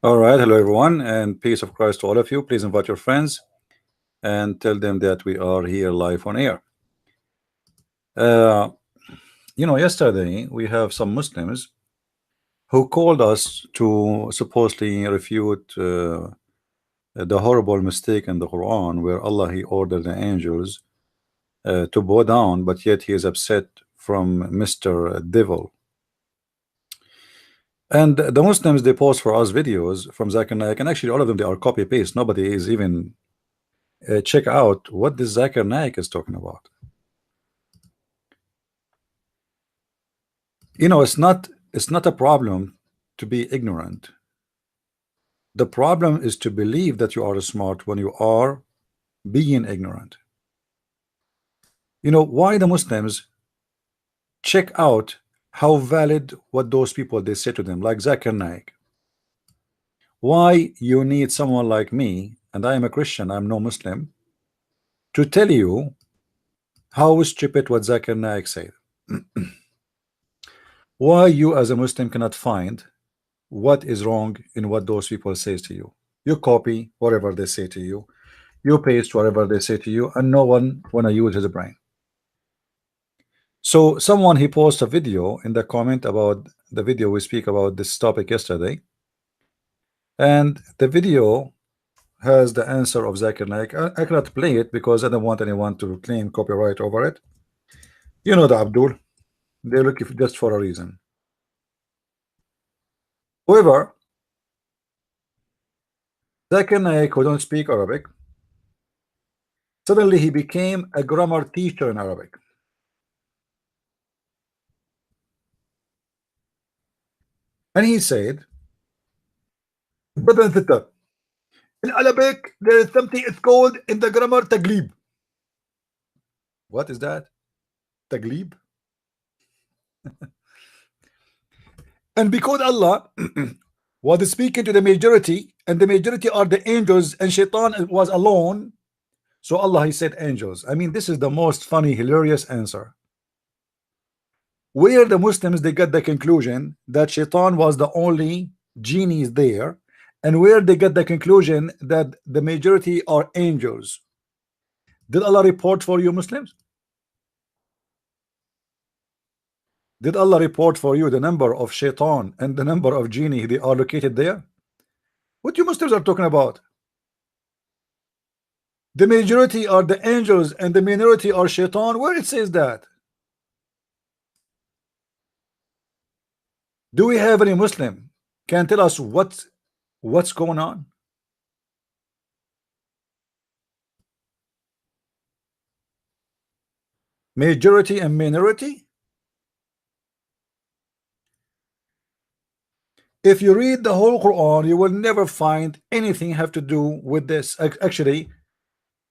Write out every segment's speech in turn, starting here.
All right, hello everyone, and peace of Christ to all of you. Please invite your friends and tell them that we are here live on air. Uh, yesterday we have some Muslims who called us to supposedly refute the horrible mistake in the Quran where Allah He ordered the angels to bow down, but yet He is upset from Mr. Devil. And the Muslims, they post for us videos from Zakir Naik, and actually all of them, they are copy paste. Nobody is even check out what this Zakir Naik is talking about. It's not a problem to be ignorant. The problem is to believe that you are smart when you are being ignorant. Why the Muslims check out how valid what those people they say to them, like Zakir Naik. Why you need someone like me, and I am a Christian, I'm no Muslim, to tell you how stupid what Zakir Naik said. Why you as a Muslim cannot find what is wrong in what those people says to you. You copy whatever they say to you, you paste whatever they say to you, and no one wanna use his brain. So someone he posted a video in the comment about the video we speak about this topic yesterday, and the video has the answer of Zakir Naik. I cannot play it because I don't want anyone to claim copyright over it. You know the Abdul, they look just for a reason. However, Zakir Naik, who don't speak Arabic, suddenly he became a grammar teacher in Arabic. And he said, brother and sister, in Arabic there is something it's called in the grammar taglib. What is that? Taglib? And because Allah was speaking to the majority, and the majority are the angels, and Shaitan was alone, so Allah he said angels. I mean, this is the most funny, hilarious answer. Where the Muslims they got the conclusion that Shaitan was the only genies there, and where they get the conclusion that the majority are angels. Did Allah report for you Muslims? Did Allah report for you the number of Shaitan and the number of genie they are located there? What you Muslims are talking about? The majority are the angels and the minority are Shaitan. Where it says that? Do we have any Muslim can tell us what's going on? Majority and minority? If you read the whole Quran, you will never find anything have to do with this. Actually,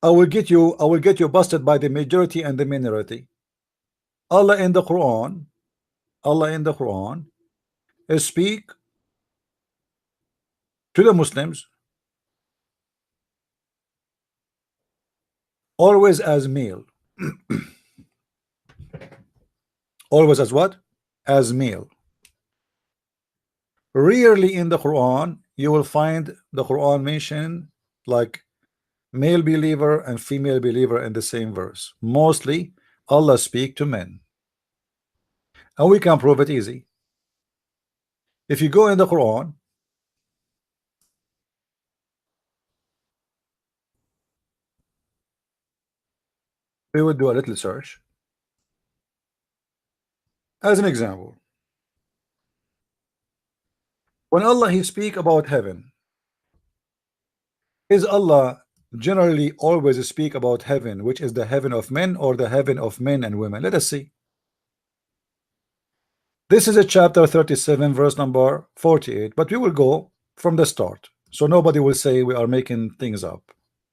I will get you busted by the majority and the minority. Allah in the Quran speak to the Muslims always as male. Always as what? As male. Rarely in the Quran you will find the Quran mention like male believer and female believer in the same verse. Mostly Allah speak to men, and we can prove it easy. If you go in the Quran, we would do a little search. As an example, when Allah he speak about heaven, is Allah generally always speak about heaven, which is the heaven of men, or the heaven of men and women? Let us see. This is a chapter 37 verse number 48, but we will go from the start, so nobody will say we are making things up.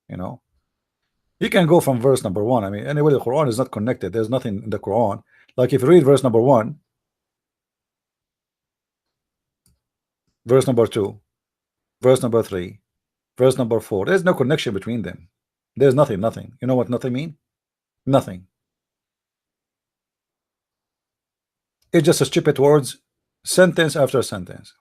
You can go from verse number 1. I mean, anyway, the Quran is not connected. There's nothing in the Quran. Like if you read verse number 1, verse number 2, verse number 3, verse number 4, there's no connection between them. There's nothing. You know what nothing mean? Nothing. It's just a stupid words, sentence after sentence.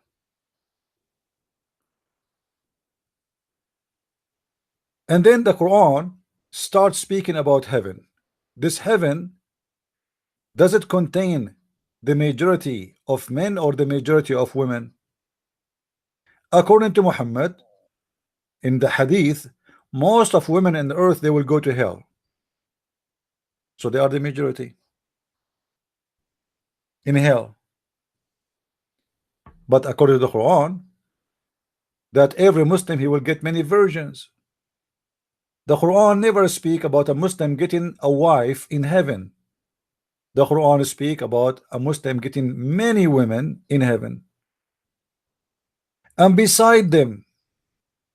And then the Quran starts speaking about heaven. This heaven, does it contain the majority of men or the majority of women? According to Muhammad, in the hadith, most of women in the earth, they will go to hell. So they are the majority in hell. But according to the Quran, that every Muslim, he will get many virgins. The Quran never speak about a Muslim getting a wife in heaven. The Quran speak about a Muslim getting many women in heaven, and beside them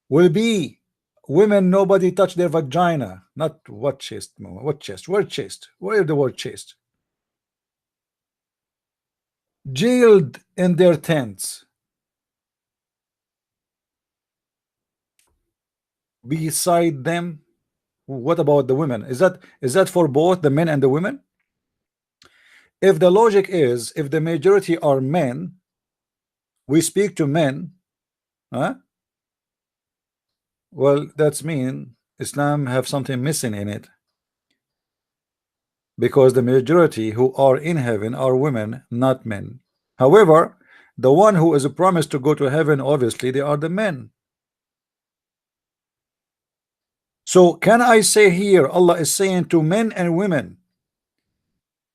will be women nobody touch their vagina. Not what chest, what chest, where chest, where the word chest, jailed in their tents. Beside them, what about the women? Is that for both the men and the women? If the logic is, if the majority are men, we speak to men, huh? Well, that's mean Islam have something missing in it, because the majority who are in heaven are women, not men. However, the one who is promised to go to heaven, obviously they are the men. So can I say here, Allah is saying to men and women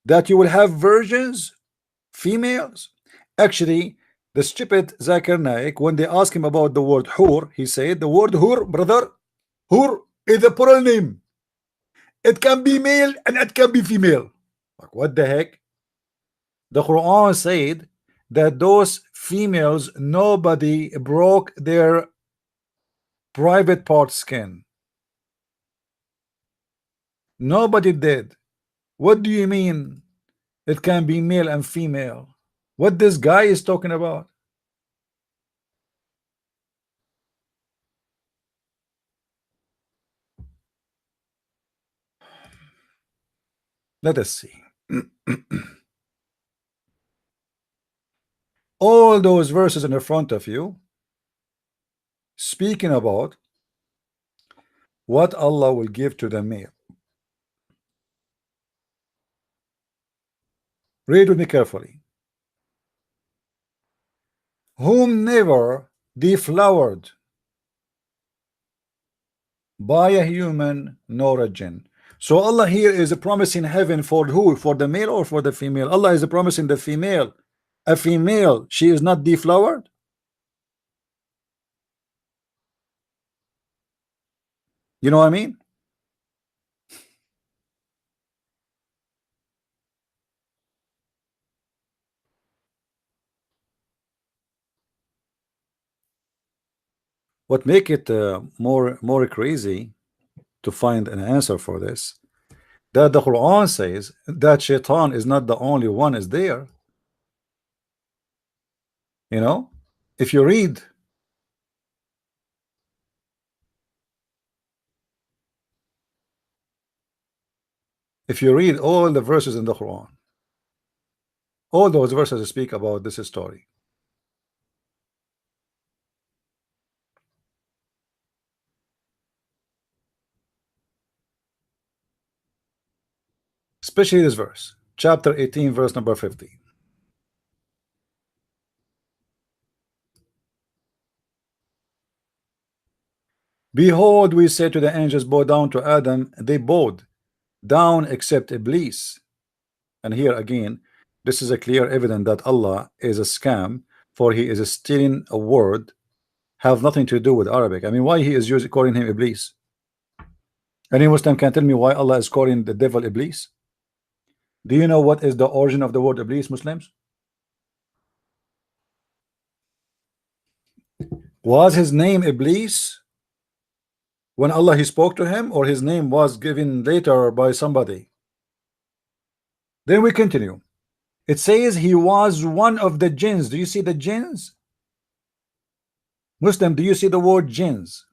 that you will have virgins, females? Actually, the stupid Zakir Naik, when they ask him about the word hur, he said the word hur, brother, hur is a plural name. It can be male and it can be female. Like, what the heck? The Quran said that those females, nobody broke their private part skin. Nobody did. What do you mean it can be male and female? What this guy is talking about? Let us see. All those verses in the front of you speaking about what Allah will give to the male. Read with me carefully. Whom never deflowered by a human nor a jinn. So Allah here is promising heaven for who? For the male or for the female? Allah is promising the female. A female, she is not deflowered. You know what I mean? What make it more crazy to find an answer for this, that the Quran says that Shaitan is not the only one is there. You know, if you read all the verses in the Quran, all those verses speak about this story. Especially this verse, chapter 18, verse number 50. Behold, we say to the angels, bow down to Adam. They bowed down except Iblis. And here again, this is a clear evidence that Allah is a scam, for he is stealing a word, have nothing to do with Arabic. I mean, why he is calling him Iblis? Any Muslim can tell me why Allah is calling the devil Iblis? Do you know what is the origin of the word Iblis, Muslims? Was his name Iblis when Allah he spoke to him, or his name was given later by somebody? Then we continue. It says he was one of the jinns. Do you see the jinns? Muslim, do you see the word jinns?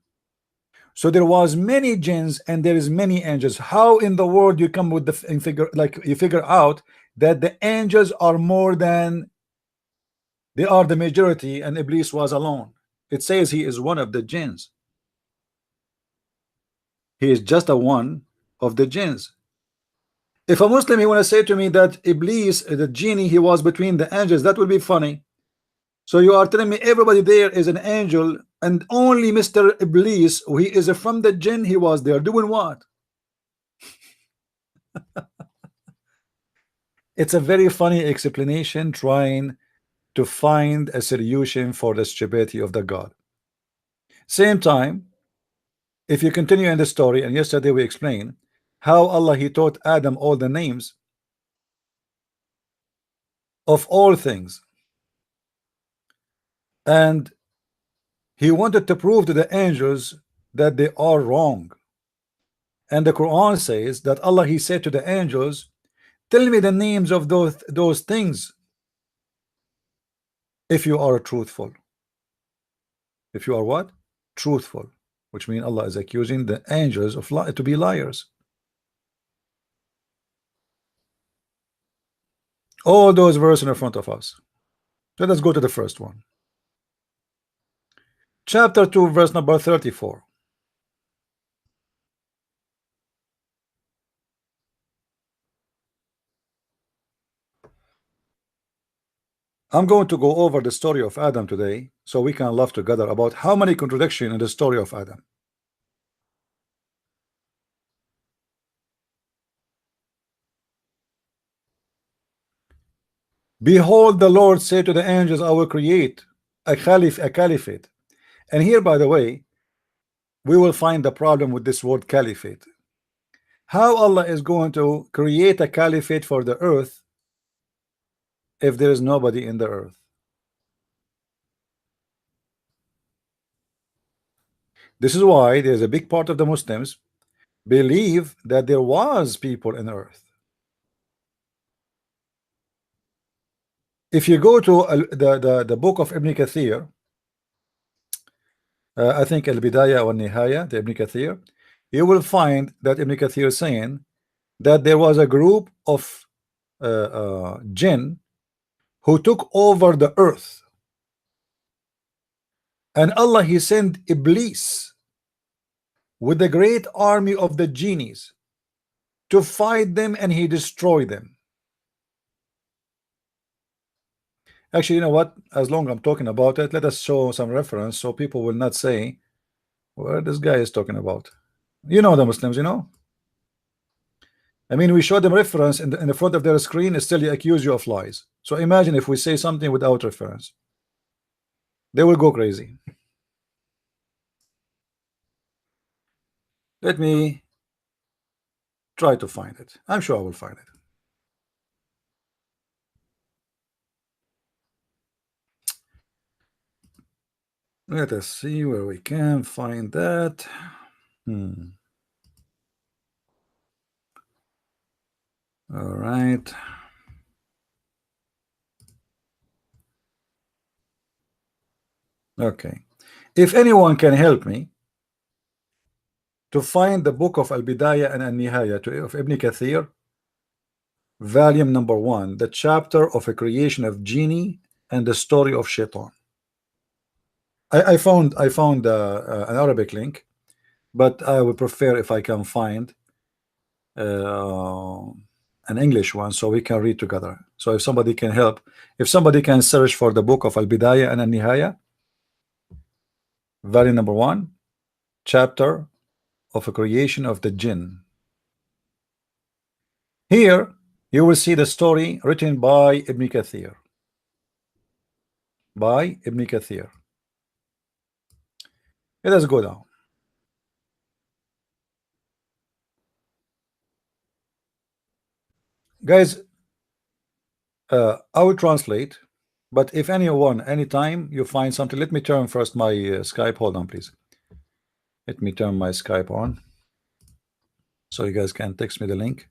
So there was many jinns and there is many angels. How in the world you come with the figure, like you figure out that the angels are more than, they are the majority and Iblis was alone? It says he is one of the jinns. He is just a one of the jinns. If a Muslim he want to say to me that Iblis, the genie, he was between the angels, that would be funny. So you are telling me everybody there is an angel and only Mr. Iblis, who he is from the jinn, he was there doing what? It's a very funny explanation trying to find a solution for the stupidity of the God. Same time, if you continue in the story, and yesterday we explained how Allah he taught Adam all the names of all things, and he wanted to prove to the angels that they are wrong. And the Quran says that Allah he said to the angels, tell me the names of those things if you are truthful. If you are what? Truthful, which means Allah is accusing the angels of to be liars. All those verses in front of us. Let us go to the first one. Chapter 2, verse number 34. I'm going to go over the story of Adam today so we can laugh together about how many contradictions in the story of Adam. Behold, the Lord said to the angels, I will create a caliphate. And here, by the way, we will find the problem with this word caliphate. How Allah is going to create a caliphate for the earth if there is nobody in the earth? This is why there's a big part of the Muslims believe that there was people in earth. If you go to the book of Ibn Kathir, I think Al-Bidayah or Nihaya, the Ibn Kathir, you will find that Ibn Kathir is saying that there was a group of jinn who took over the earth, and Allah he sent Iblis with the great army of the genies to fight them, and he destroyed them. Actually, you know what? As long as I'm talking about it, let us show some reference so people will not say what this guy is talking about. You know the Muslims, you know. I mean, we show them reference in the front of their screen, still they accuse you of lies. So imagine if we say something without reference. They will go crazy. Let me try to find it. I'm sure I will find it. Let us see where we can find that. All right. Okay. If anyone can help me to find the book of Al-Bidayah and Al-Nihaya of Ibn Kathir, volume number 1, the chapter of a creation of genie and the story of Shaitan. I found an Arabic link, but I would prefer if I can find an English one so we can read together. So if somebody can help, if somebody can search for the book of Al-Bidayah and Al-Nihaya, volume number 1, chapter of a creation of the jinn. Here you will see the story written by Ibn Kathir. By Ibn Kathir. Let us go down. Guys, I will translate, but if anyone, anytime you find something, let me turn first my Skype. Hold on, please. Let me turn my Skype on so you guys can text me the link.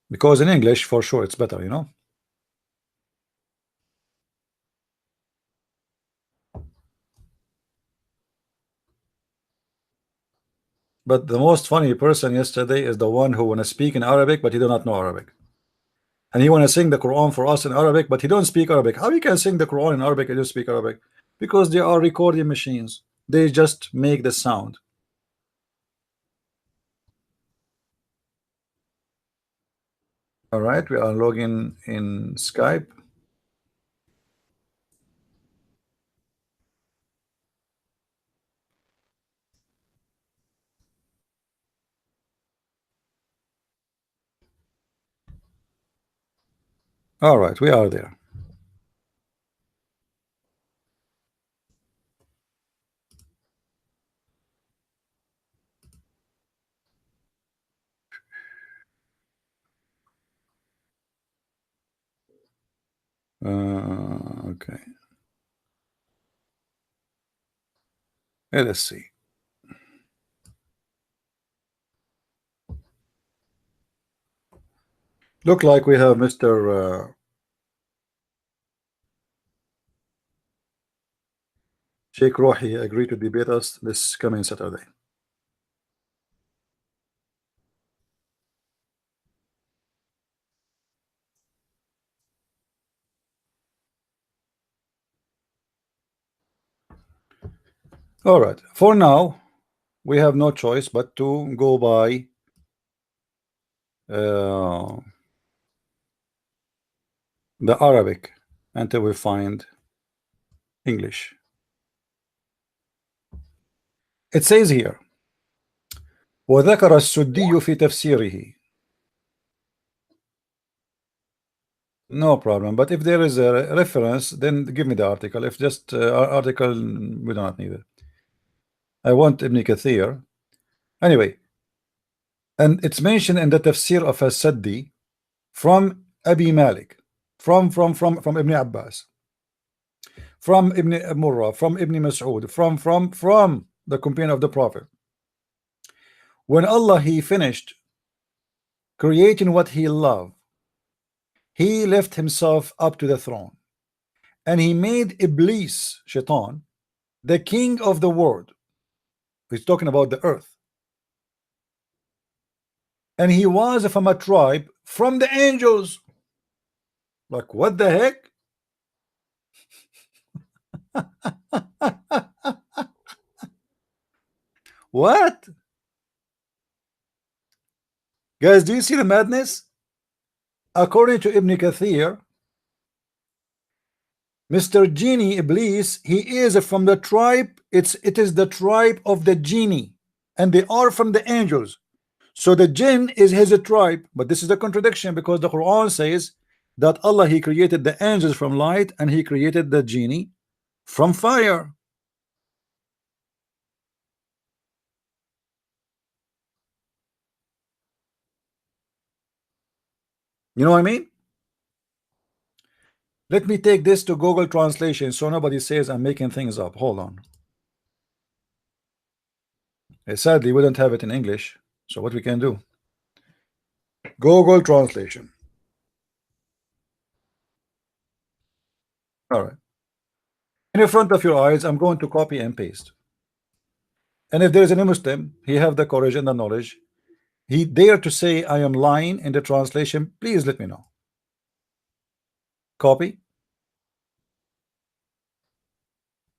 Because in English, for sure, it's better, you know. But the most funny person yesterday is the one who want to speak in Arabic, but he do not know Arabic. and he want to sing the Quran for us in Arabic, but he don't speak Arabic. How you can sing the Quran in Arabic and you speak Arabic? Because they are recording machines. They just make the sound. All right, we are logging in Skype. All right, we are there. Okay. Let's see. Look like we have Mr. Sheikh Rohi agreed to debate us this coming Saturday. All right. For now, we have no choice but to go by the Arabic until we find English. It says here وذكر السدي في تفسيره. No problem, but if there is a reference, then give me the article. If just article, we do not need it. I want Ibn Kathir. Anyway, and it's mentioned in the tafsir of As-Saddi from Abi Malik, from Ibn Abbas, from Ibn Murrah, from Ibn Mas'ud, from the companion of the Prophet. When Allah he finished creating what he loved, he left himself up to the throne, and he made Iblis, Shaitan, the king of the world. He's talking about the earth, and he was from a tribe from the angels. Like, what the heck? What? Guys, do you see the madness? According to Ibn Kathir, Mr. Genie Iblis, he is from the tribe, it is the tribe of the genie, and they are from the angels. So the jinn is his tribe, but this is a contradiction because the Quran says that Allah he created the angels from light and he created the genie from fire. You know what I mean? Let me take this to Google Translation so nobody says I'm making things up. Hold on. Sadly, we don't have it in English, so what we can do? Google Translation. All right. In front of your eyes, I'm going to copy and paste. And if there is any Muslim, he have the courage and the knowledge, he dare to say I am lying in the translation, please let me know. Copy,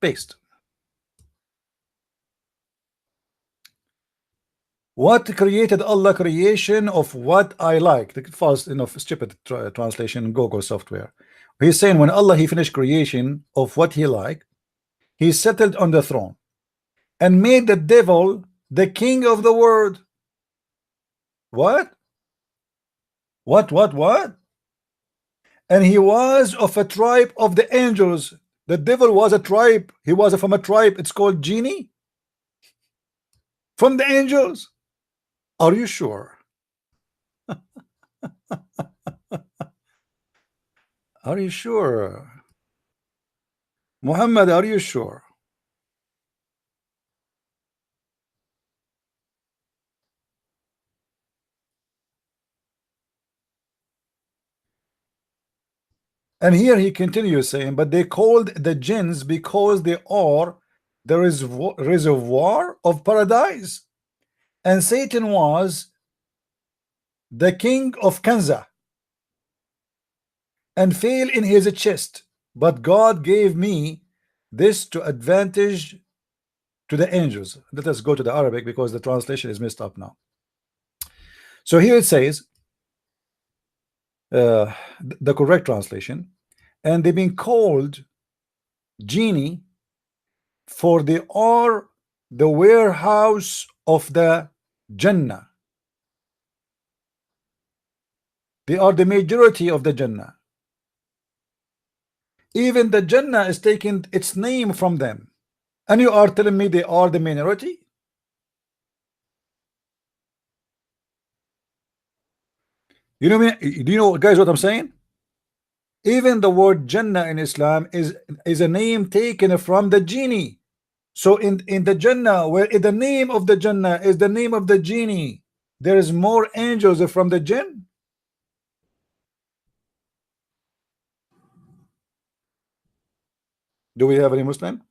paste. What created Allah creation of what I like? The false, stupid translation Google software. He's saying when Allah he finished creation of what he liked, he settled on the throne and made the devil the king of the world. What? What? And he was of a tribe of the angels. The devil was a tribe. He was from a tribe. It's called genie. From the angels. Are you sure? Are you sure? Muhammad, are you sure? And here he continues saying, but they called the jinns because they are the reservoir of paradise. And Satan was the king of Kanza. and fail in his chest, but God gave me this to advantage to the angels. Let us go to the Arabic because the translation is messed up now. So here it says, the correct translation, and they've been called genie, for they are the warehouse of the Jannah. They are the majority of the Jannah. Even the Jannah is taking its name from them. And you are telling me they are the minority? You know me? Do you know, guys, what I'm saying? Even the word Jannah in Islam is a name taken from the genie. So in the Jannah, where in the name of the Jannah is the name of the genie, there is more angels from the jinn. Do we have any Muslim?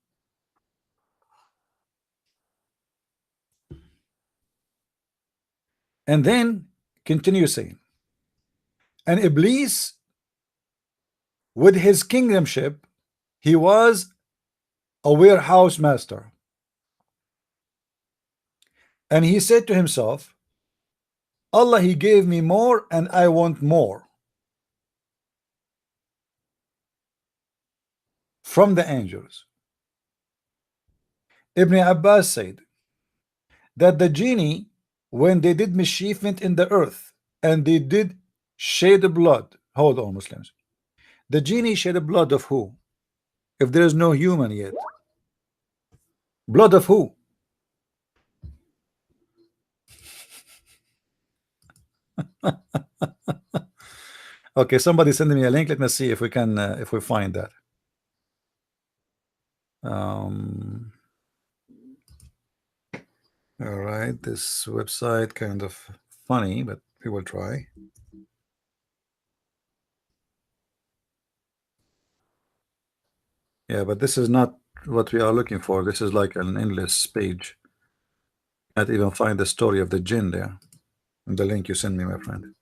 And then continue saying, and Iblis with his kingdomship, he was a warehouse master, and he said to himself, Allah, he gave me more and I want more from the angels. Ibn Abbas said that the genie, when they did mischievement in the earth and they did shed blood, hold on, Muslims, the genie shed the blood of who? If there is no human yet, blood of who? Okay, somebody send me a link. Let me see if we can if we find that. All right, this website kind of funny, but we will try. Yeah, but this is not what we are looking for. This is like an endless page. Can't even find the story of the jinn there in the link you send me, my friend.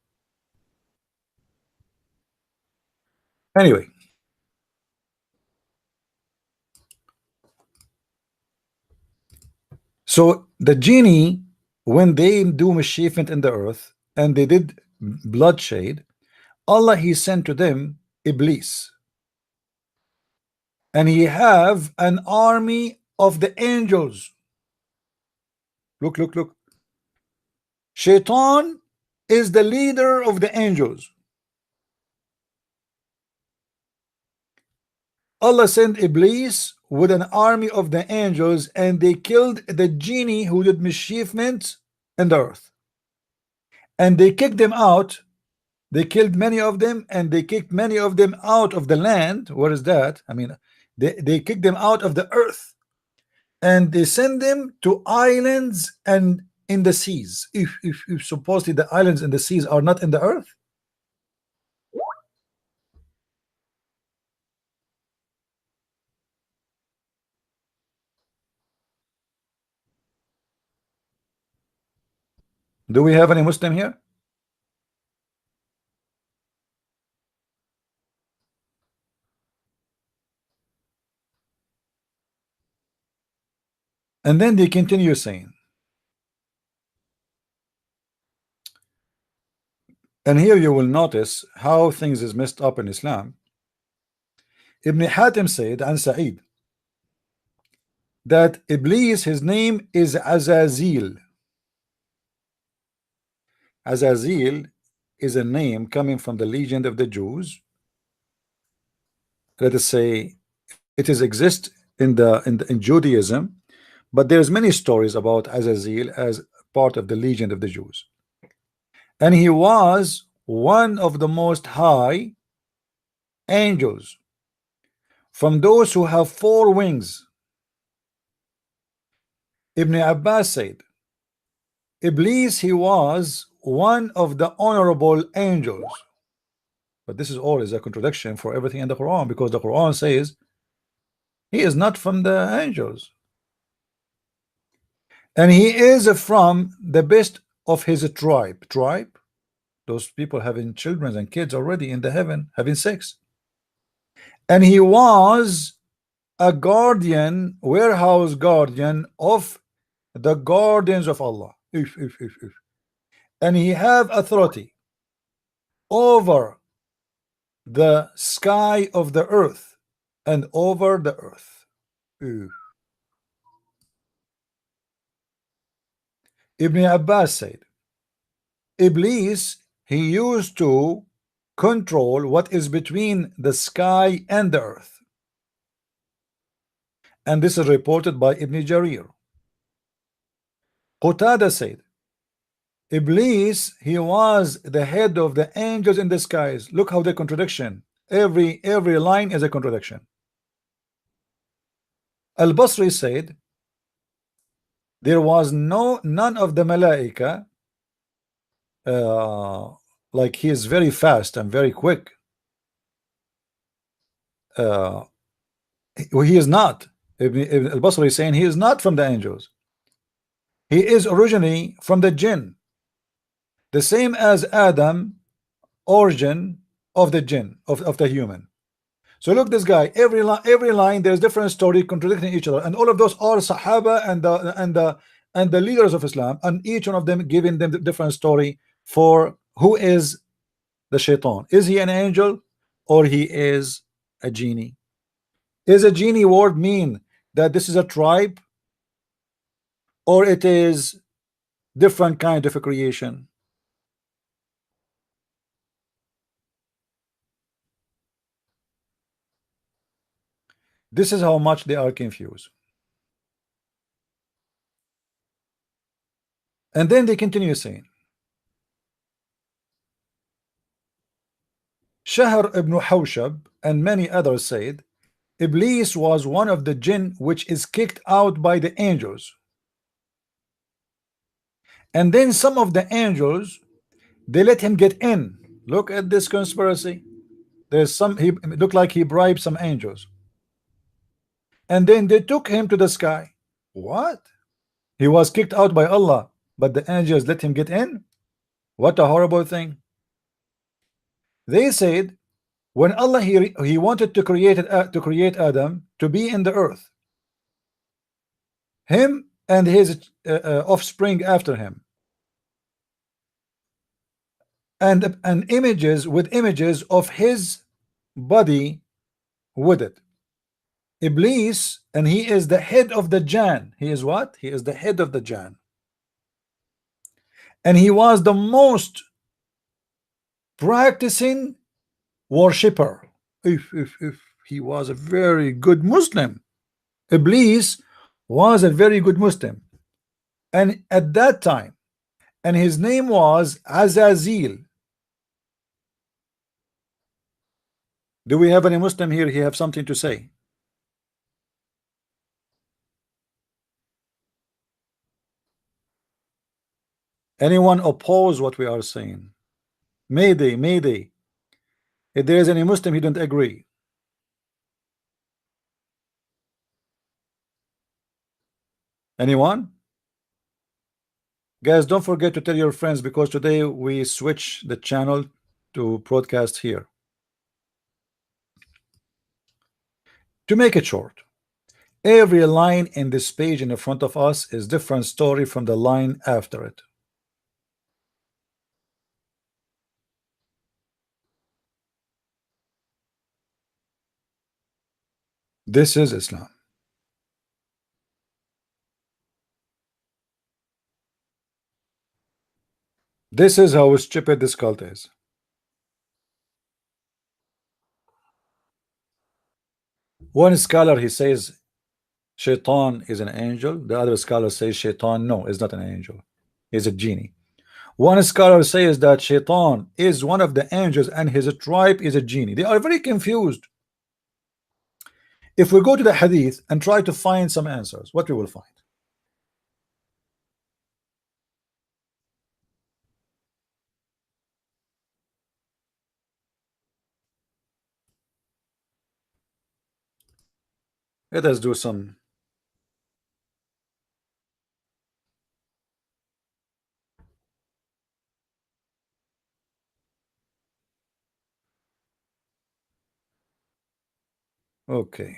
Anyway, so the genie, when they do mischievement in the earth and they did bloodshed, Allah he sent to them Iblis, and he have an army of the angels. Look. Shaitan is the leader of the angels. Allah sent Iblis with an army of the angels, and they killed the genie who did mischievement in the earth, and they kicked them out. They killed many of them, and they kicked many of them out of the land. What is that? I mean, they kicked them out of the earth, and they send them to islands and in the seas. If supposedly the islands and the seas are not in the earth. Do we have any Muslim here? And then they continue saying, and here you will notice how things is messed up in Islam. Ibn Hatim said and Sa'id that Iblis, his name is Azazil. Azazil is a name coming from the legend of the Jews. Let us say it is exist in Judaism, but there's many stories about Azazil as part of the legend of the Jews. And he was one of the most high angels, from those who have 4 wings. Ibn Abbas said Iblis, he was one of the honorable angels. But this is always a contradiction for everything in the Quran, because the Quran says he is not from the angels, and he is from the best of his tribe. those people having children and kids already in the heaven having sex. And he was a guardian, warehouse guardian of the gardens of Allah. If. And he have authority over the sky of the earth and over the earth. Ibn Abbas said, Iblis, he used to control what is between the sky and the earth. And this is reported by Ibn Jarir. Qatada said, Iblis, he was the head of the angels in the skies. Look how the contradiction. Every line is a contradiction. Al-Basri said, there was none of the Malaika, like he is very fast and very quick. He is not. Ibn al-Basri is saying he is not from the angels. He is originally from the jinn, the same as Adam, origin of the jinn, of the human. So look, this guy, every line there's different story contradicting each other, and all of those are Sahaba and the leaders of Islam, and each one of them giving them the different story for who is the shaitan. Is he an angel or he is a genie? Is a genie word mean that this is a tribe, or it is different kind of a creation? This is how much they are confused. And then they continue saying, Shahr ibn Hawshab and many others said, Iblis was one of the jinn which is kicked out by the angels. And then some of the angels, they let him get in. Look at this conspiracy. There's some, he looked like he bribed some angels. And then they took him to the sky. What? He was kicked out by Allah, but the angels let him get in? What a horrible thing. They said, when Allah he wanted to create Adam to be in the earth, him and his offspring after him, and images with images of his body with it. Iblis, and he is the head of the Jan. He is what? He is the head of the Jan. And he was the most practicing worshipper. If he was a very good Muslim. Iblis was a very good Muslim. And at that time, and his name was Azazil. Do we have any Muslim here? He have something to say? Anyone oppose what we are saying? Mayday. If there is any Muslim, he don't agree. Anyone? Guys, don't forget to tell your friends, because today we switch the channel to broadcast here. To make it short, every line in this page in the front of us is different story from the line after it. This is Islam. This is how stupid this cult is. One scholar, he says Shaitan is an angel. The other scholar says Shaitan, no, is not an angel. He's a genie. One scholar says that Shaitan is one of the angels and his tribe is a genie. They are very confused. If we go to the hadith and try to find some answers, what we will find? Let us do some. Okay.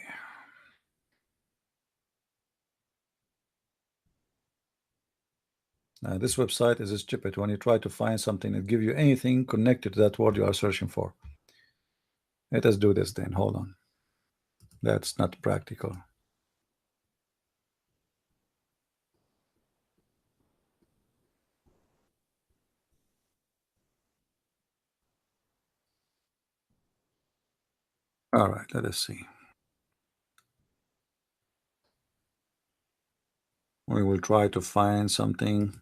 This website is stupid. When you try to find something, it give you anything connected to that word you are searching for. Let us do this then. Hold on. That's not practical. All right, let us see. We will try to find something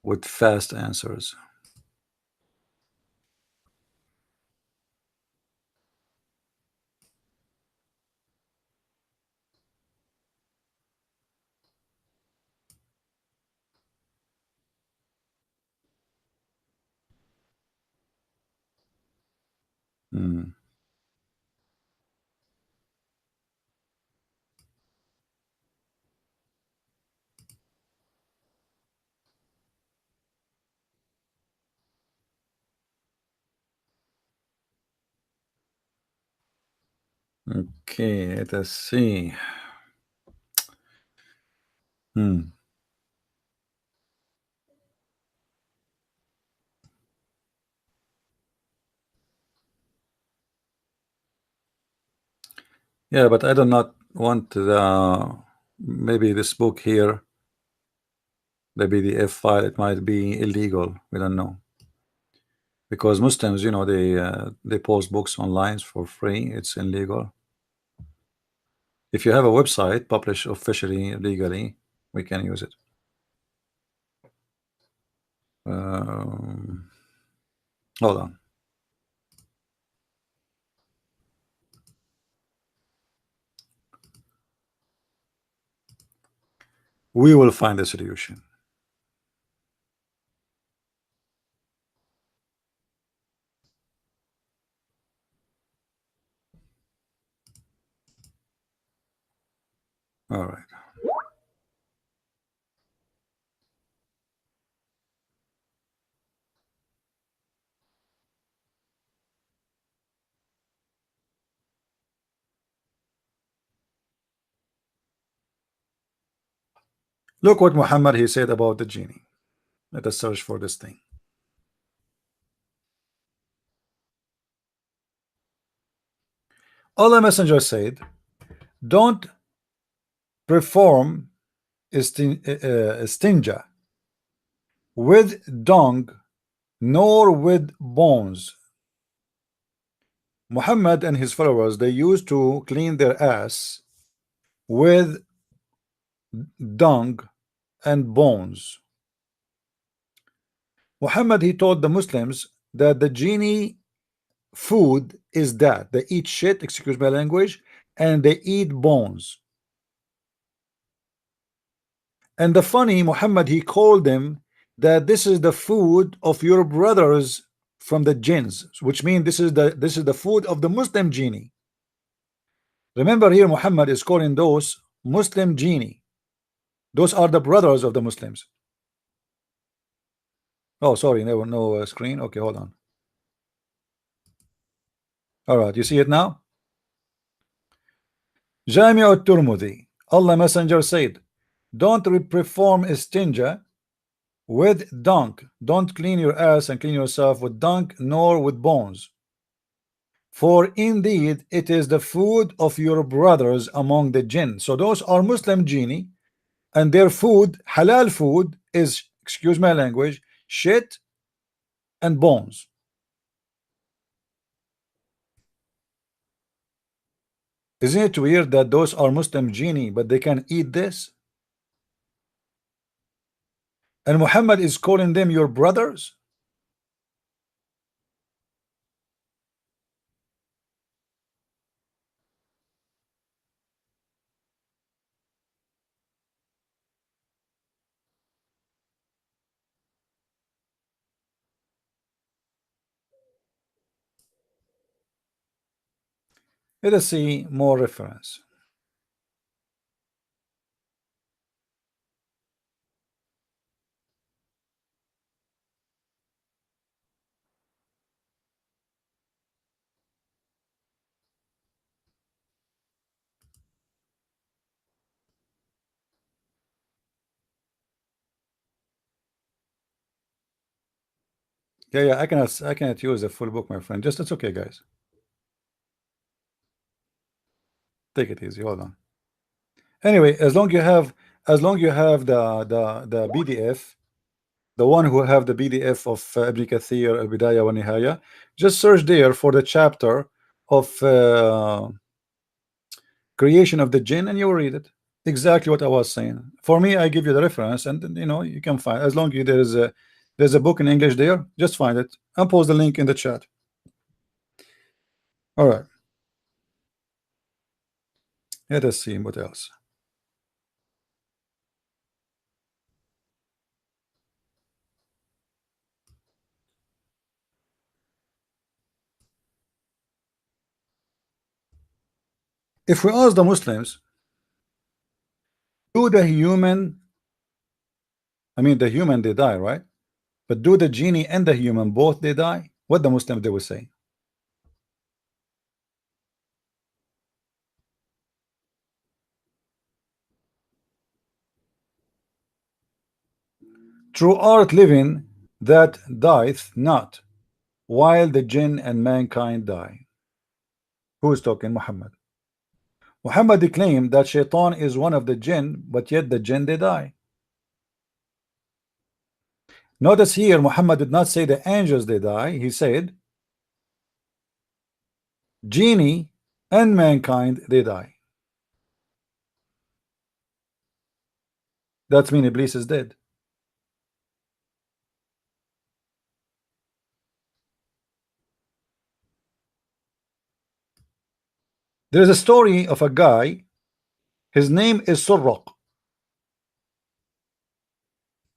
with fast answers. Hmm. Okay, let us see. Hmm. Yeah, but I do not want the maybe this book here, the PDF file. It might be illegal. We don't know, because Muslims, you know, they post books online for free. It's illegal. If you have a website published officially legally, we can use it. Um, Hold on. We will find a solution. All right. Look what Muhammad he said about the genie. Let us search for this thing. Allah Messenger said, "Don't perform stinja with dung nor with bones." Muhammad and his followers, they used to clean their ass with dung and bones. Muhammad he told the Muslims that the genie food is that they eat shit, excuse my language, and they eat bones. And the funny, Muhammad he called them that this is the food of your brothers from the jinns, which means this is the food of the Muslim genie. Remember here, Muhammad is calling those Muslim genie. Those are the brothers of the Muslims. Oh, sorry, no screen. Okay, hold on. All right, you see it now. Jami al-Turmudi, Allah Messenger said, don't perform istinja with dung. Don't clean your ass and clean yourself with dung nor with bones. For indeed it is the food of your brothers among the jinn. So those are Muslim genie, and their food, halal food, is, excuse my language, shit and bones. Isn't it weird that those are Muslim genie, but they can eat this? And Muhammad is calling them your brothers? Let us see more reference. Yeah, yeah, I cannot use a full book, my friend. Just it's okay, guys. Take it easy. Hold on. Anyway, as long you have the PDF, the one who have the PDF of Ibn Kathir Al Bidayah wa Nihaya, just search there for the chapter of creation of the jinn, and you will read it. Exactly what I was saying. For me, I give you the reference, and you know you can find, as long as there's a book in English there, just find it. I'll post the link in the chat. All right. Let us see what else. If we ask the Muslims, do the human, I mean the human, they die, right? But do the genie and the human both they die? What the Muslims they will say? True art living that dieth not, while the jinn and mankind die. Who is talking? Muhammad. Muhammad claimed that Shaitan is one of the jinn, but yet the jinn they die. Notice here, Muhammad did not say the angels they die. He said genie and mankind they die. That means Iblis is dead. There is a story of a guy. His name is Surraq.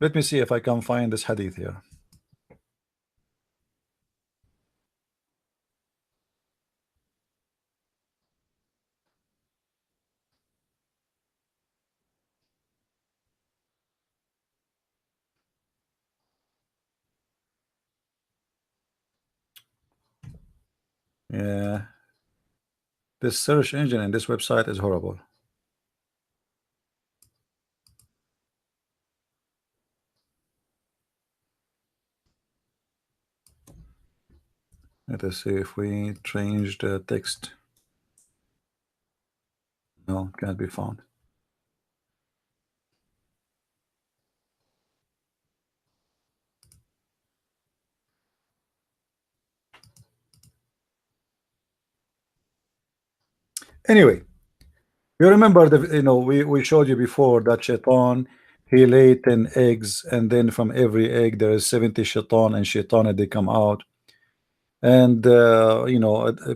Let me see if I can find this hadith here. Yeah, this search engine and this website is horrible. Let us see if we change the text. No, can't be found. Anyway, you remember we showed you before that Shaitan, he laid 10 eggs, and then from every egg there is 70 Shaitan, and Shaitan they come out, and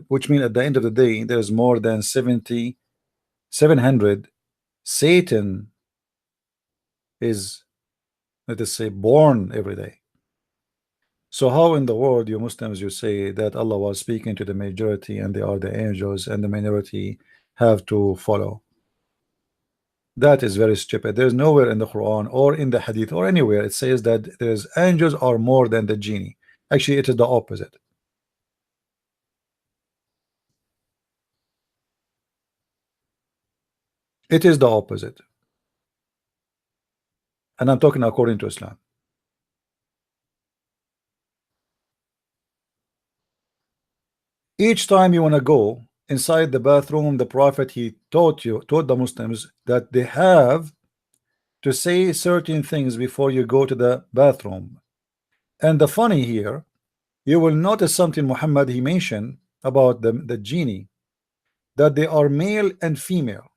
which means at the end of the day there's more than 700 Satan is, let us say, born every day. So how in the world you Muslims you say that Allah was speaking to the majority and they are the angels and the minority have to follow? That is very stupid. There's nowhere in the Quran or in the Hadith or anywhere it says that there's angels are more than the genie. Actually, it is the opposite. It is the opposite. And I'm talking according to Islam. Each time you want to go inside the bathroom, the Prophet he taught the Muslims that they have to say certain things before you go to the bathroom. And the funny here, you will notice something Muhammad he mentioned about the genie, that they are male and female.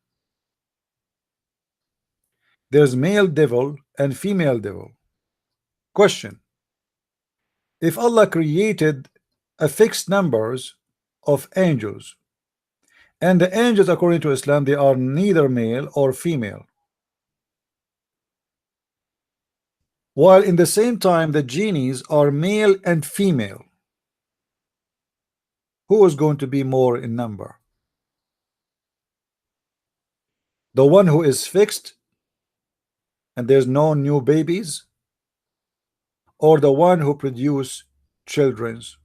There's male devil and female devil. Question: if Allah created a fixed numbers of angels, and the angels according to Islam they are neither male or female, while in the same time the genies are male and female, who is going to be more in number? The one who is fixed and there's no new babies, or the one who produce children's?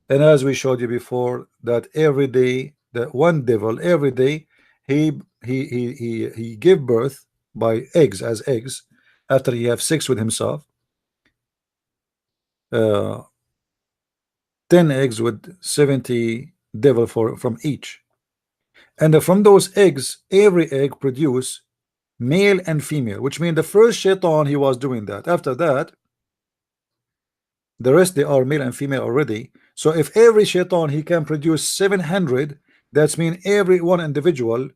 And as we showed you before, that every day the one devil every day he give birth by eggs, as eggs, after he have sex with himself, uh, 10 eggs with 70 devil from each. And from those eggs, every egg produce male and female, which means the first shaitan he was doing that. After that, the rest they are male and female already. So if every shaitan he can produce 700, that's mean every one individual,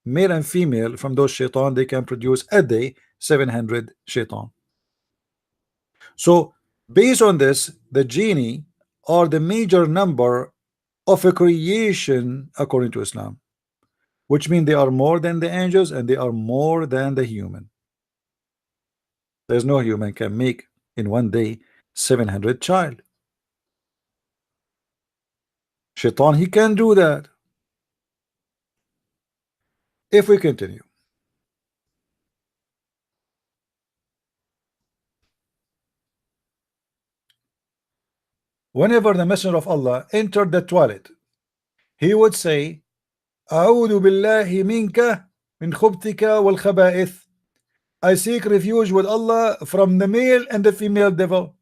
male and female from those shaitan, they can produce a day 700 shaitan. So based on this, the genie are the major number of a creation according to Islam, which means they are more than the angels and they are more than the human. There's no human can make in one day 700 child. Shaitan he can do that. If we continue, whenever the messenger of Allah entered the toilet, he would say, أعوذ بالله منك من خبثك والخبائث. I seek refuge with Allah from the male and the female devil.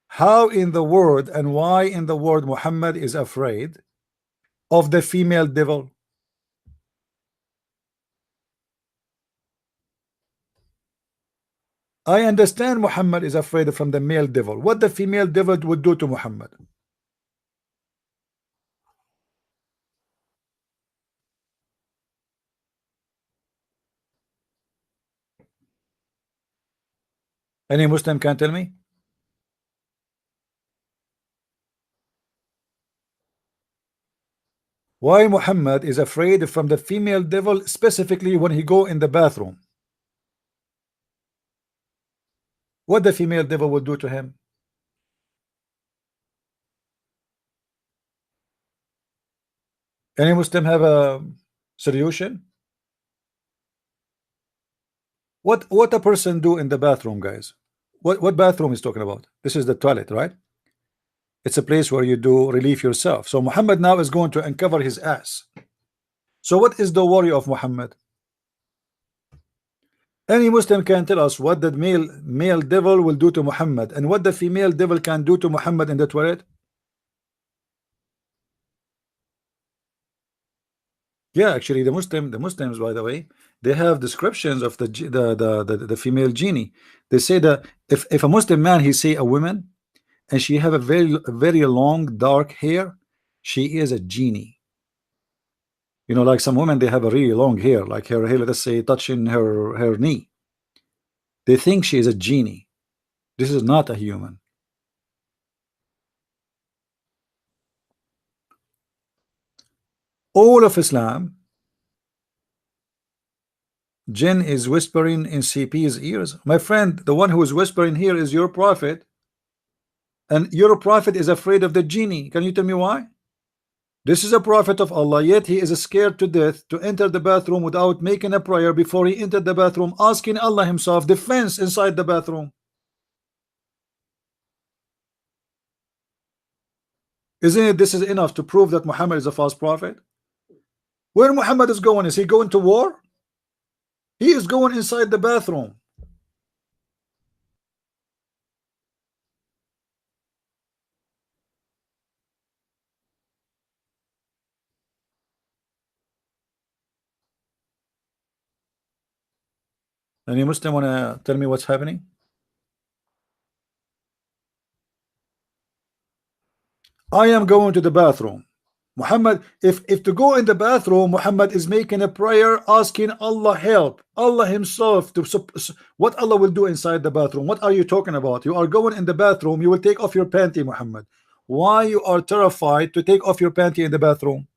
How in the world and why in the world Muhammad is afraid of the female devil? I understand Muhammad is afraid from the male devil. What the female devil would do to Muhammad? Any Muslim can tell me? Why Muhammad is afraid from the female devil, specifically when he go in the bathroom? What the female devil will do to him? Any Muslim have a solution? What a person do in the bathroom, guys? What bathroom is talking about? This is the toilet, right? It's a place where you do relieve yourself. So Muhammad now is going to uncover his ass. So what is the worry of Muhammad? Any Muslim can tell us what the male devil will do to Muhammad and what the female devil can do to Muhammad in the toilet? Yeah, actually, the Muslims, by the way, they have descriptions of the female genie. They say that if a Muslim man he see a woman and she have a very long dark hair, she is a genie. You know, like some women they have a really long hair, like her hair, let's say, touching her knee. They think she is a genie. This is not a human. All of Islam, jinn is whispering in CP's ears. My friend, the one who is whispering here is your prophet, and your prophet is afraid of the genie. Can you tell me why? This is a prophet of Allah, yet he is scared to death to enter the bathroom without making a prayer before he entered the bathroom, asking Allah himself defense inside the bathroom. Isn't it this is enough to prove that Muhammad is a false prophet? Where Muhammad is going? Is he going to war? He is going inside the bathroom. Any Muslim want to tell me what's happening? I am going to the bathroom. Muhammad, if to go in the bathroom, Muhammad is making a prayer asking Allah help, Allah himself to what Allah will do inside the bathroom. What are you talking about? You are going in the bathroom, you will take off your panty, Muhammad. Why you are terrified to take off your panty in the bathroom?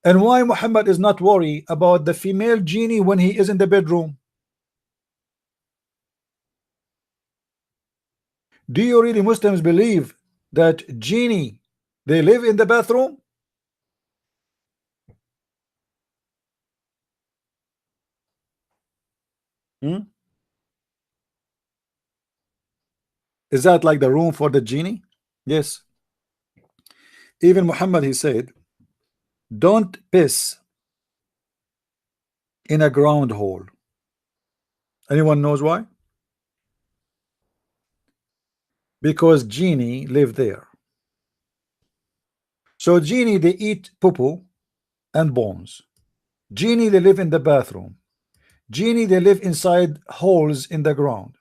And why Muhammad is not worried about the female genie when he is in the bedroom? Do you really Muslims believe that genie they live in the bathroom? Hmm? Is that like the room for the genie? Yes. Even Muhammad he said, don't piss in a ground hole. Anyone knows why? Because genie live there. So genie, they eat poo-poo and bones. Genie, they live in the bathroom. Genie, they live inside holes in the ground.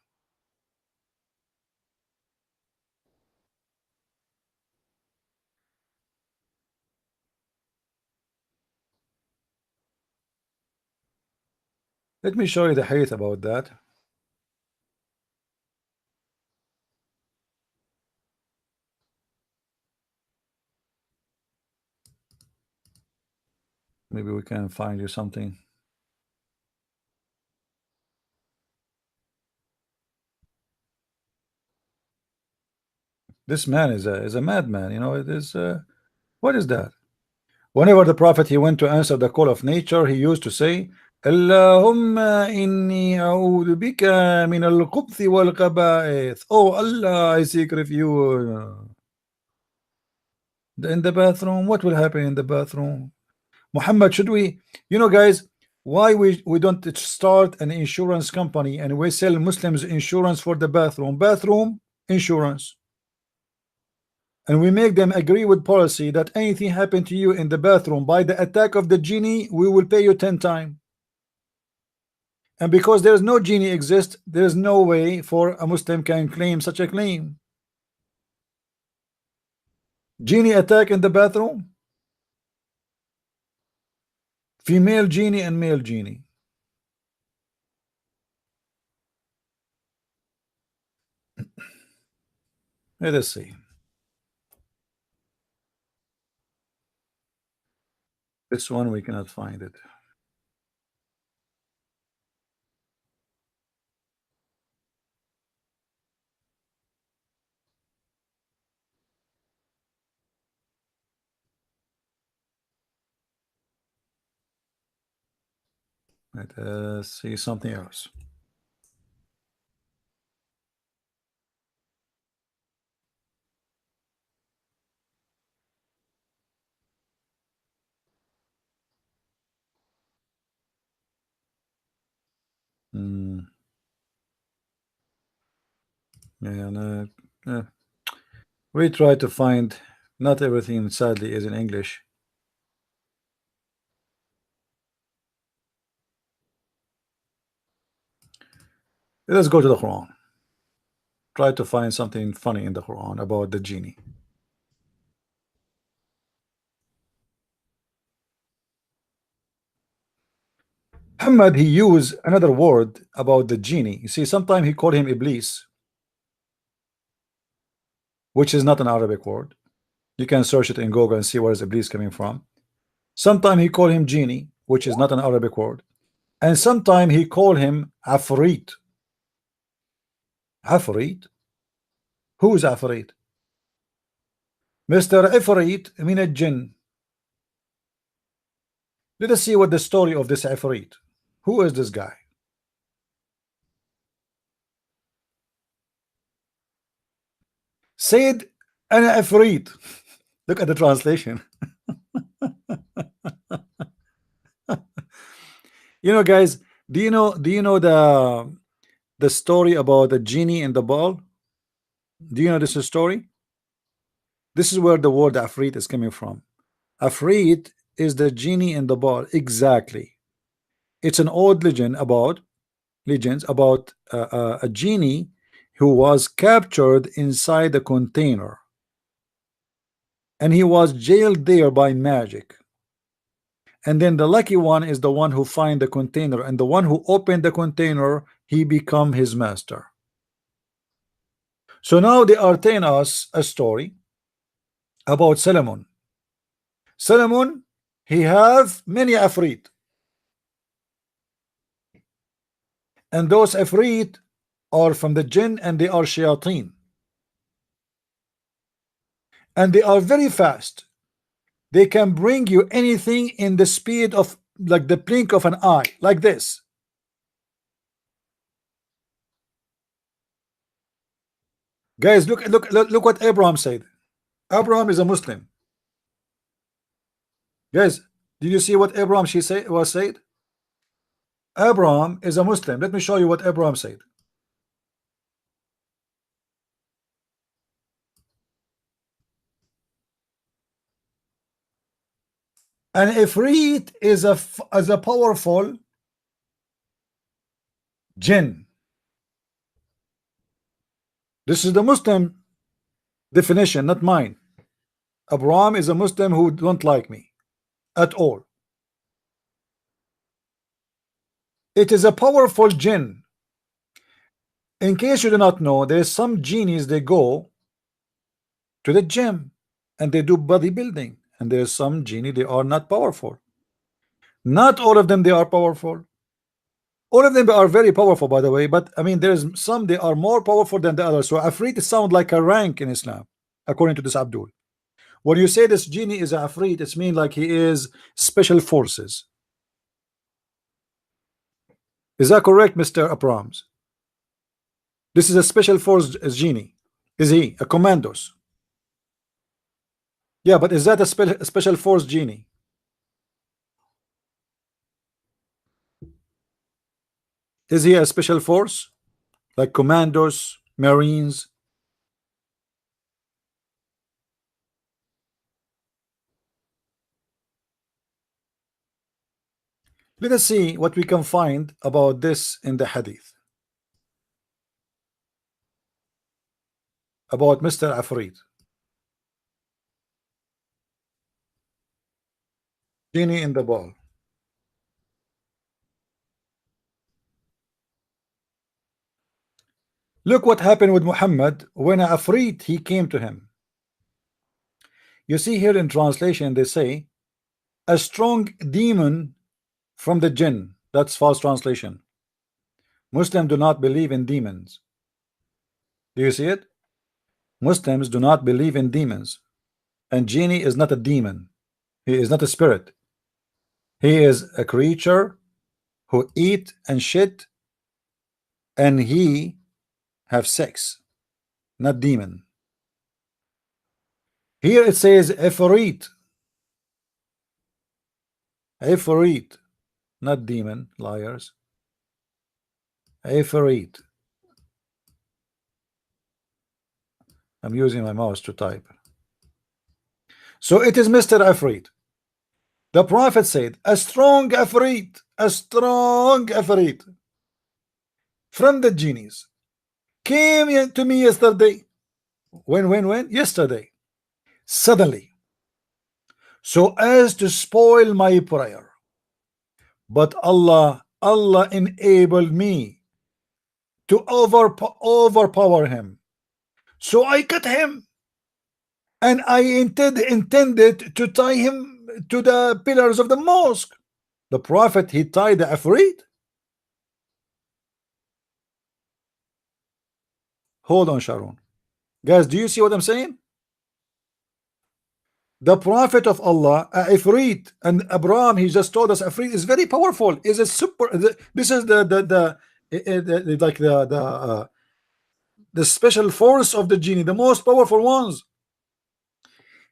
Let me show you the hadith about that. Maybe we can find you something. This man is a madman. You know, it is. What is that? Whenever the prophet he went to answer the call of nature, he used to say, Allahumma inni a'udhu bika min al-khubthi wal-khaba'ith. Oh Allah, I seek refuge. In the bathroom, what will happen in the bathroom? Muhammad, should we, you know, guys, why we don't start an insurance company and we sell Muslims insurance for the bathroom insurance, and we make them agree with policy that anything happened to you in the bathroom by the attack of the genie, we will pay you 10 times. And because there is no genie exist, there is no way for a Muslim can claim such a claim. Genie attack in the bathroom, female genie and male genie. Let us see. This one we cannot find it. Let us see something else. And we try to find, not everything sadly is in English. Let's go to the Quran. Try to find something funny in the Quran about the genie. Muhammad, he used another word about the genie. You see, sometimes he called him Iblis, which is not an Arabic word. You can search it in Google and see where is Iblis coming from. Sometimes he called him genie, which is not an Arabic word. And sometimes he called him Afrit. Afrit? Who is Afrit? Mr. Ifrit min al-Jinn. Let us see what the story of this Ifrit. Who is this guy? Said Ana Ifrit. Look at the translation. You know, guys, do you know the story about the genie in the ball? Do you know this story? This is where the word Afrit is coming from. Afrit is the genie in the ball. Exactly. It's an old legends about a genie who was captured inside a container, and he was jailed there by magic. And then the lucky one is the one who find the container, and the one who opened the container, he become his master. So now they are telling us a story about Solomon. Solomon, he have many Afrit, and those Afrit are from the jinn, and they are shayateen, and they are very fast. They can bring you anything in the speed of like the blink of an eye, like this. Guys, look what Abraham said. Abraham is a Muslim. Guys, did you see what Abraham was said? Abraham is a Muslim. Let me show you what Abraham said. And Ifrit is a powerful jinn. This is the Muslim definition, not mine. Abraham is a Muslim who don't like me at all. It is a powerful jinn. In case you do not know, there's some genies, they go to the gym and they do bodybuilding, and there's some genie they are not powerful. Not all of them they are powerful. All of them are very powerful, by the way, but I mean there's some they are more powerful than the others. So Afrit sound like a rank in Islam, according to this Abdul. When you say this genie is a Afrit, it's mean like he is special forces. Is that correct, Mr. Abrams? This is a special force genie. Is he a commandos? Yeah, but is that a special force genie? Is he a special force like commandos, marines? Let us see what we can find about this in the hadith about Mr. Afrit. Genie in the ball. Look what happened with Muhammad when Afrit he came to him. You see here in translation they say a strong demon from the jinn. That's false translation. Muslims do not believe in demons. Do you see it? Muslims do not believe in demons, and genie is not a demon. He is not a spirit. He is a creature who eat and shit, and he have sex, not demon. Here it says Ifrit. Ifrit, not demon, liars. Ifrit. I'm using my mouse to type. So it is Mr. Ifrit. The Prophet said, a strong Ifrit, a strong Ifrit from the genies came to me yesterday. When? Yesterday. Suddenly. So as to spoil my prayer. But Allah enabled me to overpower him. So I cut him. And I intended to tie him to the pillars of the mosque. The Prophet, he tied the Afrit. Hold on, Sharon. Guys, do you see what I'm saying? The Prophet of Allah, Ifrit, and Abraham, he just told us Ifrit is very powerful. Is a super. This is like the special force of the genie, the most powerful ones.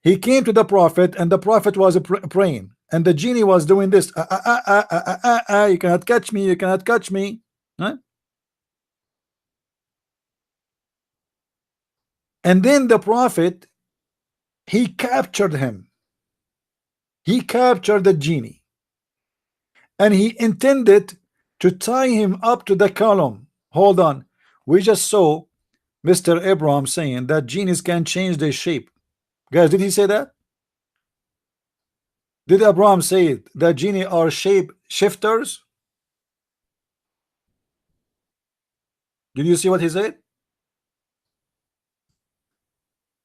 He came to the Prophet, and the Prophet was praying, and the genie was doing this. You cannot catch me. You cannot catch me. Huh? And then the Prophet, he captured him. He captured the genie, and he intended to tie him up to the column. Hold on. We just saw Mr. Abraham saying that genies can change their shape. Guys, did he say that? Did Abraham say that genie are shape shifters? Did you see what he said?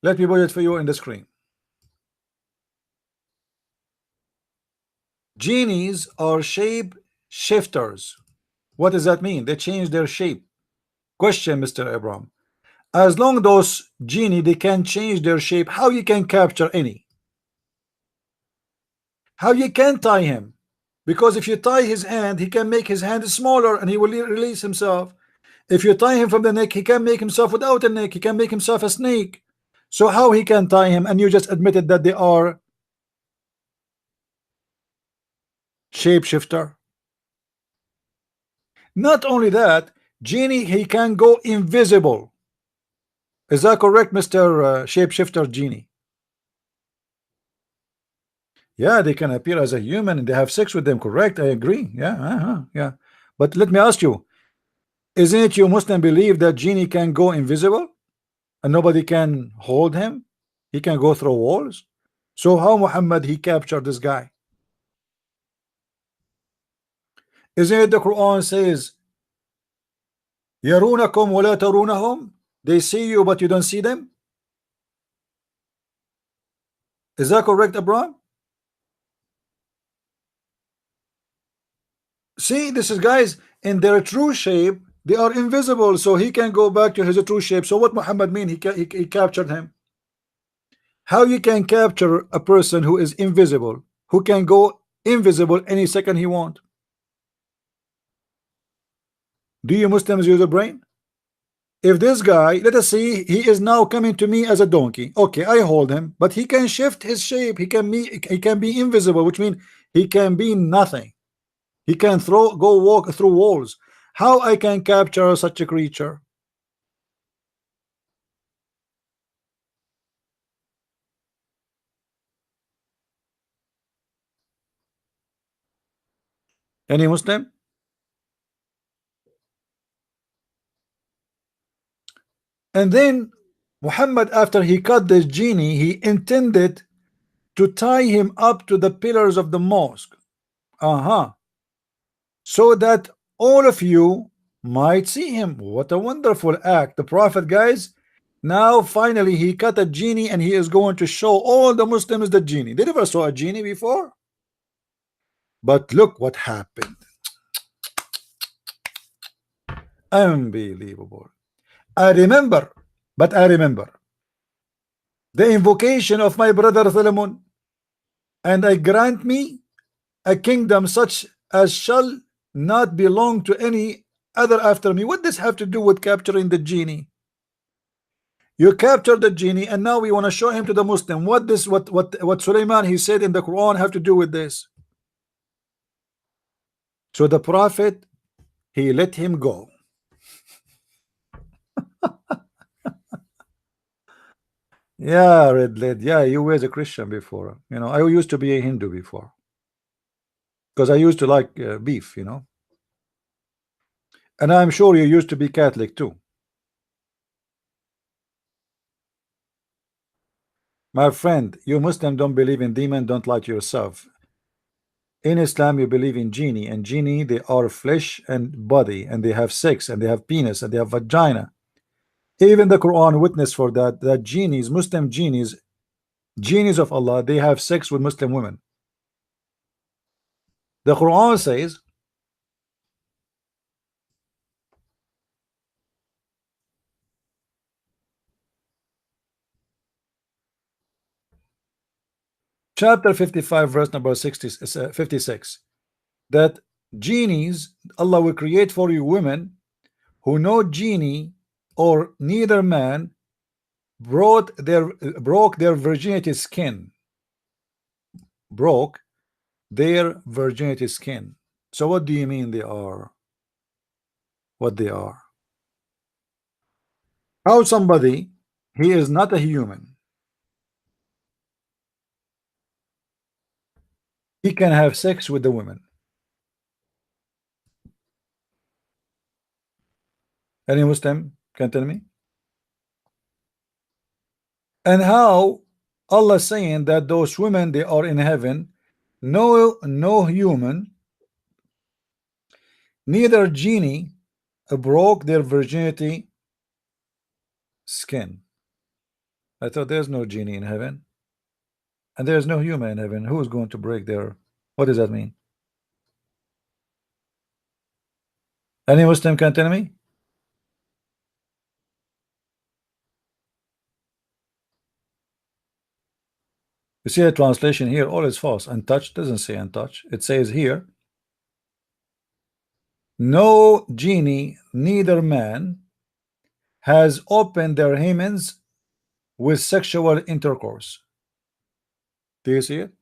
Let me put it for you in the screen. Genies are shape shifters. What does that mean? They change their shape. Question, Mr. Abraham. As long those genie they can change their shape, how you can capture any? How you can tie him? Because if you tie his hand, he can make his hand smaller and he will release himself. If you tie him from the neck, he can make himself without a neck. He can make himself a snake. So how he can tie him? And you just admitted that they are shapeshifter. Not only that, genie, he can go invisible. Is that correct, Mr. Shapeshifter genie? Yeah, they can appear as a human and they have sex with them, correct? I agree. Yeah, yeah. But let me ask you, isn't it you Muslim believe that genie can go invisible and nobody can hold him? He can go through walls. So how Muhammad he captured this guy? Isn't it the Quran says, يَرُونَكُمْ وَلَا تَرُونَهُمْ? They see you but you don't see them. Is that correct, Abraham? See, this is guys in their true shape. They are invisible, so he can go back to his true shape. So what Muhammad mean? He captured him. How you can capture a person who is invisible, who can go invisible any second he want? Do you Muslims use a brain? If this guy, let us see, he is now coming to me as a donkey. Okay, I hold him, but he can shift his shape. He can be invisible, which means he can be nothing. He can go walk through walls. How I can capture such a creature? Any Muslim? And then Muhammad, after he cut the genie, he intended to tie him up to the pillars of the mosque. So that all of you might see him. What a wonderful act. The Prophet, guys, now finally he cut a genie and he is going to show all the Muslims the genie. They never saw a genie before. But look what happened. Unbelievable. I remember the invocation of my brother Solomon, and I grant me a kingdom such as shall not belong to any other after me. What does have to do with capturing the genie? You captured the genie, and now we want to show him to the Muslim. What Sulaiman he said in the Quran have to do with this? So the Prophet he let him go. Yeah, red lid. Yeah, you were a Christian before. You know, I used to be a Hindu before because I used to like beef. You know, and I'm sure you used to be Catholic too. My friend, you Muslim don't believe in demon, don't lie to yourself. In Islam, you believe in genie, and genie they are flesh and body, and they have sex, and they have penis, and they have vagina. Even the Quran witness for that. That genies, Muslim genies of Allah, they have sex with Muslim women. The Quran says, chapter 55, verse number 56, that genies, Allah will create for you women who no genie or neither man broke their virginity skin. Broke their virginity skin. So what do you mean they are what they are? How somebody he is not a human, he can have sex with the women? Any Muslim can tell me? And how Allah saying that those women they are in heaven, no human, neither genie broke their virginity skin. I thought there's no genie in heaven, and there's no human in heaven. Who is going to break their? What does that mean? Any Muslim can tell me? You see a translation here, all is false. Untouched doesn't say untouched. It says here, no genie, neither man, has opened their hymens with sexual intercourse. Do you see it?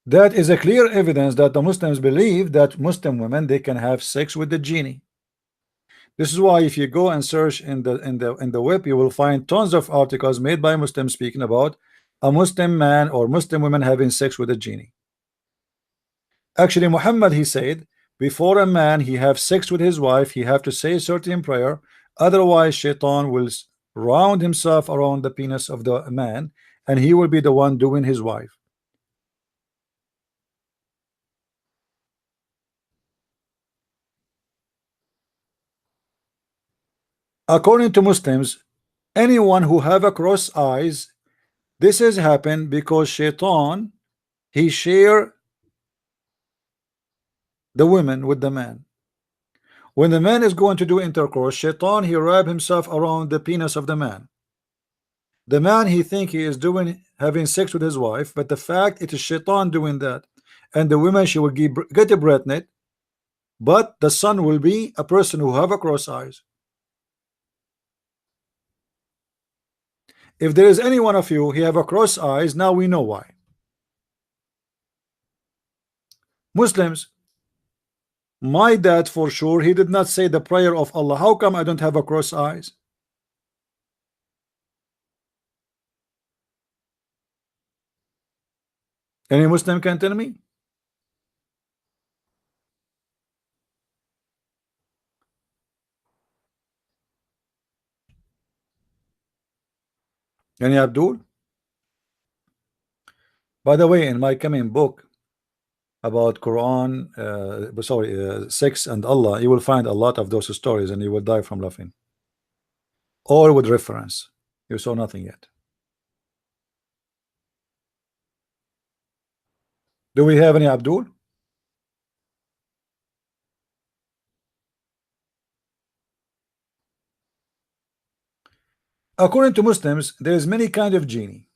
That is a clear evidence that the Muslims believe that Muslim women they can have sex with the genie. This is why if you go and search in the web, you will find tons of articles made by Muslims speaking about a Muslim man or Muslim woman having sex with a genie. Actually, Muhammad, he said, before a man he have sex with his wife, he have to say a certain prayer, otherwise shaitan will round himself around the penis of the man, and he will be the one doing his wife. According to Muslims, anyone who have a cross eyes, this has happened because shaitan, he share the women with the man. When the man is going to do intercourse, shaitan, he wrap himself around the penis of the man. The man, he think he is doing having sex with his wife, but the fact it is shaitan doing that, and the woman, she will get pregnant, but the son will be a person who have a cross eyes. If there is any one of you he have a cross eyes, now we know why. Muslims, my dad for sure, he did not say the prayer of Allah. How come I don't have a cross eyes? Any Muslim can tell me? Any Abdul? By the way, in my coming book about Quran, sex and Allah, you will find a lot of those stories and you will die from laughing. All with reference. You saw nothing yet. Do we have any Abdul? According to Muslims, there is many kind of genie.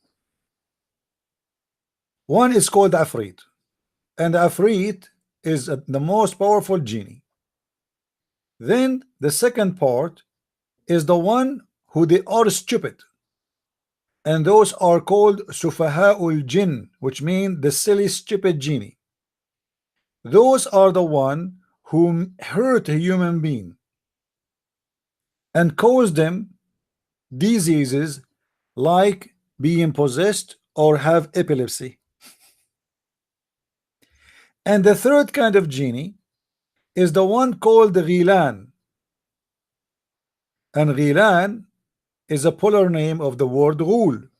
One is called Afrit, and Afrit is the most powerful genie. Then the second part is the one who they are stupid, and those are called Sufaha'ul Jinn, which mean the silly stupid genie. Those are the one who hurt a human being and cause them diseases like being possessed or have epilepsy. And the third kind of genie is the one called the Ghilan, and Ghilan is a polar name of the word Ghul,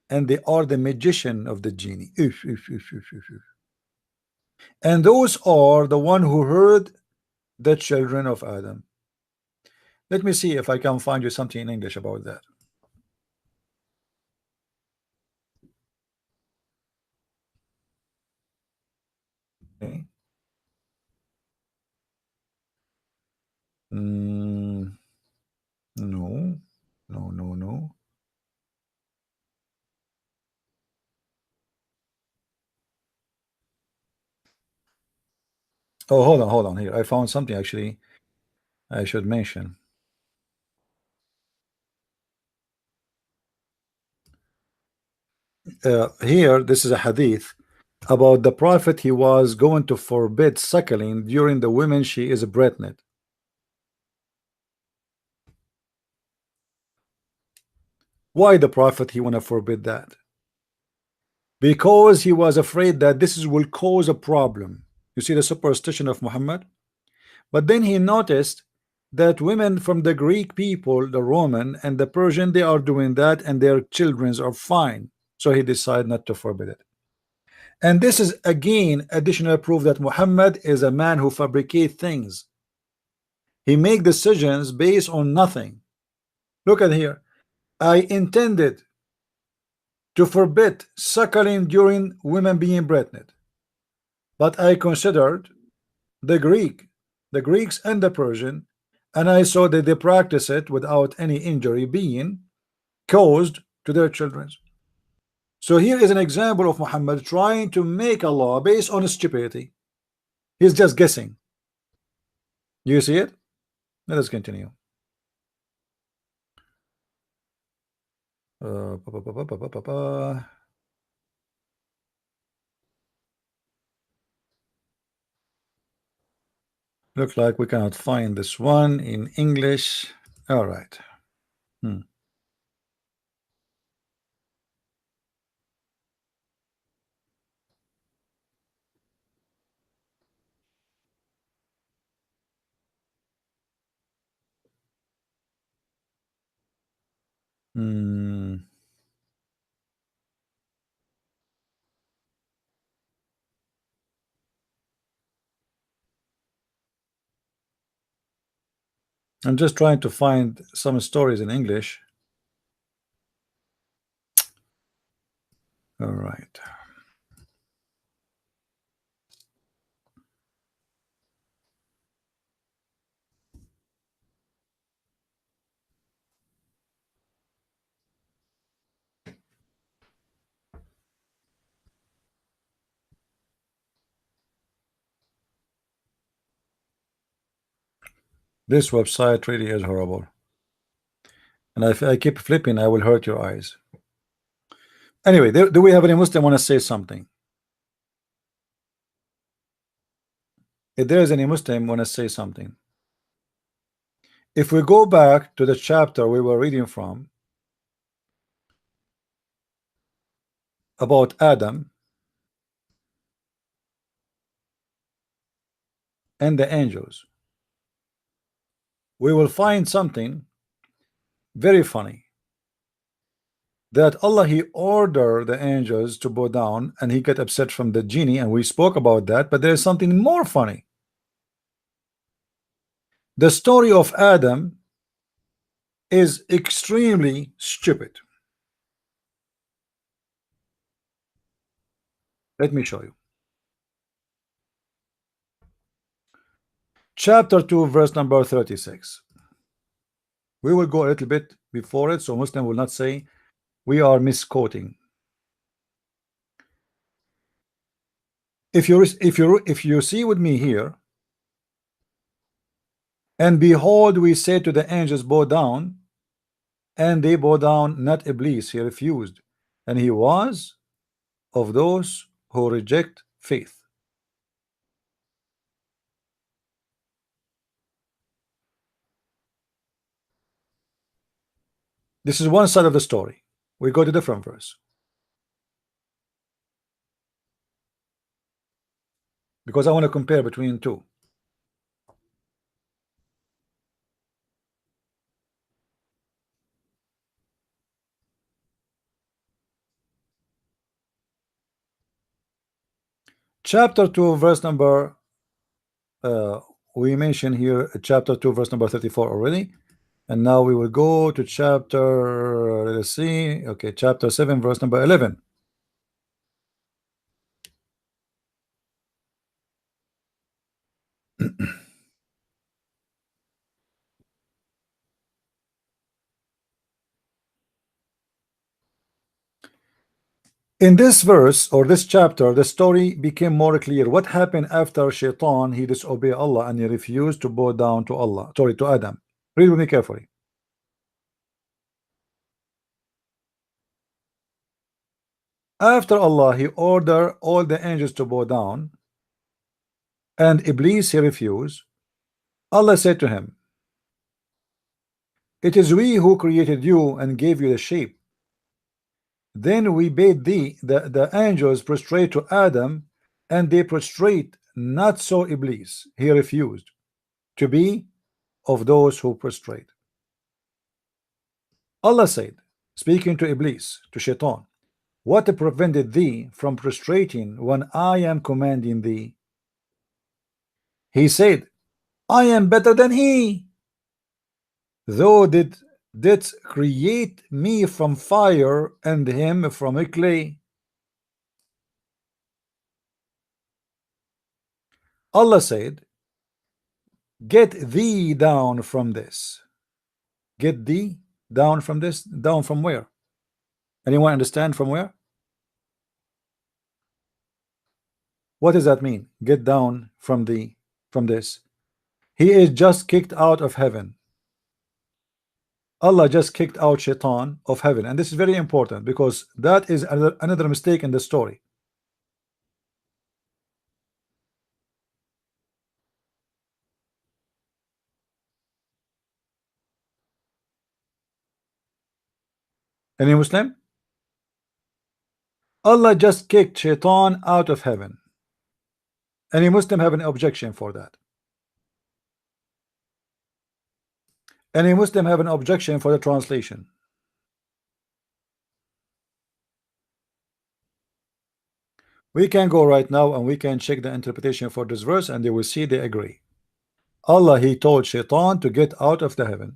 and they are the magician of the genie. And those are the one who heard the children of Adam. Let me see if I can find you something in English about that. Okay. No, no, no, no. Oh, hold on here. I found something actually I should mention. Here, this is a hadith about the prophet. He was going to forbid suckling during the women she is pregnant. Why the prophet he want to forbid that? Because he was afraid that this will cause a problem. You see the superstition of Muhammad. But then he noticed that women from the Greek people, the Roman and the Persian, they are doing that and their children are fine. So he decided not to forbid it. And this is again additional proof that Muhammad is a man who fabricates things. He make decisions based on nothing. Look at here. I intended to forbid suckling during women being pregnant, but I considered the Greeks and the Persian, and I saw that they practice it without any injury being caused to their children. So here is an example of Muhammad trying to make a law based on stupidity. He's just guessing. You see it? Let us continue. Pa, pa, pa, pa, pa, pa, pa. Look like we cannot find this one in English. All right. Hmm. I'm just trying to find some stories in English. All right. This website really is horrible. And if I keep flipping, I will hurt your eyes. Anyway, do we have any Muslim want to say something? If there is any Muslim want to say something. If we go back to the chapter we were reading from about Adam and the angels, we will find something very funny. That Allah, he ordered the angels to bow down and he got upset from the genie, and we spoke about that. But there is something more funny. The story of Adam is extremely stupid. Let me show you. Chapter 2 verse number 36. We will go a little bit before it so Muslim will not say we are misquoting. If you see with me here, and behold, we say to the angels, bow down, and they bow down, not Iblis, he refused, and he was of those who reject faith. This is one side of the story. We go to different verse because I want to compare between two. Chapter 2 verse number we mentioned here chapter 2 verse number 34 already, and now we will go to chapter, let's see, okay, chapter 7 verse number 11. In this verse or this chapter, the story became more clear. What happened after Shaitan, he disobeyed Allah and he refused to bow down to Allah, sorry, to Adam. Read with me carefully. After Allah, he ordered all the angels to bow down, and Iblis, he refused. Allah said to him, it is we who created you and gave you the shape. Then we bade the angels prostrate to Adam, and they prostrate. Not so Iblis, he refused to be of those who prostrate. Allah said, speaking to Iblis, to Shaitan, what prevented thee from prostrating when I am commanding thee? He said, I am better than he. Thou didst create me from fire and him from a clay. Allah said, get thee down from this. Get thee down from this. Down from where? Anyone understand from where? What does that mean? Get down from this. He is just kicked out of heaven. Allah just kicked out Shaitan of heaven, and this is very important because that is another mistake in the story. Any Muslim? Allah just kicked Shaitan out of heaven. Any Muslim have an objection for that? Any Muslim have an objection for the translation? We can go right now and we can check the interpretation for this verse, and they will see they agree. Allah, he told Shaitan to get out of the heaven.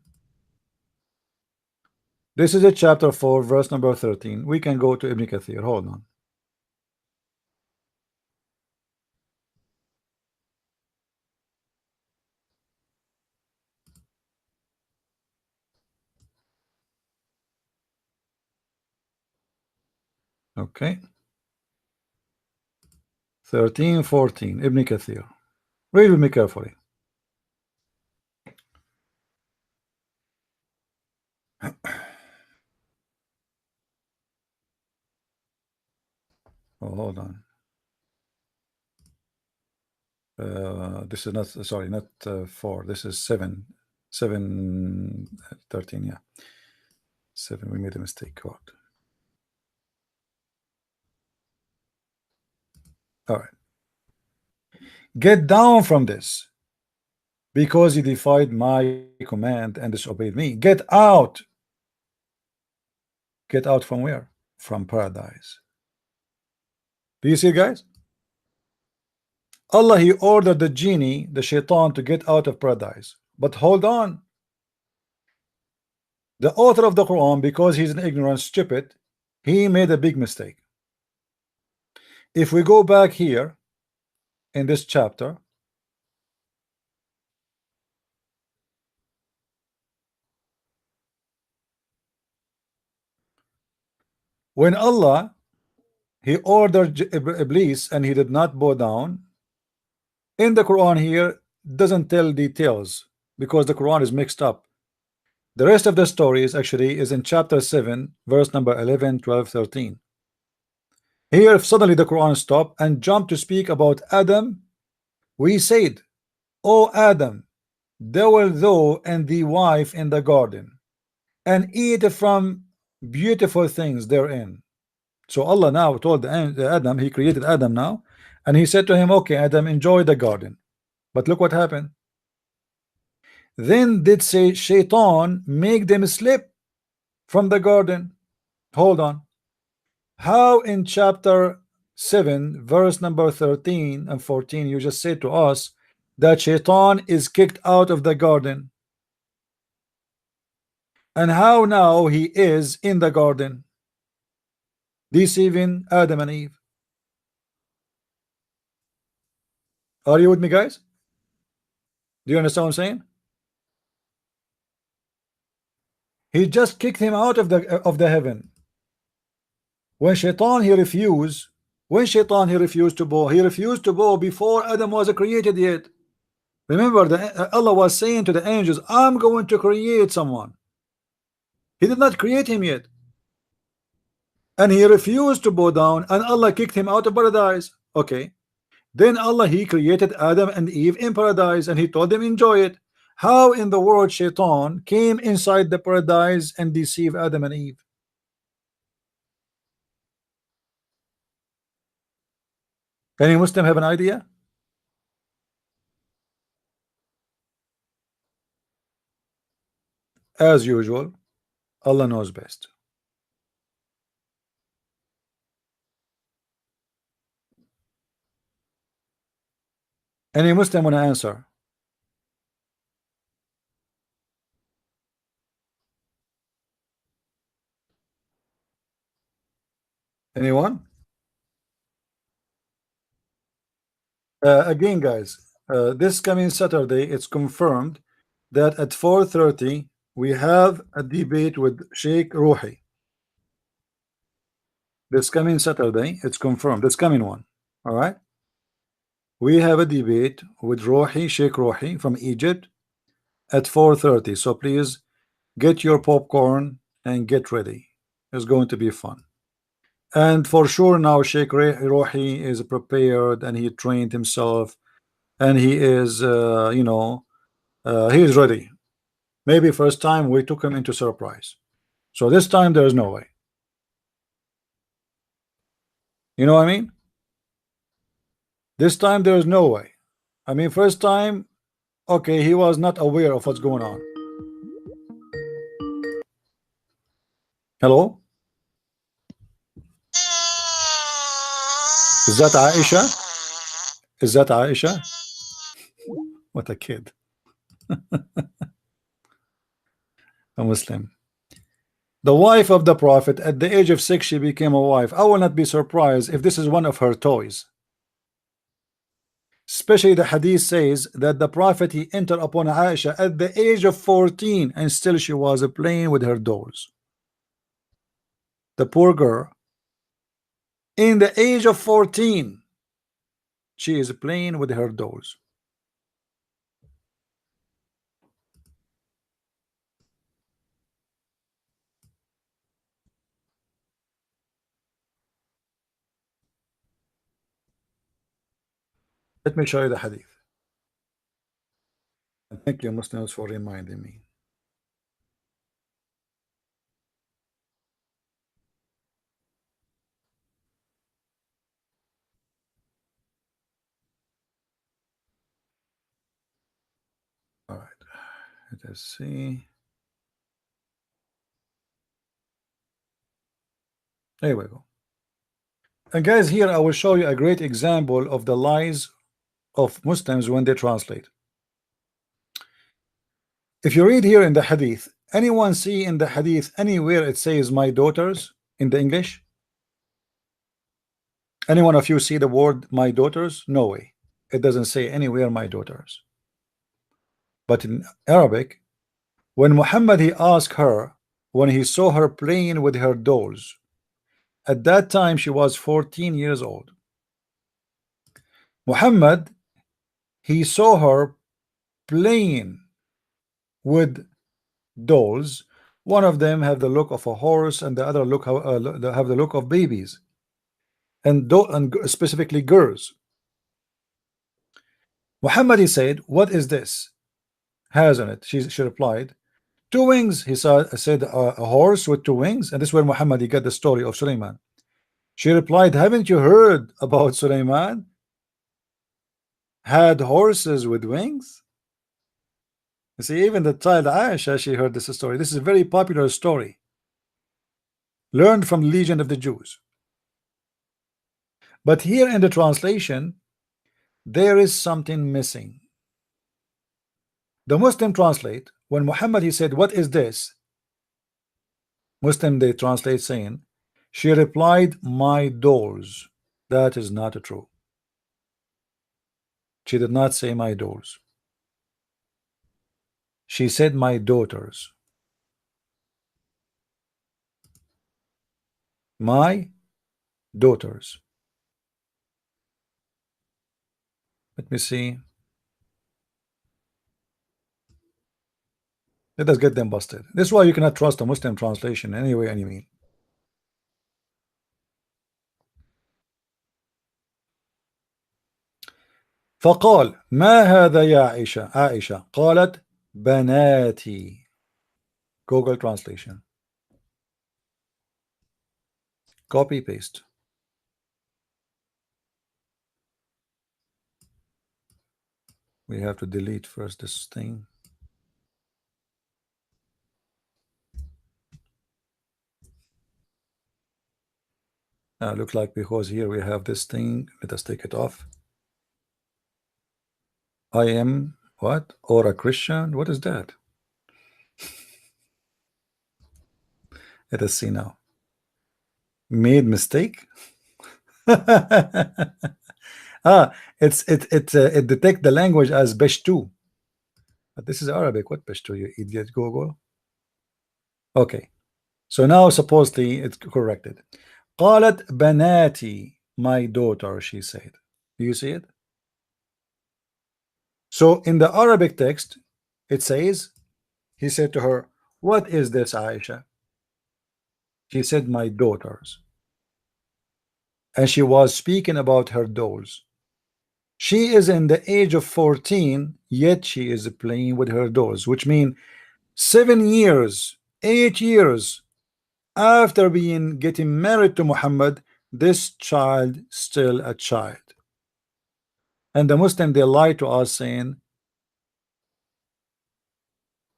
This is a chapter 4, verse number 13. We can go to Ibn Kathir. Hold on. Okay. 13, 14. Ibn Kathir. Read with me carefully. Oh, hold on. This is not, sorry, not 4. This is 7. 7, 13, yeah. 7, we made a mistake. What? All right. Get down from this, because you defied my command and disobeyed me. Get out. Get out from where? From paradise. Do you see, guys? Allah, he ordered the genie, the shaitan, to get out of paradise. But hold on. The author of the Quran, because he's an ignorant, stupid, he made a big mistake. If we go back here in this chapter, when Allah, he ordered Iblis and he did not bow down, in the Quran here doesn't tell details because the Quran is mixed up. The rest of the story is actually is in chapter 7, verse number 11, 12, 13. Here suddenly the Quran stopped and jumped to speak about Adam. We said, O Adam, thou and thy wife in the garden, and eat from beautiful things therein. So Allah now told Adam, he created Adam now, and he said to him, okay, Adam, enjoy the garden. But look what happened. Then did say Shaitan make them slip from the garden. Hold on. How in chapter 7, verse number 13 and 14, you just said to us that Shaitan is kicked out of the garden? And how now he is in the garden deceiving Adam and Eve? Are you with me, guys? Do you understand what I'm saying? He just kicked him out of the heaven. When Shaitan he refused, to bow, he refused to bow before Adam was created yet. Remember that Allah was saying to the angels, I'm going to create someone. He did not create him yet. And he refused to bow down, and Allah kicked him out of paradise. Okay. Then Allah, he created Adam and Eve in paradise, and he told them enjoy it. How in the world Shaitan came inside the paradise and deceived Adam and Eve? Any Muslim have an idea? As usual, Allah knows best. Any Muslim want to answer? Anyone? Again, guys, this coming Saturday, it's confirmed that at 4:30 we have a debate with Sheikh Ruhi. This coming Saturday, it's confirmed. This coming one, all right. We have a debate with Ruhi, Sheikh Ruhi from Egypt at 4:30. So please get your popcorn and get ready. It's going to be fun. And for sure now Sheikh Ruhi is prepared and he trained himself and he is he is ready. Maybe first time we took him into surprise. So this time there is no way. You know what I mean? This time there is no way. I mean, first time, okay, he was not aware of what's going on. Hello? Is that Aisha? Is that Aisha? What a kid. A Muslim. The wife of the Prophet, at the age of 6, she became a wife. I will not be surprised if this is one of her toys. Especially the hadith says that the Prophet, he entered upon Aisha at the age of 14 and still she was playing with her dolls. The poor girl, in the age of 14, she is playing with her dolls. Let me show you the hadith. And thank you, Muslims, for reminding me. All right, let us see. There we go. And guys, here I will show you a great example of the lies of Muslims when they translate. If you read here in the hadith, anyone see in the hadith anywhere it says my daughters in the English? Anyone of you see the word my daughters? No way. It doesn't say anywhere my daughters. But in Arabic, when Muhammad he asked her, when he saw her playing with her dolls, at that time she was 14 years old. Muhammad, he saw her playing with dolls. One of them have the look of a horse and the other look have the look of babies, and specifically girls. Muhammad, he said, what is this has on it? She replied, two wings. He said a horse with two wings. And this is where Muhammad he got the story of Sulaiman. She replied, haven't you heard about Sulaiman had horses with wings? You see, even the child Aisha, she heard this story. This is a very popular story learned from the Legend of the Jews. But here in the translation, there is something missing. The Muslim translate, when Muhammad he said, what is this? Muslim they translate saying, she replied, my dolls. That is not true. She did not say my dolls. She said my daughters. My daughters. Let me see. Let us get them busted. This is why you cannot trust a Muslim translation anyway, any mean. فقال ما هذا يا عائشة. عائشة قالت بناتي. Google translation. Copy paste. We have to delete first this thing. Look like because here we have this thing. Let us take it off. I am what? Or a Christian? What is that? Let us see now. Made mistake. It detect the language as Pashto. But this is Arabic. What Pashto, you idiot Google? Okay. So now supposedly it's corrected. قالت بناتي, my daughter, she said. Do you see it? So in the Arabic text, it says, he said to her, what is this, Aisha? She said, my daughters. And she was speaking about her dolls. She is in the age of 14, yet she is playing with her dolls, which means 7 years, 8 years after getting married to Muhammad, this child still a child. And the Muslim, they lie to us saying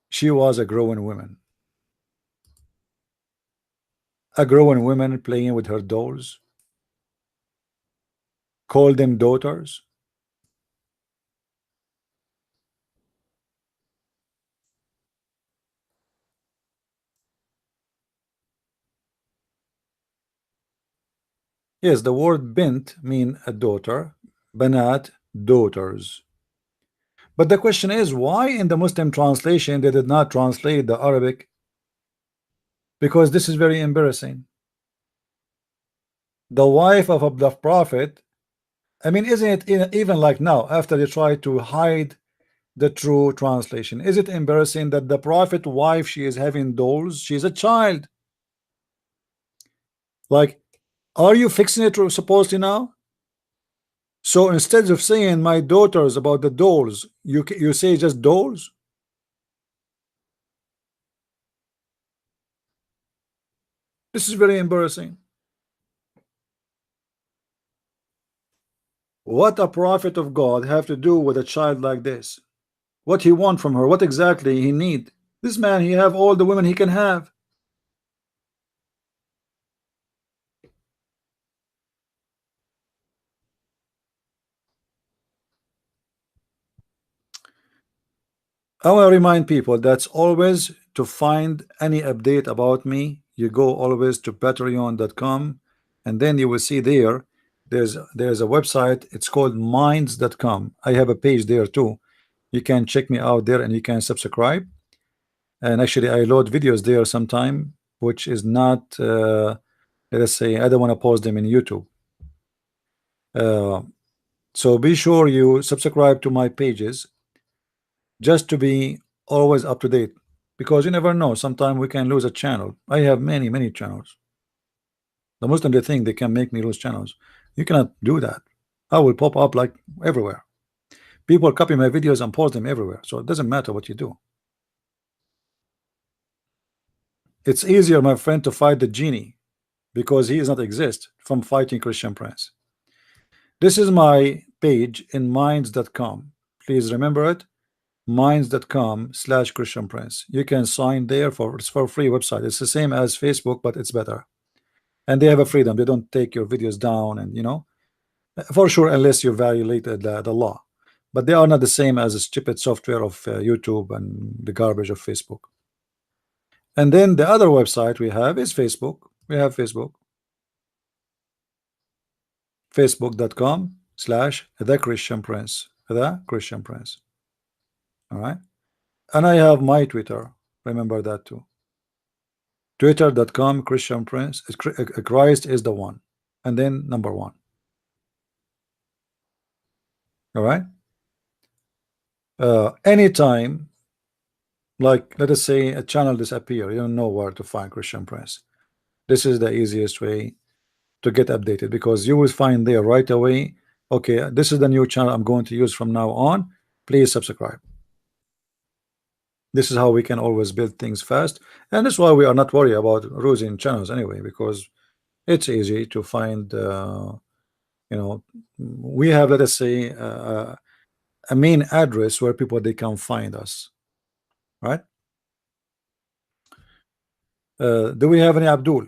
she was a growing woman. A growing woman playing with her dolls. call them daughters? Yes, the word bint mean a daughter, banat, daughters. But the question is, why in the Muslim translation they did not translate the Arabic? Because this is very embarrassing. The wife of the prophet, I mean, isn't it even like now, after they try to hide the true translation, is it embarrassing that the prophet wife, she is having dolls, she's a child? Like, are you fixing it supposedly now? So instead of saying my daughters about the dolls, you say just dolls? This is very embarrassing. What a prophet of God have to do with a child like this? What he want from her? What exactly he need? This man, he have all the women he can have. I want to remind people that's always to find any update about me. You go always to patreon.com, and then you will see there's a website. It's called minds.com. I have a page there too. You can check me out there and you can subscribe. And actually, I load videos there sometime, which is not, let us say, I don't want to post them in YouTube. Uh, so be sure you subscribe to my pages just to be always up to date, because you never know, sometimes we can lose a channel. I have many channels. The Muslim, they think they can make me lose channels. You cannot do that. I will pop up like everywhere. People copy my videos and post them everywhere, so it doesn't matter what you do. It's easier, my friend, to fight the genie, because he does not exist, from fighting Christian Prince. This is my page in minds.com. Please remember it, minds.com/Christian Prince. You can sign there it's for free website. It's the same as Facebook, but it's better. And they have a freedom. They don't take your videos down, and for sure, unless you violated the law. But they are not the same as the stupid software of YouTube and the garbage of Facebook. And then the other website we have is Facebook. We have Facebook. Facebook.com/the Christian Prince. The Christian Prince. All right. And I have my Twitter. Remember that too. Twitter.com Christian Prince. Christ is the one. And then number one. All right. Anytime, like let us say a channel disappear, you don't know where to find Christian Prince. This is the easiest way to get updated, because you will find there right away, okay, this is the new channel I'm going to use from now on. Please subscribe. This is how we can always build things fast, and that's why we are not worried about losing channels anyway, because it's easy to find. We have, let us say, a main address where people they can find us, right? Do we have any Abdul?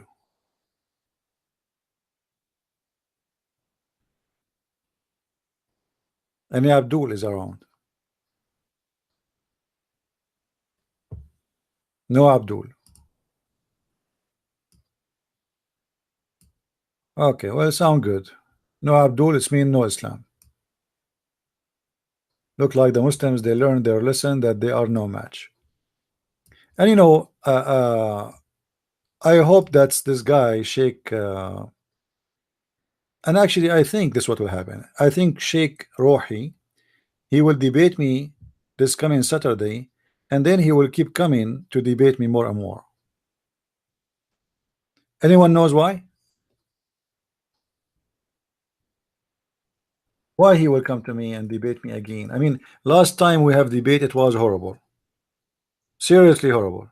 Any Abdul is around? No Abdul. Okay, well, sound good. No Abdul, it's mean no Islam. Look like the Muslims, they learned their lesson that they are no match. And I hope that's this guy Sheikh, and actually I think this what will happen. I think Sheikh Rohi, he will debate me this coming Saturday, and then he will keep coming to debate me more and more. Anyone knows why? Why he will come to me and debate me again? I mean, last time we have debate, it was horrible. Seriously horrible.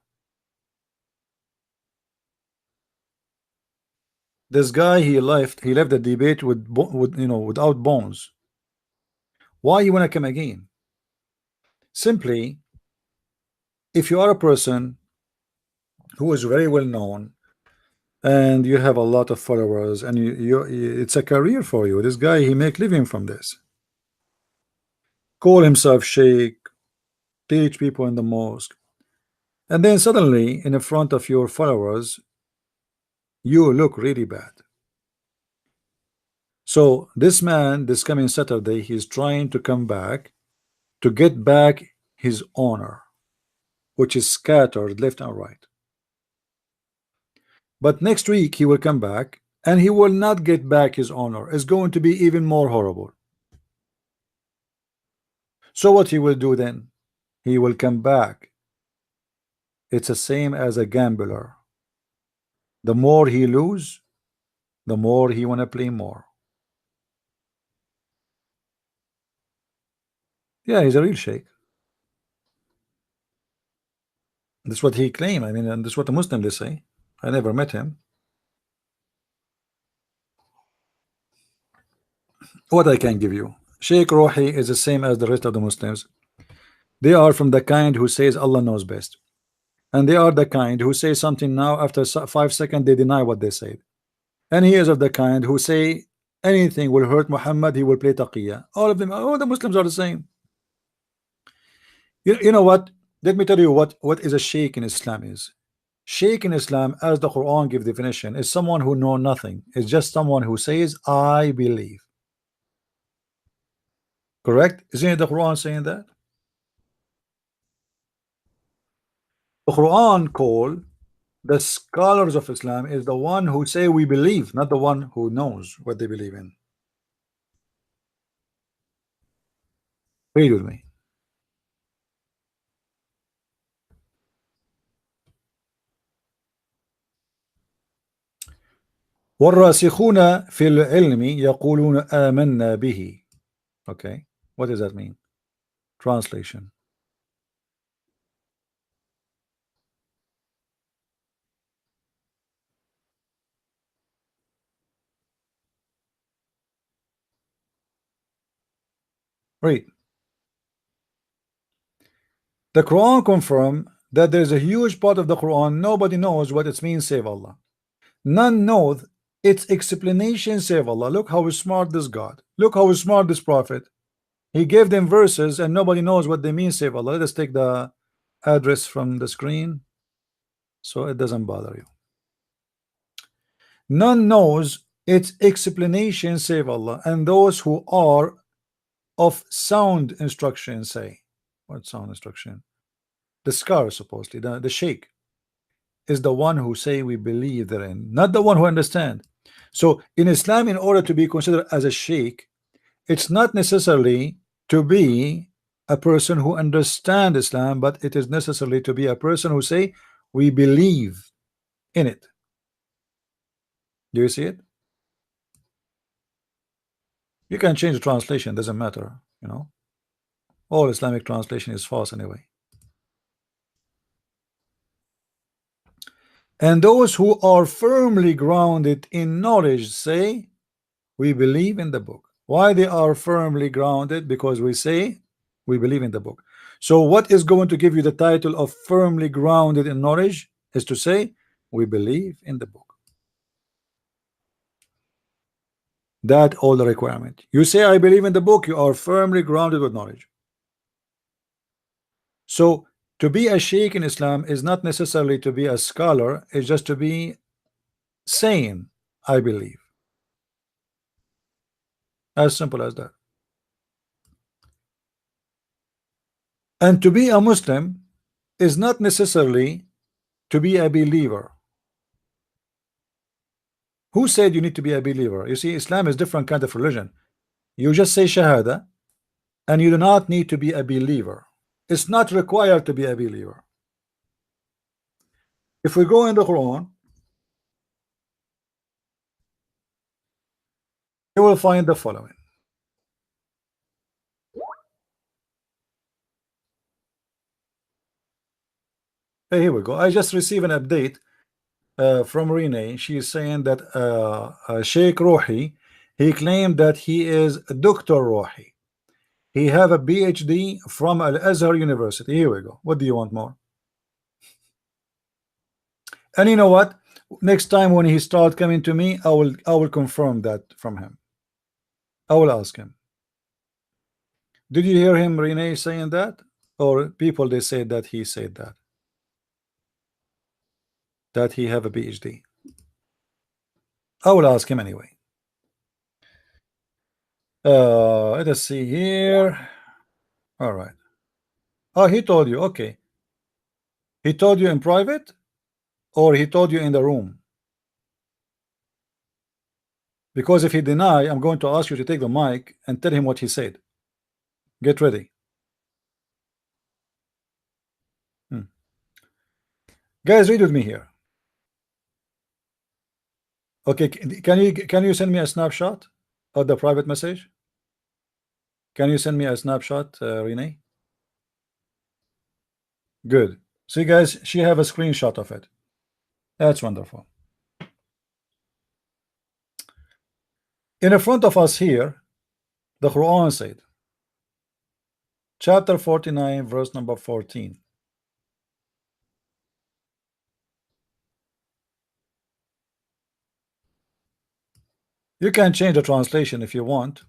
This guy, he left the debate without bones. Why you want to come again? Simply, if you are a person who is very well known, and you have a lot of followers, and it's a career for you. This guy, he make living from this. Call himself sheikh, teach people in the mosque, and then suddenly in front of your followers you look really bad. So this man, this coming Saturday, he's trying to come back to get back his honor, which is scattered left and right. But next week he will come back and he will not get back his honor. It's going to be even more horrible. So what he will do then? He will come back. It's the same as a gambler. The more he lose, the more he want to play more. Yeah, he's a real sheikh. That's what he claim. I mean, and that's what the Muslims they say. I never met him. What I can give you, Sheikh Rohi is the same as the rest of the Muslims. They are from the kind who says Allah knows best, and they are the kind who say something now, after 5 seconds they deny what they said. And he is of the kind who say anything will hurt Muhammad, he will play taqiyya. All of them, all the Muslims are the same. You know what? Let me tell you what is a sheikh in Islam is. Sheikh in Islam, as the Quran gives definition, is someone who know nothing. It's just someone who says I believe. Correct? Isn't it the Quran saying that? The Quran call the scholars of Islam is the one who say we believe, not the one who knows what they believe in. Read with me. والراسخون في العلم يقولون آمنا به. Okay, what does that mean? Translation. Read. The Quran confirm that there is a huge part of the Quran nobody knows what it means save Allah. None knows its explanation save Allah. Look how smart this God. Look how smart this prophet. He gave them verses and nobody knows what they mean save Allah. Let us take the address from the screen so it doesn't bother you. None knows its explanation save Allah, and those who are of sound instruction say. What sound instruction? The scholar, supposedly the sheikh is the one who say we believe therein, not the one who understand. So in Islam, in order to be considered as a sheikh, it's not necessarily to be a person who understand Islam, but it is necessarily to be a person who say we believe in it. Do you see it? You can change the translation, doesn't matter, you know. All Islamic translation is false anyway. And those who are firmly grounded in knowledge say we believe in the book. Why they are firmly grounded? Because we say we believe in the book. So what is going to give you the title of firmly grounded in knowledge is to say we believe in the book. That all the requirement. You say I believe in the book, you are firmly grounded with knowledge. So to be a sheikh in Islam is not necessarily to be a scholar, it's just to be saying I believe. As simple as that. And to be a Muslim is not necessarily to be a believer. Who said you need to be a believer? You see, Islam is different kind of religion. You just say Shahada and you do not need to be a believer. It's not required to be a believer. If we go in the Quran, you will find the following. Hey, here we go. I just received an update from Renee. She is saying that Sheikh Rohi, he claimed that he is Dr. Rohi. He have a PhD from Al-Azhar University. Here we go. What do you want more? And you know what? Next time when he start coming to me, I will confirm that from him. I will ask him. Did you hear him, Renee, saying that? Or people they say that he said that he have a PhD. I will ask him anyway. Let us see here. All right. Oh, he told you. Okay. He told you in private, or he told you in the room? Because if he deny, I'm going to ask you to take the mic and tell him what he said. Get ready. Guys, read with me here. Okay, can you send me a snapshot of the private message? Can you send me a snapshot, Renee? Good. See, guys, she have a screenshot of it. That's wonderful. In front of us here, the Quran said, chapter 49, verse number 14. You can change the translation if you want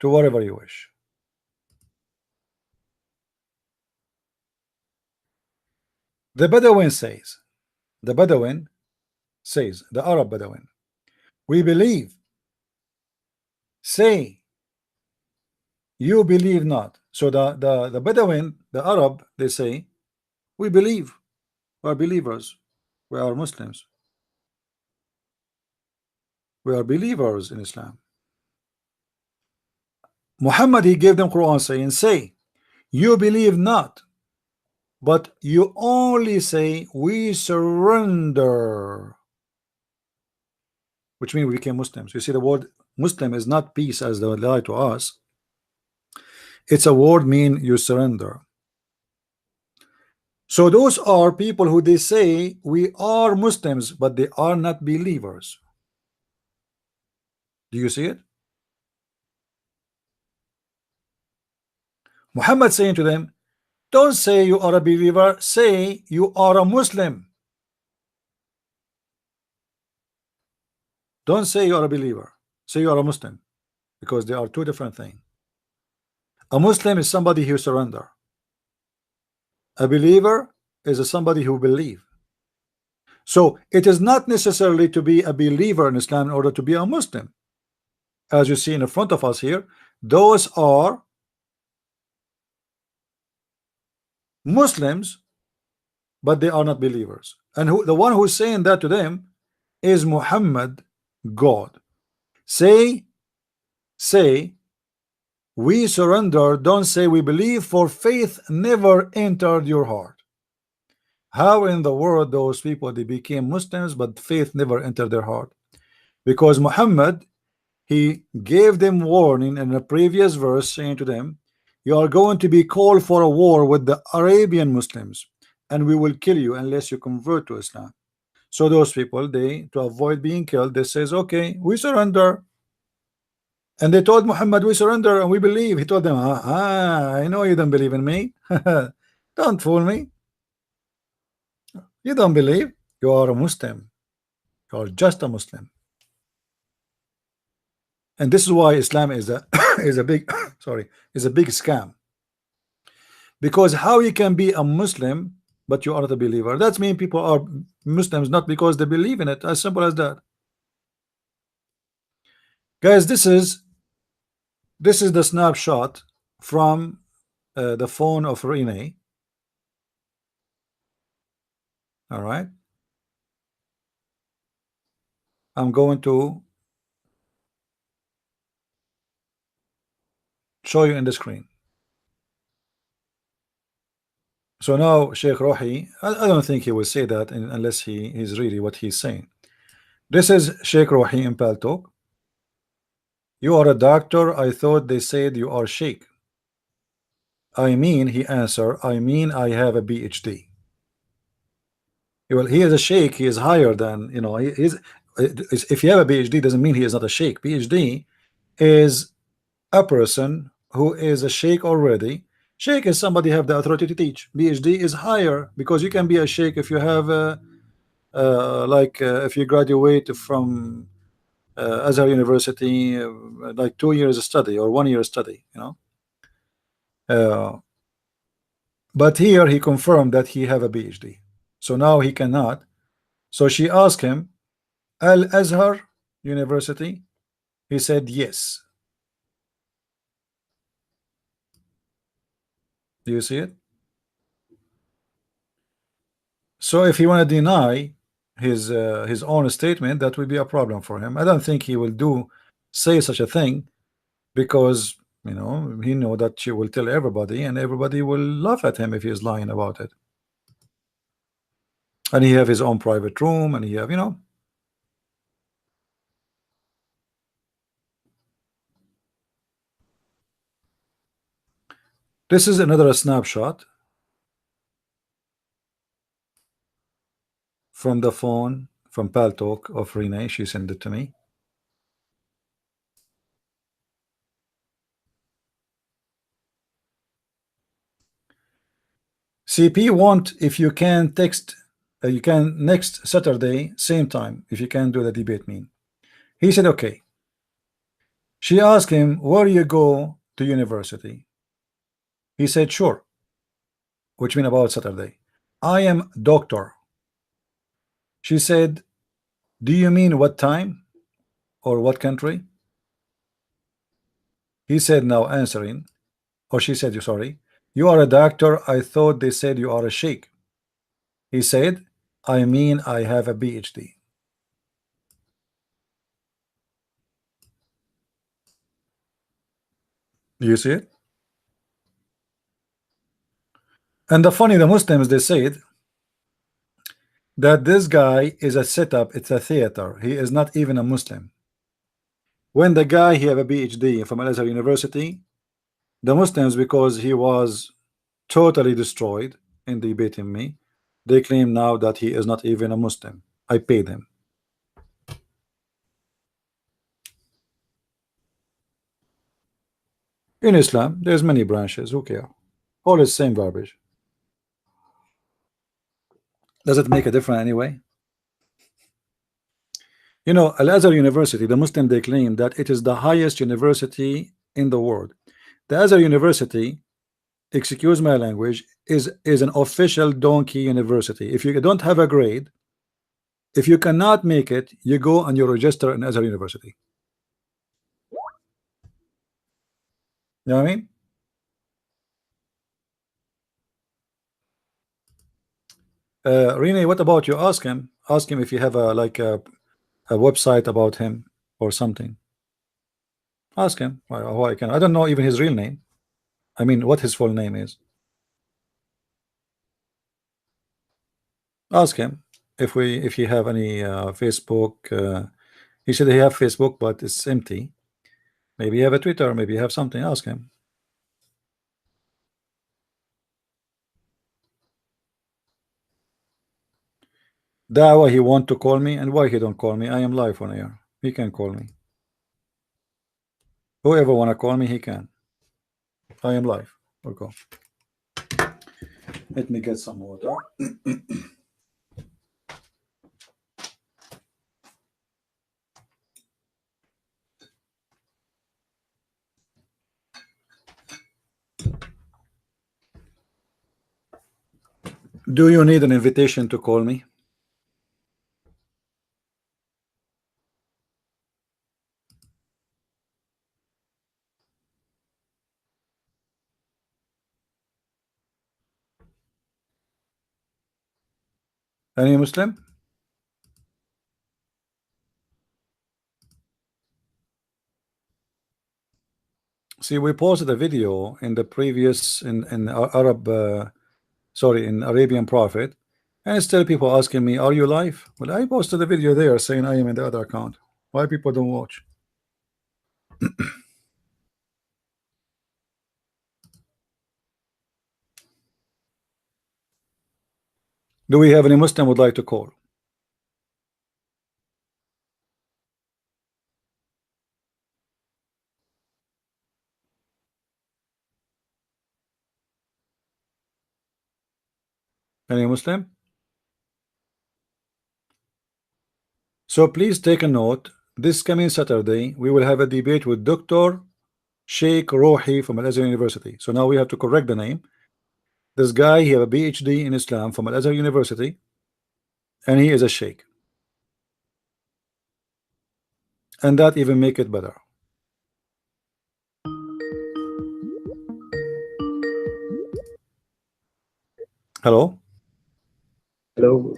to whatever you wish. The Bedouin says, the Arab Bedouin, we believe. Say, you believe not. So the Bedouin, the Arab, they say, we believe. We are believers. We are Muslims. We are believers in Islam. Muhammad, he gave them Quran saying, say, you believe not, but you only say we surrender, which means we became Muslims. You see, the word Muslim is not peace as they would lie to us. It's a word mean you surrender. So those are people who they say we are Muslims, but they are not believers. Do you see it? Muhammad saying to them, don't say you are a believer, say you are a Muslim. Don't say you are a believer, say you are a Muslim, because they are two different things. A Muslim is somebody who surrender. A believer is somebody who believe. So it is not necessarily to be a believer in Islam in order to be a Muslim. As you see in front of us here, those are Muslims, but they are not believers. And the one who's saying that to them is Muhammad, God. Say, we surrender, don't say we believe, for faith never entered your heart. How in the world those people, they became Muslims, but faith never entered their heart? Because Muhammad, he gave them warning in a previous verse, saying to them, you are going to be called for a war with the Arabian Muslims, and we will kill you unless you convert to Islam. So those people, they, to avoid being killed, they says, okay, we surrender. And they told Muhammad, we surrender and we believe. He told them, I know you don't believe in me. Don't fool me. You don't believe. You are a Muslim. You are just a Muslim. And this is why Islam is a is a big is a big scam. Because how you can be a Muslim but you are not a believer? That means people are Muslims not because they believe in it. As simple as that. Guys, this is the snapshot from the phone of Renee. All right. I'm going to show you in the screen. So now Sheikh Rohi, I don't think he will say that unless he's really what he's saying. This is Sheikh Rohi in Paltalk. You are a doctor. I thought they said you are Sheikh. I mean, he answered, I mean I have a PhD. Well, he is a Sheikh. He is higher than, you know, if you have a PhD doesn't mean he is not a Sheikh. PhD is a person who is a Sheikh already. Sheikh is somebody have the authority to teach. PhD is higher because you can be a sheikh if you have if you graduate from Azhar University, like 2 years of study or 1 year study, you know. Uh, but here he confirmed that he have a PhD, so now he cannot. So she asked him, Al Azhar University. He said yes. Do you see it? So if he want to deny his own statement, that will be a problem for him. I don't think he will say such a thing because he know that she will tell everybody and everybody will laugh at him if he is lying about it. And he have his own private room and he have this is another snapshot from the phone from Paltalk of Renee. She sent it to me. CP want if you can text you can next Saturday same time if you can do the debate mean. He said okay. She asked him where you go to university. He said sure, which mean about Saturday. I am doctor. She said, do you mean what time or what country? He said now answering, or she said, you sorry, you are a doctor. I thought they said you are a sheikh. He said, I mean I have a PhD. Do you see it? And the Muslims, they said that this guy is a setup, it's a theater. He is not even a Muslim. When the guy he have a PhD from Al-Azhar University, the Muslims, because he was totally destroyed in debating me, they claim now that he is not even a Muslim. I paid him. In Islam, there's many branches. Who care? All is same garbage. Does it make a difference anyway? Al-Azhar University, the Muslim, they claim that it is the highest university in the world. The Azhar University, excuse my language, is an official donkey university. If you don't have a grade, if you cannot make it, you go and you register in Azhar University. You know what I mean? Rene, what about you? Ask him. Ask him if you have a website about him or something. Ask him. Why can I don't know even his real name. I mean, what his full name is. Ask him if he have any Facebook. He said he have Facebook, but it's empty. Maybe you have a Twitter. Maybe you have something. Ask him. Dawa, he want to call me, and why he don't call me? I am live on air. He can call me. Whoever wanna call me, he can. I am live. We'll go. Let me get some water. Do you need an invitation to call me? Any Muslim? See, we posted a video in the previous in Arab, sorry, in Arabian Prophet, and still people asking me, "Are you live?" Well, I posted a video there saying I am in the other account. Why people don't watch? Do we have any Muslim would like to call? Any Muslim? So please take a note. This coming Saturday, we will have a debate with Dr. Sheikh Rohi from Al Azhar University. So now we have to correct the name. This guy, he have a PhD in Islam from Al Azhar University, and he is a sheikh. And that even make it better. Hello? Hello.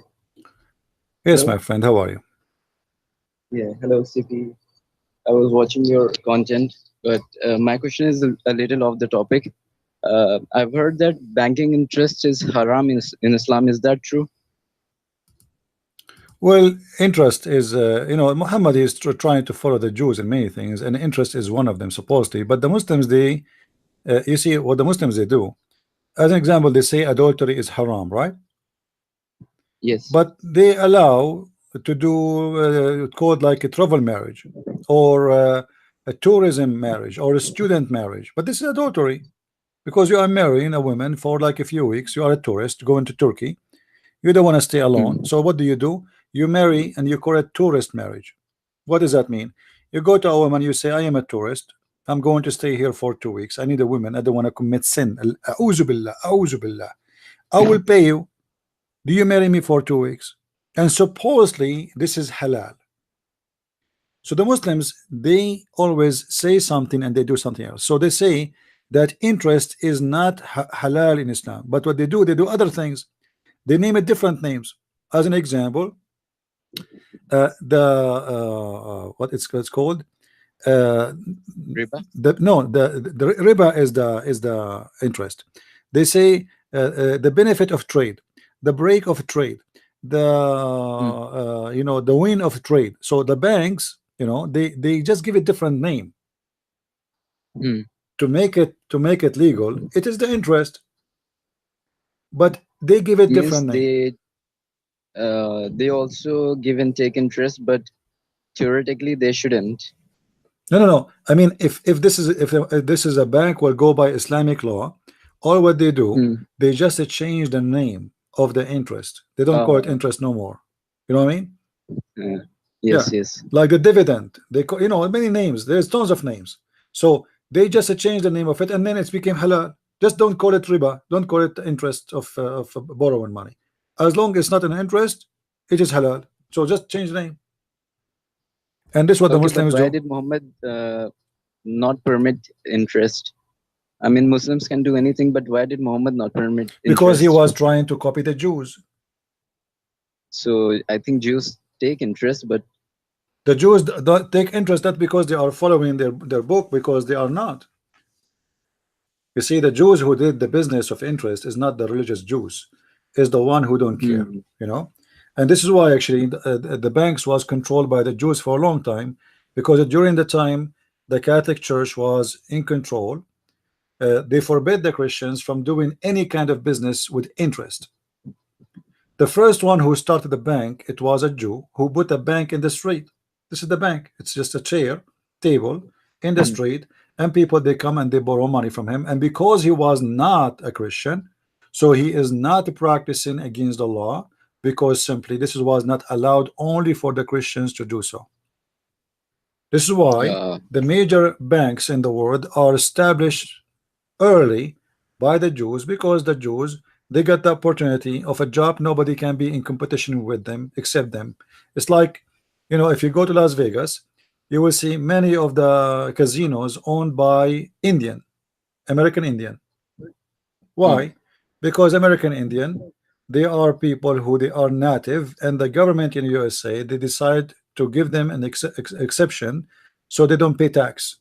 Yes, Hello. my friend, how are you? Yeah. Hello, CP. I was watching your content, but my question is a little off the topic. I've heard that banking interest is haram in Islam. Is that true? Well, interest is, Muhammad is trying to follow the Jews in many things, and interest is one of them, supposedly. But the Muslims, you see, what the Muslims they do, as an example, they say adultery is haram, right? Yes. But they allow to do called like a travel marriage, or a tourism marriage, or a student marriage. But this is adultery because you are marrying a woman for like a few weeks. You are a tourist going to Turkey. You don't want to stay alone. Mm. So what do? You marry and you call it tourist marriage. What does that mean? You go to a woman, you say, I am a tourist. I'm going to stay here for 2 weeks. I need a woman. I don't want to commit sin. A'udhu billah, a'udhu billah. I will pay you. Do you marry me for 2 weeks? And supposedly this is halal. So the Muslims, they always say something and they do something else. So they say that interest is not halal in Islam. But what they do other things. They name it different names. As an example, what it's called, uh, Riba. the riba is the interest. They say the benefit of trade, the break of trade, the Mm. the win of trade. So the banks, they just give it different name Mm. to make it legal. It is the interest, but they give it Means different name. they also give and take interest, but theoretically they shouldn't. No. I mean, if this is a bank will go by Islamic law, all what they do, Mm. they just change the name of the interest. They don't call it Uh, interest no more. You know what I mean? uh, Yeah, yes. Yes. like the dividend. They call, many names. There's tons of names. So they just change the name of it, and then it's became halal. Just don't call it riba. Don't call it interest of borrowing money. As long as it's not an interest, it is halal. So just change the name. And this is what the Okay, but Muslims why do. did Muhammad not permit interest? I mean, Muslims can do anything, but why did Muhammad not permit Because he interest? was trying to copy the Jews. So I think Jews take interest, but The Jews don't take interest not because they are following their book, because they are not. You see, the Jews who did the business of interest is not the religious Jews, is the one who don't care, hmm, and this is why actually the banks was controlled by the Jews for a long time, because during the time the Catholic Church was in control, they forbid the Christians from doing any kind of business with interest. The first one who started the bank, it was a Jew who put a bank in the street. This is the bank. It's just a chair, table in the hmm, street, and people they come and they borrow money from him. And because he was not a Christian, so he is not practicing against the law, because simply this was not allowed only for the Christians to do so. This is why uh, the major banks in the world are established early by the Jews, because the Jews, they got the opportunity of a job. Nobody can be in competition with them except them. It's like, if you go to Las Vegas, you will see many of the casinos owned by American Indian. hmm, Why? Because American Indian, they are people who they are native, and the government in USA, they decide to give them an exception, so they don't pay tax.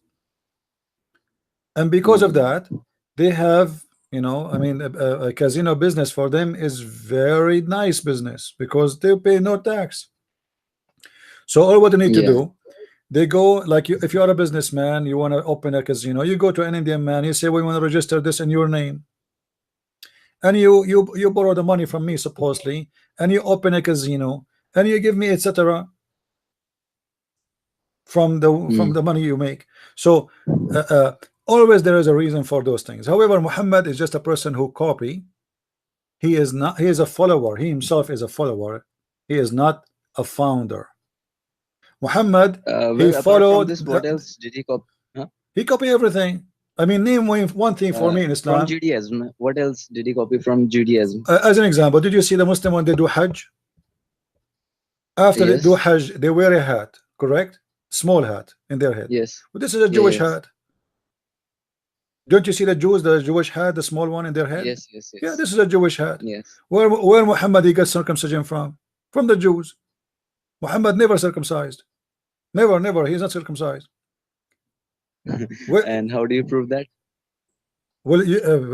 And because of hmm, that, they have, I mean, a casino business for them is very nice business, because they pay no tax. So all what they need to yeah, do, they go like you, if you are a businessman, you want to open a casino, you go to an Indian man, you say, we want to register this in your name, and you borrow the money from me supposedly, and you open a casino, and you give me etc. from hmm, the money you make. So always there is a reason for those things. However, Muhammad is just a person who copy. He is not. He is a follower. He himself is a follower. He is not a founder. Muhammad, he Well, apart from followed. this, what else did he copy? Huh? He copied everything. I mean, name one thing for me in From Islam. Judaism. What else did he copy from Judaism? As an example, did you see the Muslim when they do Hajj? After they do Yes. Hajj, they wear a hat, correct? Small hat in their head. Yes. But this is a Jewish Yes. hat. Don't you see the Jews, the Jewish hat, the small one in their head? Yes. Yes. Yeah, Yes. this is a Jewish hat. Yes. Where Muhammad he got circumcision from? From the Jews. Muhammad never circumcised. Never, never. He's not circumcised. Where, And how do you prove that? well,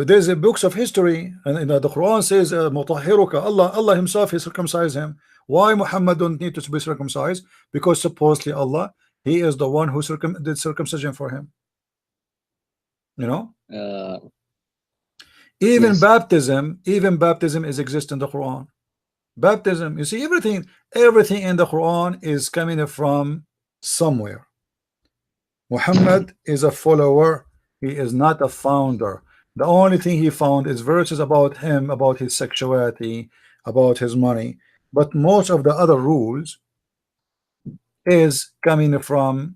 there's a books of history, and the Quran says, "Mutahhiruka." Allah Himself He circumcised him. Why Muhammad don't need to be circumcised? Because supposedly Allah, He is the one who did circumcision for him. You know, Uh, even yes. baptism is exist in the Quran. Baptism, you see, everything in the Quran is coming from somewhere. Muhammad is a follower. He is not a founder. The only thing he found is verses about him, about his sexuality, about his money. But most of the other rules is coming from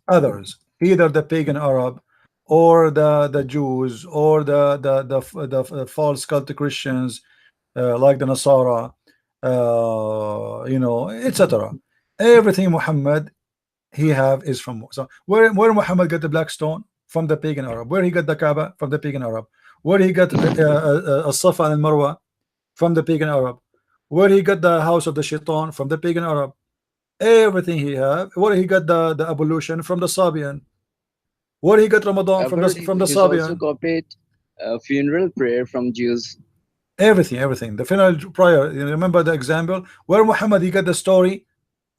others, either the pagan Arab or the Jews or the false cult Christians, like the Nasara, you know, etc. Everything Muhammad he have is from. So where Muhammad got the black stone? From the pagan Arab. Where he got the Kaaba? From the pagan Arab. Where he got Safa and Marwa? From the pagan Arab. Where he got the house of the Shaitan? From the pagan Arab. Everything he have. Where he got the ablution? From the Sabian. Where he got Ramadan? I've From heard the he's also Sabian. copied funeral prayer from Jews. Everything. The funeral prayer. You remember the example where Muhammad he got the story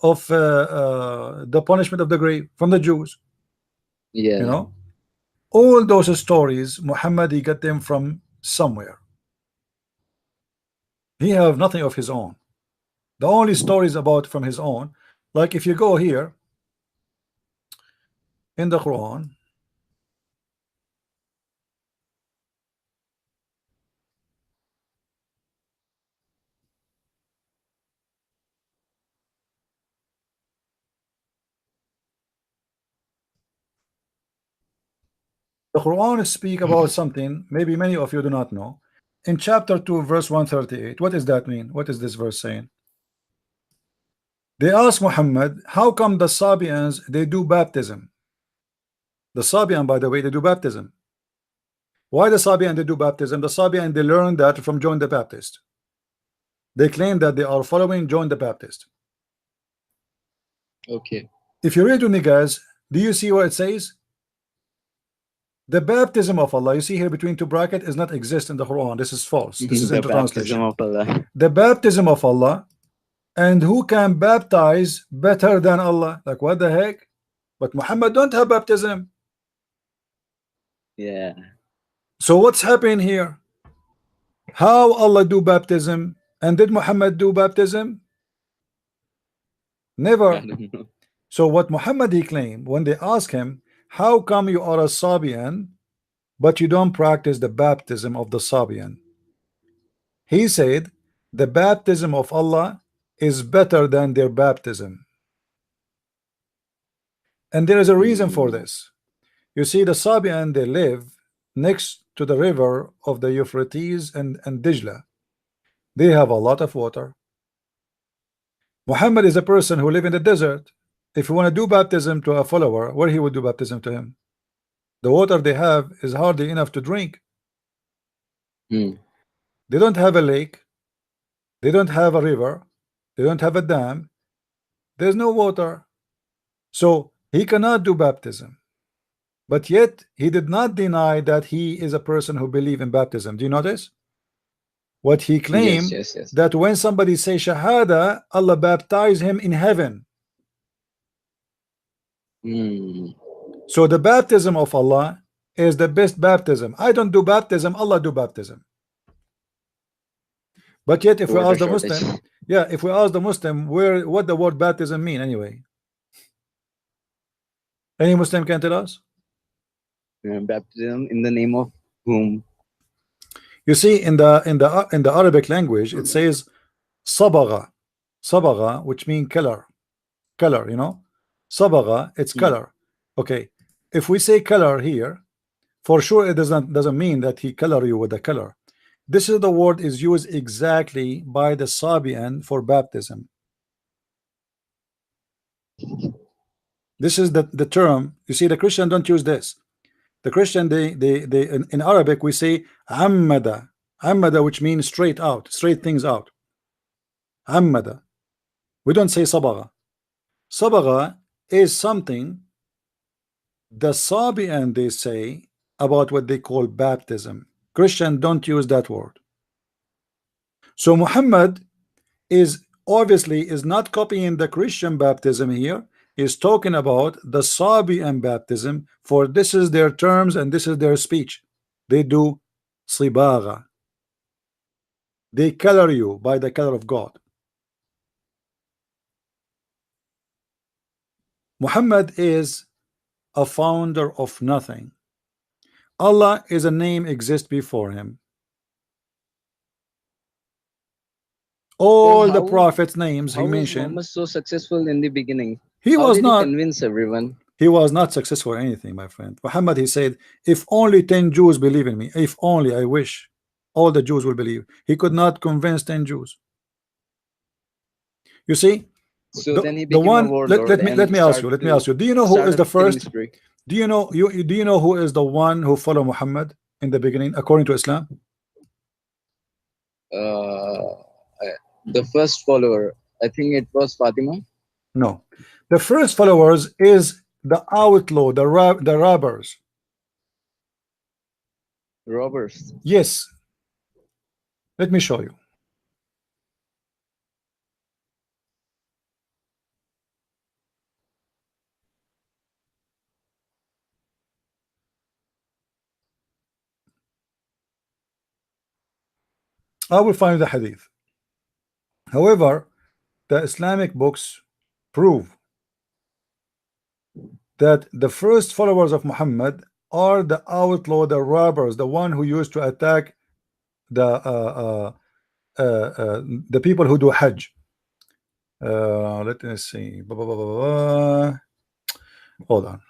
of the punishment of the grave from the Jews. You Yeah. know, all those stories Muhammad he got them from somewhere. He have nothing of his own. The only stories about from his own, like if you go here in the Quran, the Quran speak about something maybe many of you do not know. In chapter 2 verse 138, what does that mean? What is this verse saying? They ask Muhammad, how come the Sabians they do baptism? The Sabian, by the way, they do baptism. Why the Sabian they do baptism? The Sabian they learned that from John the Baptist. They claim that they are following John the Baptist. Okay. If you read to me, guys, do you see what it says? The baptism of Allah, you see here between two brackets, is not exist in the Quran. This is false. This is The in the baptism translation. of Allah. The baptism of Allah, and who can baptize better than Allah? Like what the heck? But Muhammad don't have baptism. Yeah. So what's happening here? How Allah do baptism? And did Muhammad do baptism? I Never. don't know. So what Muhammad he claimed when they ask him, how come you are a Sabian but you don't practice the baptism of the Sabian? He said the baptism of Allah is better than their baptism. And there is a reason for Mm. this. You see, the Sabian they live next to the river of the Euphrates and Dijla. They have a lot of water. Muhammad is a person who live in the desert. If you want to do baptism to a follower, where he would do baptism to him? The water they have is hardly enough to drink. Mm. They don't have a lake. They don't have a river. They don't have a dam. There's no water. So he cannot do baptism. But yet he did not deny that he is a person who believe in baptism. Do you notice? What he Yes. claimed Yes. Yes. that when somebody say Shahada, Allah baptize him in heaven. Mm. So the baptism of Allah is the best baptism. I don't do baptism, Allah do baptism. But yet if we Water ask the shortage. Muslim, yeah, if we ask the Muslim what the word baptism mean anyway. Any Muslim can tell us? Baptism in the name of whom? You see, in the Arabic language, it says sabagha, sabagha, which mean color, color. Sabagha, it's Hmm. color. Okay, if we say color here, for sure it doesn't mean that he color you with the color. This is the word is used exactly by the Sabian for baptism. This is the term. You see, the Christian don't use this. The Christian, they in Arabic we say ammada, ammada, which means straight out, straight things out. Ammada. We don't say sabagha. Sabagha is something the Sabian they say about what they call baptism. Christian don't use that word. So Muhammad is obviously is not copying the Christian baptism here. Is talking about the Sabian baptism, for this is their terms and this is their speech. They do sibagha. They color you by the color of God. Muhammad is a founder of nothing. Allah is a name exist before him. So All the prophets names he how was mentioned, Muhammad so successful in the beginning? he How was did he not convince everyone? he was not successful in anything, my friend. Muhammad, he said, if only 10 Jews believe in me, if only I wish all the Jews will believe. He could not convince 10 Jews. You see, So the then he the became a one warlord let and me ask you, let me ask you, do you know who is started the killing first? spree. Do you know who is the one who followed Muhammad in the beginning according to Islam? Uh, the first follower, I think it was Fatima. No, the first followers is the outlaw, the robbers. Robbers. Yes, let me show you. I will find the hadith. However, the Islamic books prove that the first followers of Muhammad are the outlaw, the robbers, the one who used to attack the the people who do Hajj. Let me see. Hold on,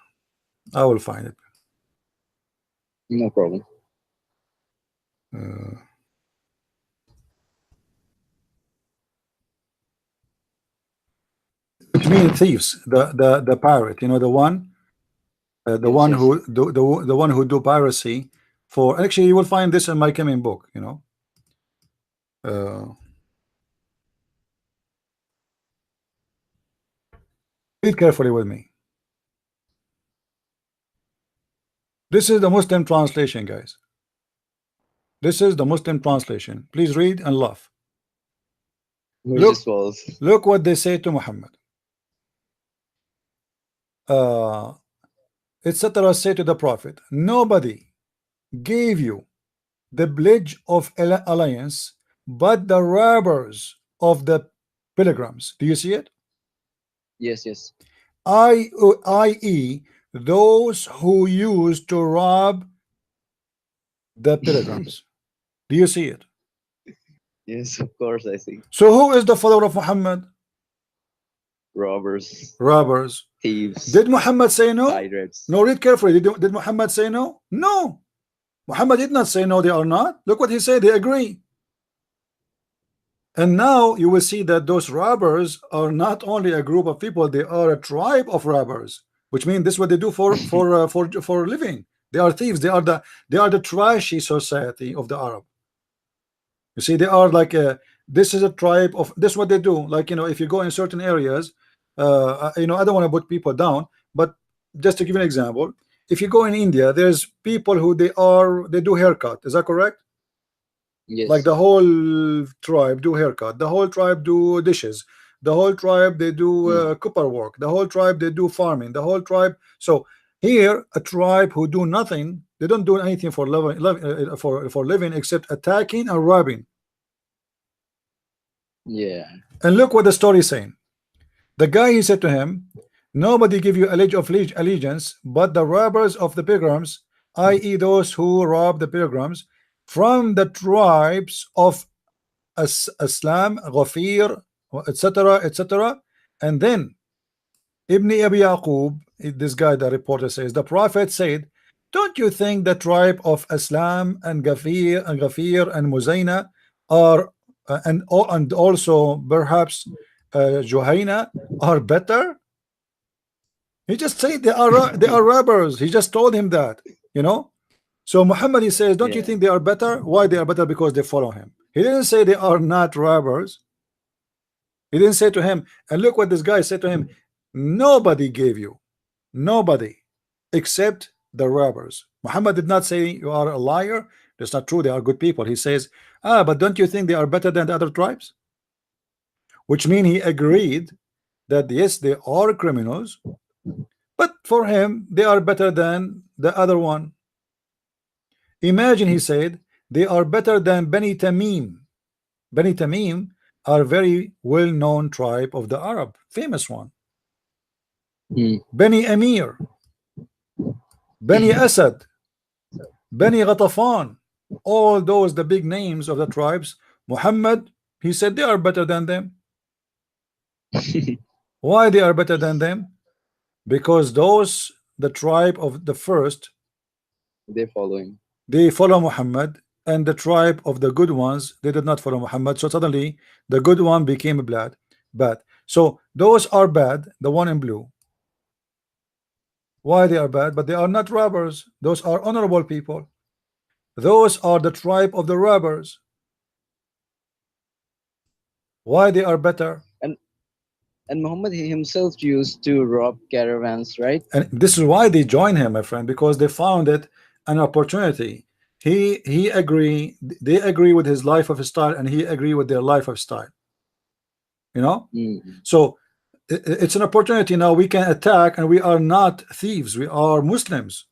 I will find it. No problem. Uh, which means thieves. The pirate. You know the Yes, one yes. who the one who do piracy. For actually, you will find this in my coming book. Uh, read carefully with me. This is the Muslim translation, guys. This is the Muslim translation. Please read and laugh. Which is Look, false. look what they say to Muhammad. Uh, etc. Say to the Prophet, nobody gave you the pledge of alliance but the robbers of the pilgrims. Do you see it? Yes, yes. I.e., those who used to rob the pilgrims. Do you see it? Yes, of course I see. So who is the follower of Muhammad? Robbers, Robbers. thieves, Did Muhammad say no? pirates. No, read carefully. Did Muhammad say no? No. Muhammad did not say no, they are not. Look what he said, they agree. And now you will see that those robbers are not only a group of people, they are a tribe of robbers, which means this is what they do for living. They are thieves. They are the trashy society of the Arab. You see, they are like this is a tribe of this is what they do. Like if you go in certain areas, I don't want to put people down, but just to give you an example, if you go in India, there's people who they do haircut. Is that correct? Like Yes. the whole tribe do haircut, the whole tribe do dishes, the whole tribe they do Mm. copper work, the whole tribe they do farming, the whole tribe. So here a tribe who do nothing, they don't do anything for for living except attacking and robbing. Yeah. And look what the story is saying. The guy, he said to him, nobody give you a pledge of allegiance but the robbers of the pilgrims, i.e. those who rob the pilgrims. from the tribes of Islam, Ghafir, etc., etc. And then Ibn Abi Yaqub, this guy, the reporter says, the Prophet said, don't you think the tribe of Islam and Ghafir and Muzayna are and also perhaps Juhayna are better? He just said they are robbers. He just told him that, you know. So Muhammad, he says, don't you Yeah. think they are better? Why they are better? Because they follow him. He didn't say they are not robbers. He didn't say to him, and look what this guy said to him, nobody gave you, nobody except the robbers. Muhammad did not say you are a liar. That's not true. They are good people. He says, but don't you think they are better than the other tribes? Which means he agreed that yes, they are criminals, but for him, they are better than the other one. Imagine, he said, they are better than Bani Tamim. Bani Tamim are very well-known tribe of the Arab, famous one. Hmm. Bani Amir, Bani Asad, Bani Ghatafan, all those the big names of the tribes. Muhammad, he said they are better than them. Why they are better than them? Because those, the tribe of the first, They follow him. they follow Muhammad, and the tribe of the good ones, they did not follow Muhammad. So suddenly the good one became bad. So those are bad, the one in blue. Why they are bad? But they are not robbers. Those are honorable people. Those are the tribe of the robbers. Why they are better? And and Muhammad himself used to rob caravans, right? And this is why they join him, my friend, because they found it an opportunity. He agree, they agree with his life of style, and he agree with their life of style. You know, Hmm. so it's an opportunity. Now we can attack, and we are not thieves. We are Muslims.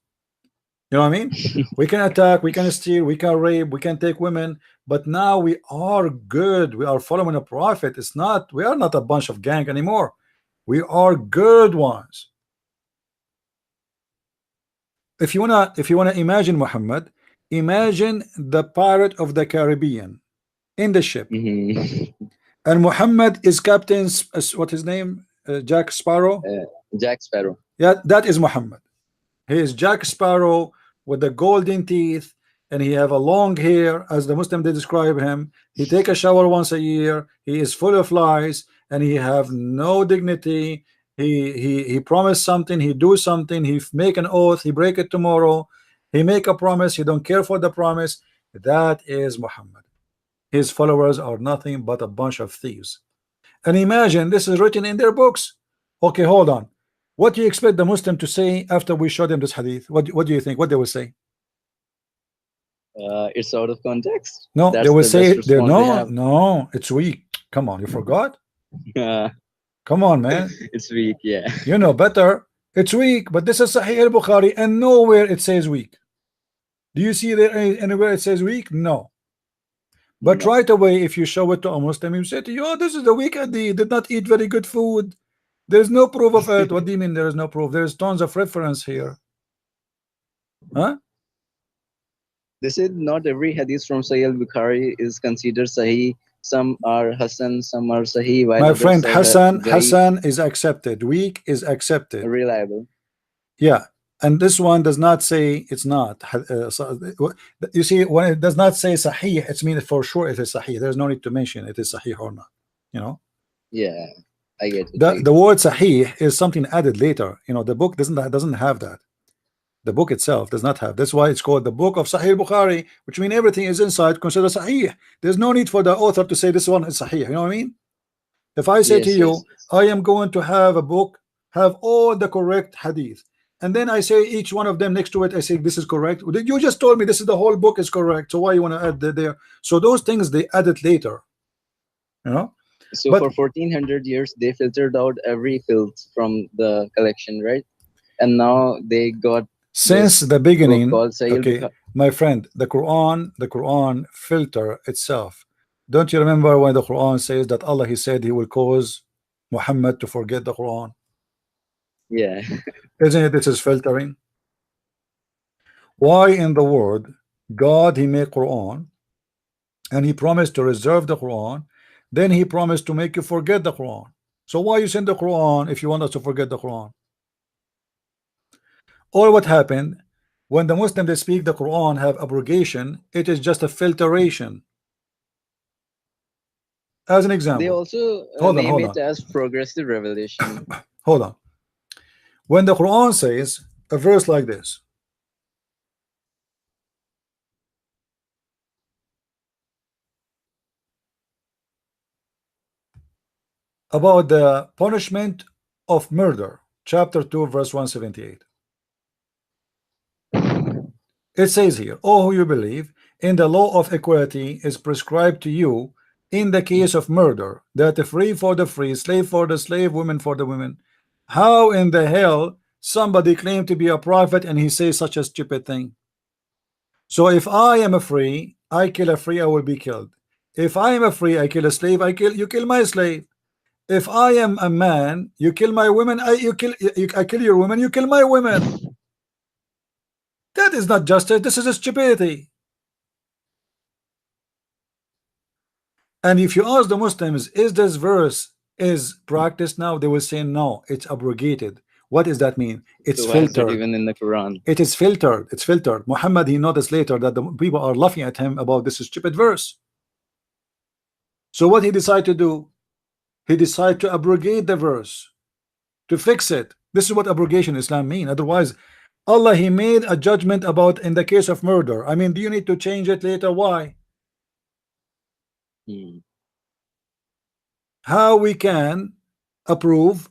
You know what I mean? We can attack, we can steal, we can rape, we can take women, but now we are good. We are following a prophet. It's not, we are not a bunch of gang anymore. We are good ones. If you wanna imagine Muhammad, imagine the pirate of the Caribbean in the ship, and Muhammad is captain. What his name? Jack Sparrow. Jack Sparrow. Yeah, that is Muhammad. He is Jack Sparrow with the golden teeth, and he have a long hair, as the Muslim they describe him. He take a shower once a year. He is full of lies, and he have no dignity. He promised something, he do something, he make an oath, he break it tomorrow. He make a promise, he don't care for the promise. That is Muhammad. His followers are nothing but a bunch of thieves. And imagine this is written in their books. Okay, hold on. What do you expect the Muslim to say after we show them this hadith? What do you think? What they will say? It's out of context. No, they That's will the say best they response they no, have. no, it's weak. Come on, you forgot? Uh, Come on, man. it's weak, yeah. You know better. It's weak, but this is Sahih al-Bukhari, and nowhere it says weak. Do you see there anywhere it says weak? No. But No. right away, if you show it to a Muslim, you say to you, oh, this is the weak hadith, did not eat very good food. There's no proof of it. What do you mean there is no proof? There's tons of reference here. Huh? They said not every hadith from Sahih al-Bukhari is considered Sahih. Some are Hassan, some are Sahih, while My others friend, are Hassan Da'if, is accepted. Weak is accepted. reliable. Yeah. And this one does not say it's not. You see, when it does not say Sahih, it's mean for sure it is Sahih. There's no need to mention it is Sahih or not. You know, Yeah, I get it. the word Sahih is something added later. You know, the book doesn't have that. The book itself does not have. That's why it's called the book of Sahih Bukhari, which means everything is inside considered Sahih. There's no need for the author to say this one is Sahih. You know what I mean? If I say to Yes, you, yes, yes. I am going to have a book, have all the correct hadith, and then I say each one of them next to it, I say this is correct. You just told me this is the whole book is correct, so why you want to add there? So those things they added later, you know. So But for 1400 years, they filtered out every filth from the collection, right? And now they got since this the book beginning, called Sahih okay, al-Bukhari. my friend, the Quran filter itself. Don't you remember when the Quran says that Allah, He said He will cause Muhammad to forget the Quran? Yeah. Isn't it? This is filtering. Why in the world God, he made Quran, and he promised to reserve the Quran. Then he promised to make you forget the Quran. So why you send the Quran if you want us to forget the Quran? Or what happened when the Muslims they speak the Quran have abrogation? It is just a filtration. As an They example, also hold on, name hold it on, as progressive revelation. hold on. When the Quran says a verse like this, about the punishment of murder, chapter 2, verse 178. It says here, "Oh, who you believe in the law of equality is prescribed to you in the case of murder, that the free for the free, slave for the slave, women for the women." How in the hell somebody claim to be a prophet and he says such a stupid thing? So if I am a free, I kill a free, I will be killed. If I am a free, I kill a slave, I kill you kill my slave. If I am a man, you kill my women, I kill your women, you kill my women. That is not justice, this is a stupidity. And if you ask the Muslims, is this verse is practiced now? They will say no, it's abrogated. What does that mean? It's So why is it filtered. even in the Quran? It is filtered. It's filtered. Muhammad, he noticed later that the people are laughing at him about this stupid verse. So what he decided to do? He decided to abrogate the verse, to fix it. This is what abrogation Islam mean. Otherwise, Allah, he made a judgment about in the case of murder. I mean, do you need to change it later? Why? Hmm. How we can approve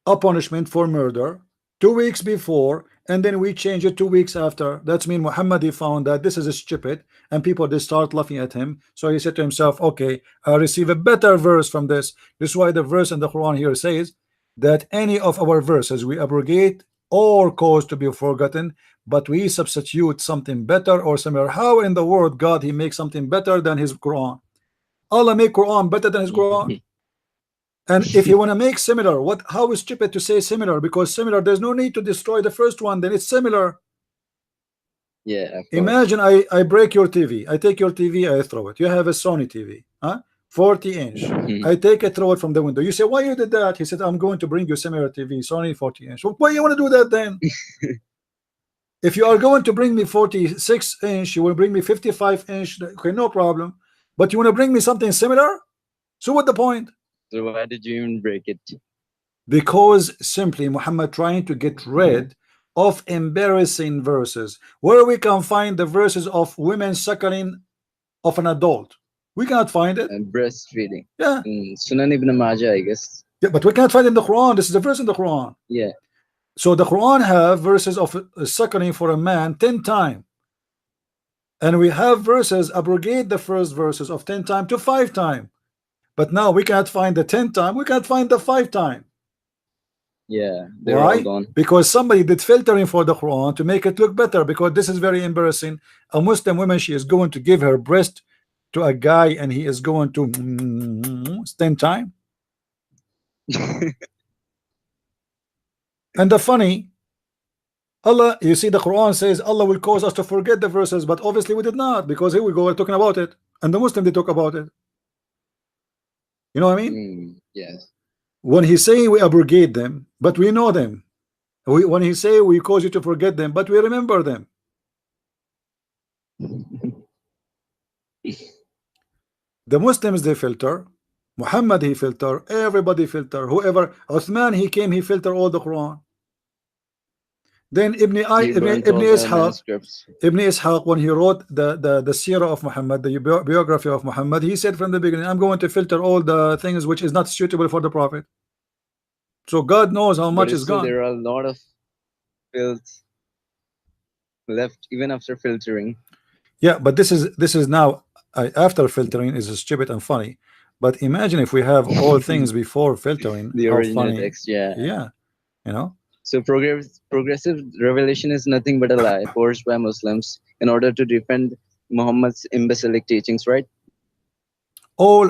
a punishment for murder 2 weeks before and then we change it 2 weeks after? That's mean Muhammad, he found that this is a stupid and people they start laughing at him. So he said to himself, okay, I'll receive a better verse from this. This is why the verse in the Quran here says that any of our verses we abrogate or cause to be forgotten, but we substitute something better or similar. How in the world God he makes something better than his Quran? Allah make Quran better than his Quran. And if you want to make similar, what? How is stupid to say similar? Because similar, there's no need to destroy the first one. Then it's similar. Yeah, of course. Imagine I break your TV. I take your TV, I throw it. You have a Sony TV, huh? 40-inch. I take it, throw it from the window. You say, why you did that? He said, I'm going to bring you similar TV, Sony 40-inch. Well, why you want to do that then? If you are going to bring me 46-inch, you will bring me 55-inch. Okay, no problem. But you want to bring me something similar? So what the point? So why did you even break it? Because simply Muhammad trying to get rid of embarrassing verses. Where we can find the verses of women suckling of an adult? We cannot find it. Breastfeeding. Yeah. Sunan Ibn Majah, I guess. Yeah, but we can't find it in the Quran. This is a verse in the Quran. Yeah. So the Quran have verses of suckling for a man 10 times. And we have verses abrogate the first verses of 10 times to 5 times. But now we cannot find the 10 times, we can't find the 5 times. Yeah, they're all Why? gone. Because somebody did filtering for the Quran to make it look better. Because this is very embarrassing. A Muslim woman, she is going to give her breast to a guy and he is going to 10 times. And the funny, Allah, you see the Quran says Allah will cause us to forget the verses, but obviously we did not, because here we go, we're talking about it, and the Muslim they talk about it. You know what I mean? Yes. When he say we abrogate them, but we know them. When he say we cause you to forget them, but we remember them. The Muslims they filter, Muhammad he filter, everybody filter, whoever, Uthman he came, he filter all the Quran. Then Ibn Ishaq, when he wrote the Sirah of Muhammad, the biography of Muhammad, he said from the beginning, I'm going to filter all the things which is not suitable for the Prophet. So God knows how much is gone. There are a lot of filth left even after filtering. Yeah, but this is now after filtering is stupid and funny. But imagine if we have all things before filtering, the how original funny. text, yeah. Yeah, you know. So progressive revelation is nothing but a lie forged by Muslims in order to defend Muhammad's imbecilic teachings, right? All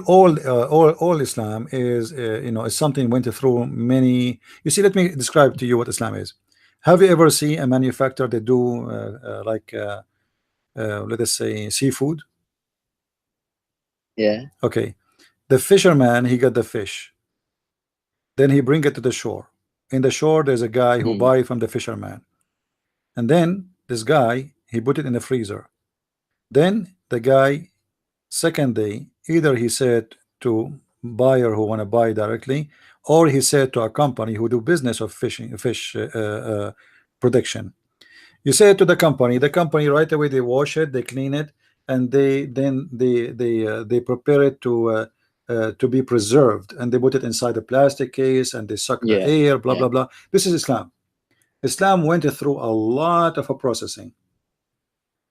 Islam is is something went through many. You see, let me describe to you what Islam is. Have you ever seen a manufacturer that do let us say seafood. Yeah. Okay, the fisherman, he got the fish, then he bring it to the shore. In the shore there's a guy who Hmm. buy from the fisherman, and then this guy, he put it in the freezer. Then the guy, second day, either he said to buyer who want to buy directly, or he said to a company who do business of fishing, production. You say it to the company right away, they wash it, they clean it, and they prepare it to be preserved, and they put it inside a plastic case, and they suck the Yeah. air, blah Yeah. blah blah. This is Islam. Islam went through a lot of a processing,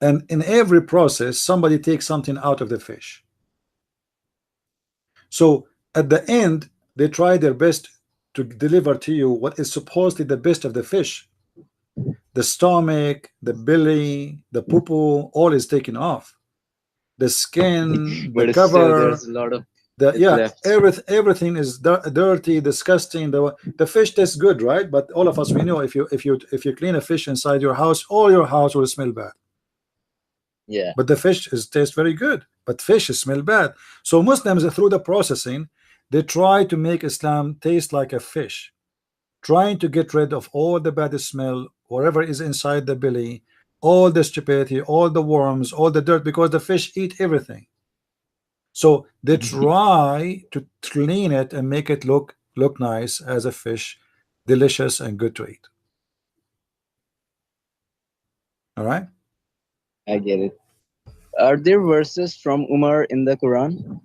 and in every process somebody takes something out of the fish. So at the end they try their best to deliver to you what is supposedly the best of the fish. The stomach, the belly, the poo-poo, all is taken off. The skin, the But still, cover, there's a lot of the it yeah, left. everything is dirty, disgusting. The fish tastes good, right? But all of us, we know, if you clean a fish inside your house, all your house will smell bad. Yeah. But the fish is tastes very good, but fish smell bad. So Muslims, through the processing, they try to make Islam taste like a fish, trying to get rid of all the bad smell, whatever is inside the belly, all the stupidity, all the worms, all the dirt, because the fish eat everything. So they try to clean it and make it look nice as a fish, delicious and good to eat. All right. I get it. Are there verses from Umar in the Quran?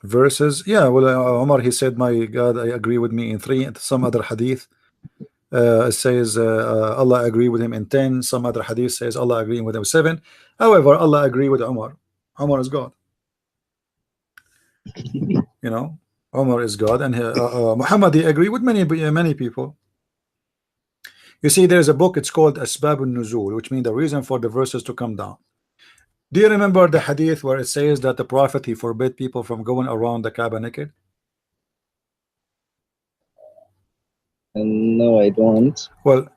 Verses, yeah. Well, Omar, he said, "My God, I agree with me in 3." And some other hadith says Allah agree with him in 10. Some other hadith says Allah agreeing with him 7. However, Allah agree with Umar. Umar is God. You know, Umar is God, and Muhammad, he agree with many people. You see, there's a book. It's called Asbab al-Nuzul, which means the reason for the verses to come down. Do you remember the hadith where it says that the Prophet, he forbid people from going around the Kaaba naked? No, I don't. Well,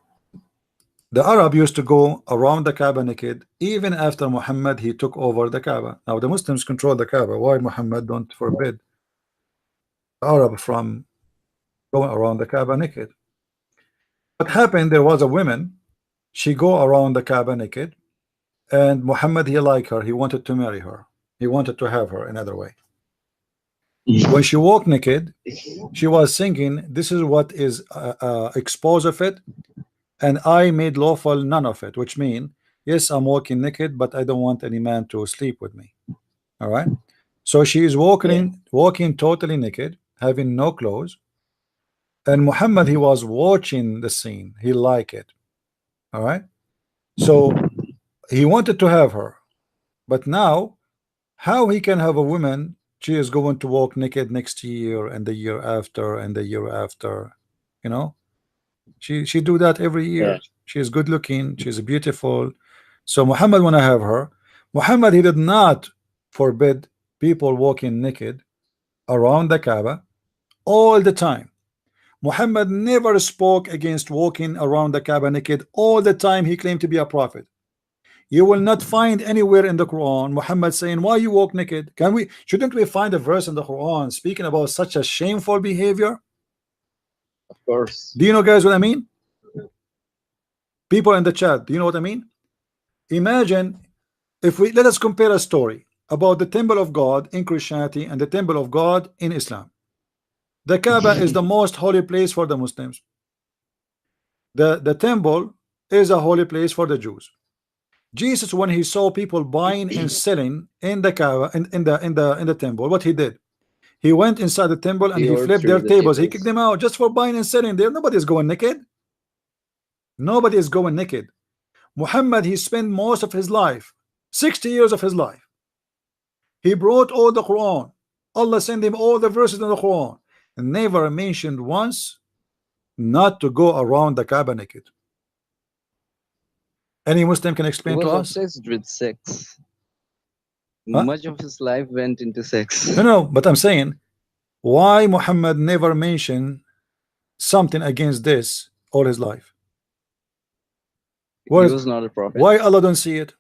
the Arab used to go around the Kaaba naked even after Muhammad, he took over the Kaaba. Now the Muslims control the Kaaba. Why Muhammad don't forbid the Arab from going around the Kaaba naked? What happened? There was a woman. She go around the Kaaba naked, and Muhammad, he liked her. He wanted to marry her. He wanted to have her another way. When she walked naked, she was thinking, "This is what is exposed of it, and I made lawful none of it," which mean, yes, I'm walking naked, but I don't want any man to sleep with me. All right. So she is Yeah. walking totally naked, having no clothes, and Muhammad, he was watching the scene. He liked it. All right. So he wanted to have her, but now how he can have a woman? She is going to walk naked next year and the year after and the year after. You know, she do that every Yeah. year. She is good looking. She's beautiful. So Muhammad wanna have her. Muhammad, he did not forbid people walking naked around the Kaaba all the time. Muhammad never spoke against walking around the Kaaba naked all the time. He claimed to be a prophet. You will not find anywhere in the Quran Muhammad saying, "Why you walk naked?" Can we? Shouldn't we find a verse in the Quran speaking about such a shameful behavior? Of course. Do you know, guys, what I mean? People in the chat, do you know what I mean? Imagine if we let us compare a story about the temple of God in Christianity and the temple of God in Islam. The Kaaba is the most holy place for the Muslims. The temple is a holy place for the Jews. Jesus, when he saw people buying and selling in the Kaaba, in the temple, what he did? He went inside the temple and He he flipped their overthrew the tables. He kicked tables. them out just for buying and selling there. Nobody is going naked. Nobody is going naked. Muhammad, he spent most of his life, 60 years of his life. He brought all the Quran. Allah sent him all the verses in the Quran and never mentioned once not to go around the Kaaba naked. Any Muslim can He explain to was us? obsessed with sex. Huh? Much of his life went into sex. No, no, but I'm saying, why Muhammad never mentioned something against this all his life? What He is, was not a prophet. why Allah don't see it?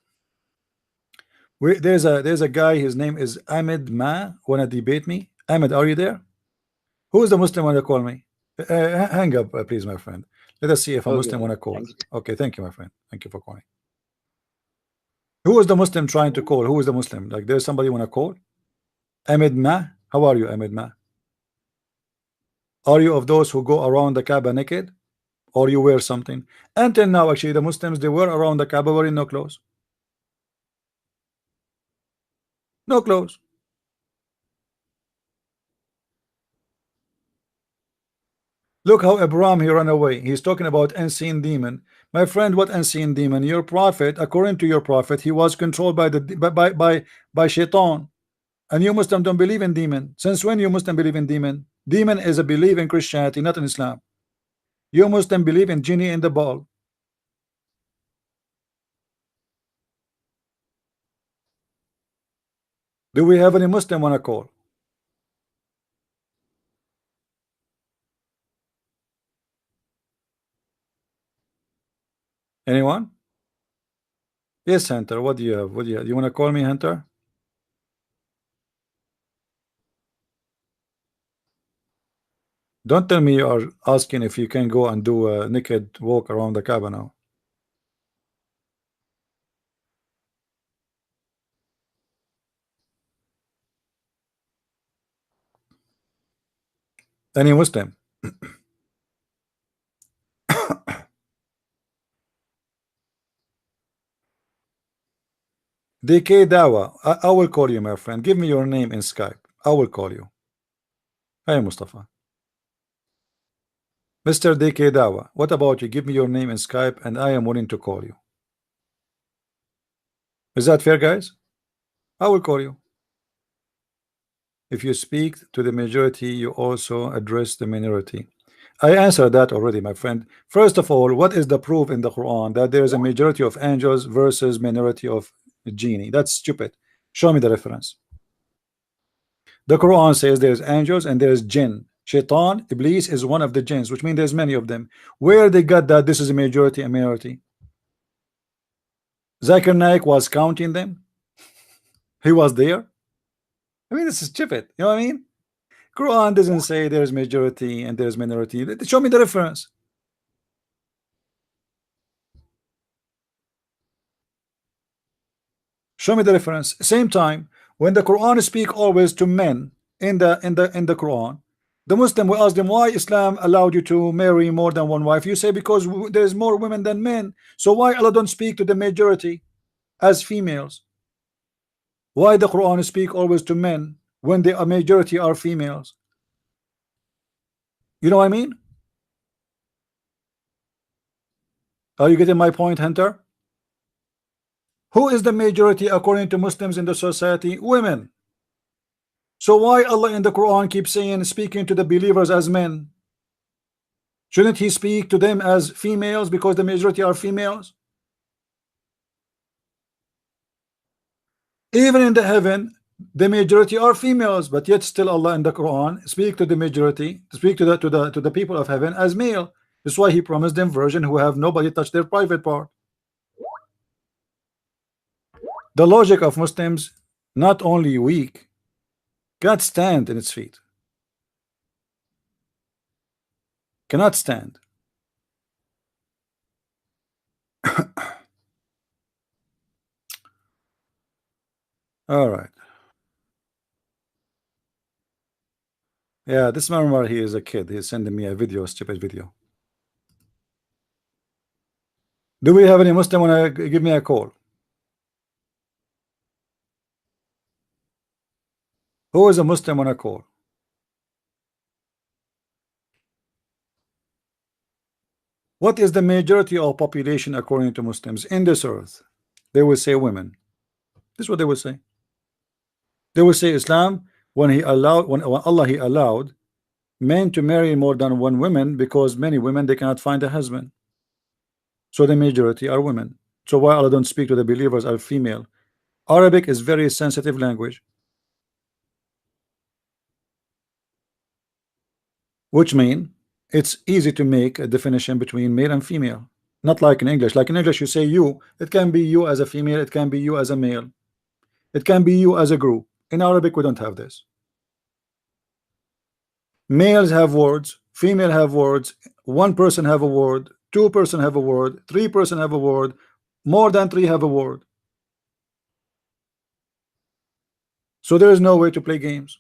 There's a guy, his name is Ahmed Ma, wanna debate me? Ahmed, are you there? Who is the Muslim wanna call me? Hang up, please, my friend. Let us see if a Okay, Muslim man. wanna call. Thank you. Okay, thank you, my friend. Thank you for calling. Who is the Muslim trying to call? Who is the Muslim? Like, there's somebody wanna call? Ahmed Ma, how are you, Ahmed Ma? Are you of those who go around the Kaaba naked, or you wear something? Until now, actually, the Muslims, they were around the Kaaba wearing no clothes. No clothes. Look how Abraham, he ran away. He's talking about unseen demon. My friend, what unseen demon? Your prophet, according to your prophet, he was controlled by the by shaitan. And you Muslim don't believe in demon. Since when you Muslim believe in demon? Demon is a belief in Christianity, not in Islam. You Muslim believe in genie in the ball. Do we have any Muslim wanna call? Anyone? Yes, Hunter. What do you have? What do you have? You wanna call me, Hunter? Don't tell me you are asking if you can go and do a naked walk around the Kaaba now. Any Muslim? DK Dawa. I will call you, my friend. Give me your name in Skype. I will call you. Hey, Mustafa. Mr. DK Dawa. What about you? Give me your name in Skype and I am willing to call you. Is that fair, guys? I will call you. If you speak to the majority, you also address the minority. I answered that already, my friend. First of all, what is the proof in the Quran that there is a majority of angels versus minority of genie? That's stupid. Show me the reference. The Quran says there's angels and there's jinn. Shaitan, Iblis is one of the jinns, which means there's many of them. Where they got that this is a majority and minority? Zakir Naik was counting them. He was there. I mean, this is stupid. You know what I mean? Quran doesn't say there's majority and there's minority. Show me the reference. Show me the reference. Same time, when the Quran speak always to men in the Quran, the Muslim will ask them why Islam allowed you to marry more than one wife. You say because there's more women than men. So why Allah don't speak to the majority as females? Why the Quran speak always to men when the majority are females? You know what I mean? Are you getting my point, Hunter? Who is the majority according to Muslims in the society? Women. So why Allah in the Quran keeps saying speaking to the believers as men? Shouldn't he speak to them as females because the majority are females? Even in the heaven, the majority are females, but yet still Allah in the Quran speak to the majority, speak to the people of heaven as male. That's why he promised them virgin who have nobody touch their private part. The logic of Muslims not only weak, cannot stand in its feet. Cannot stand. All right. Yeah, this Marmar, he is a kid. He's sending me a video, a stupid video. Do we have any Muslim wanna give me a call? Who is a Muslim wanna call? What is the majority of population according to Muslims in this earth? They will say women. This is what they will say. They will say Islam when when Allah he allowed men to marry more than one woman because many women they cannot find a husband. So the majority are women. So why Allah don't speak to the believers are female? Arabic is very sensitive language, which mean it's easy to make a definition between male and female. Not like in English. Like in English, you say you. It can be you as a female. It can be you as a male. It can be you as a group. In Arabic, we don't have this. Males have words. Female have words. One person have a word. Two person have a word. Three person have a word. More than three have a word. So there is no way to play games.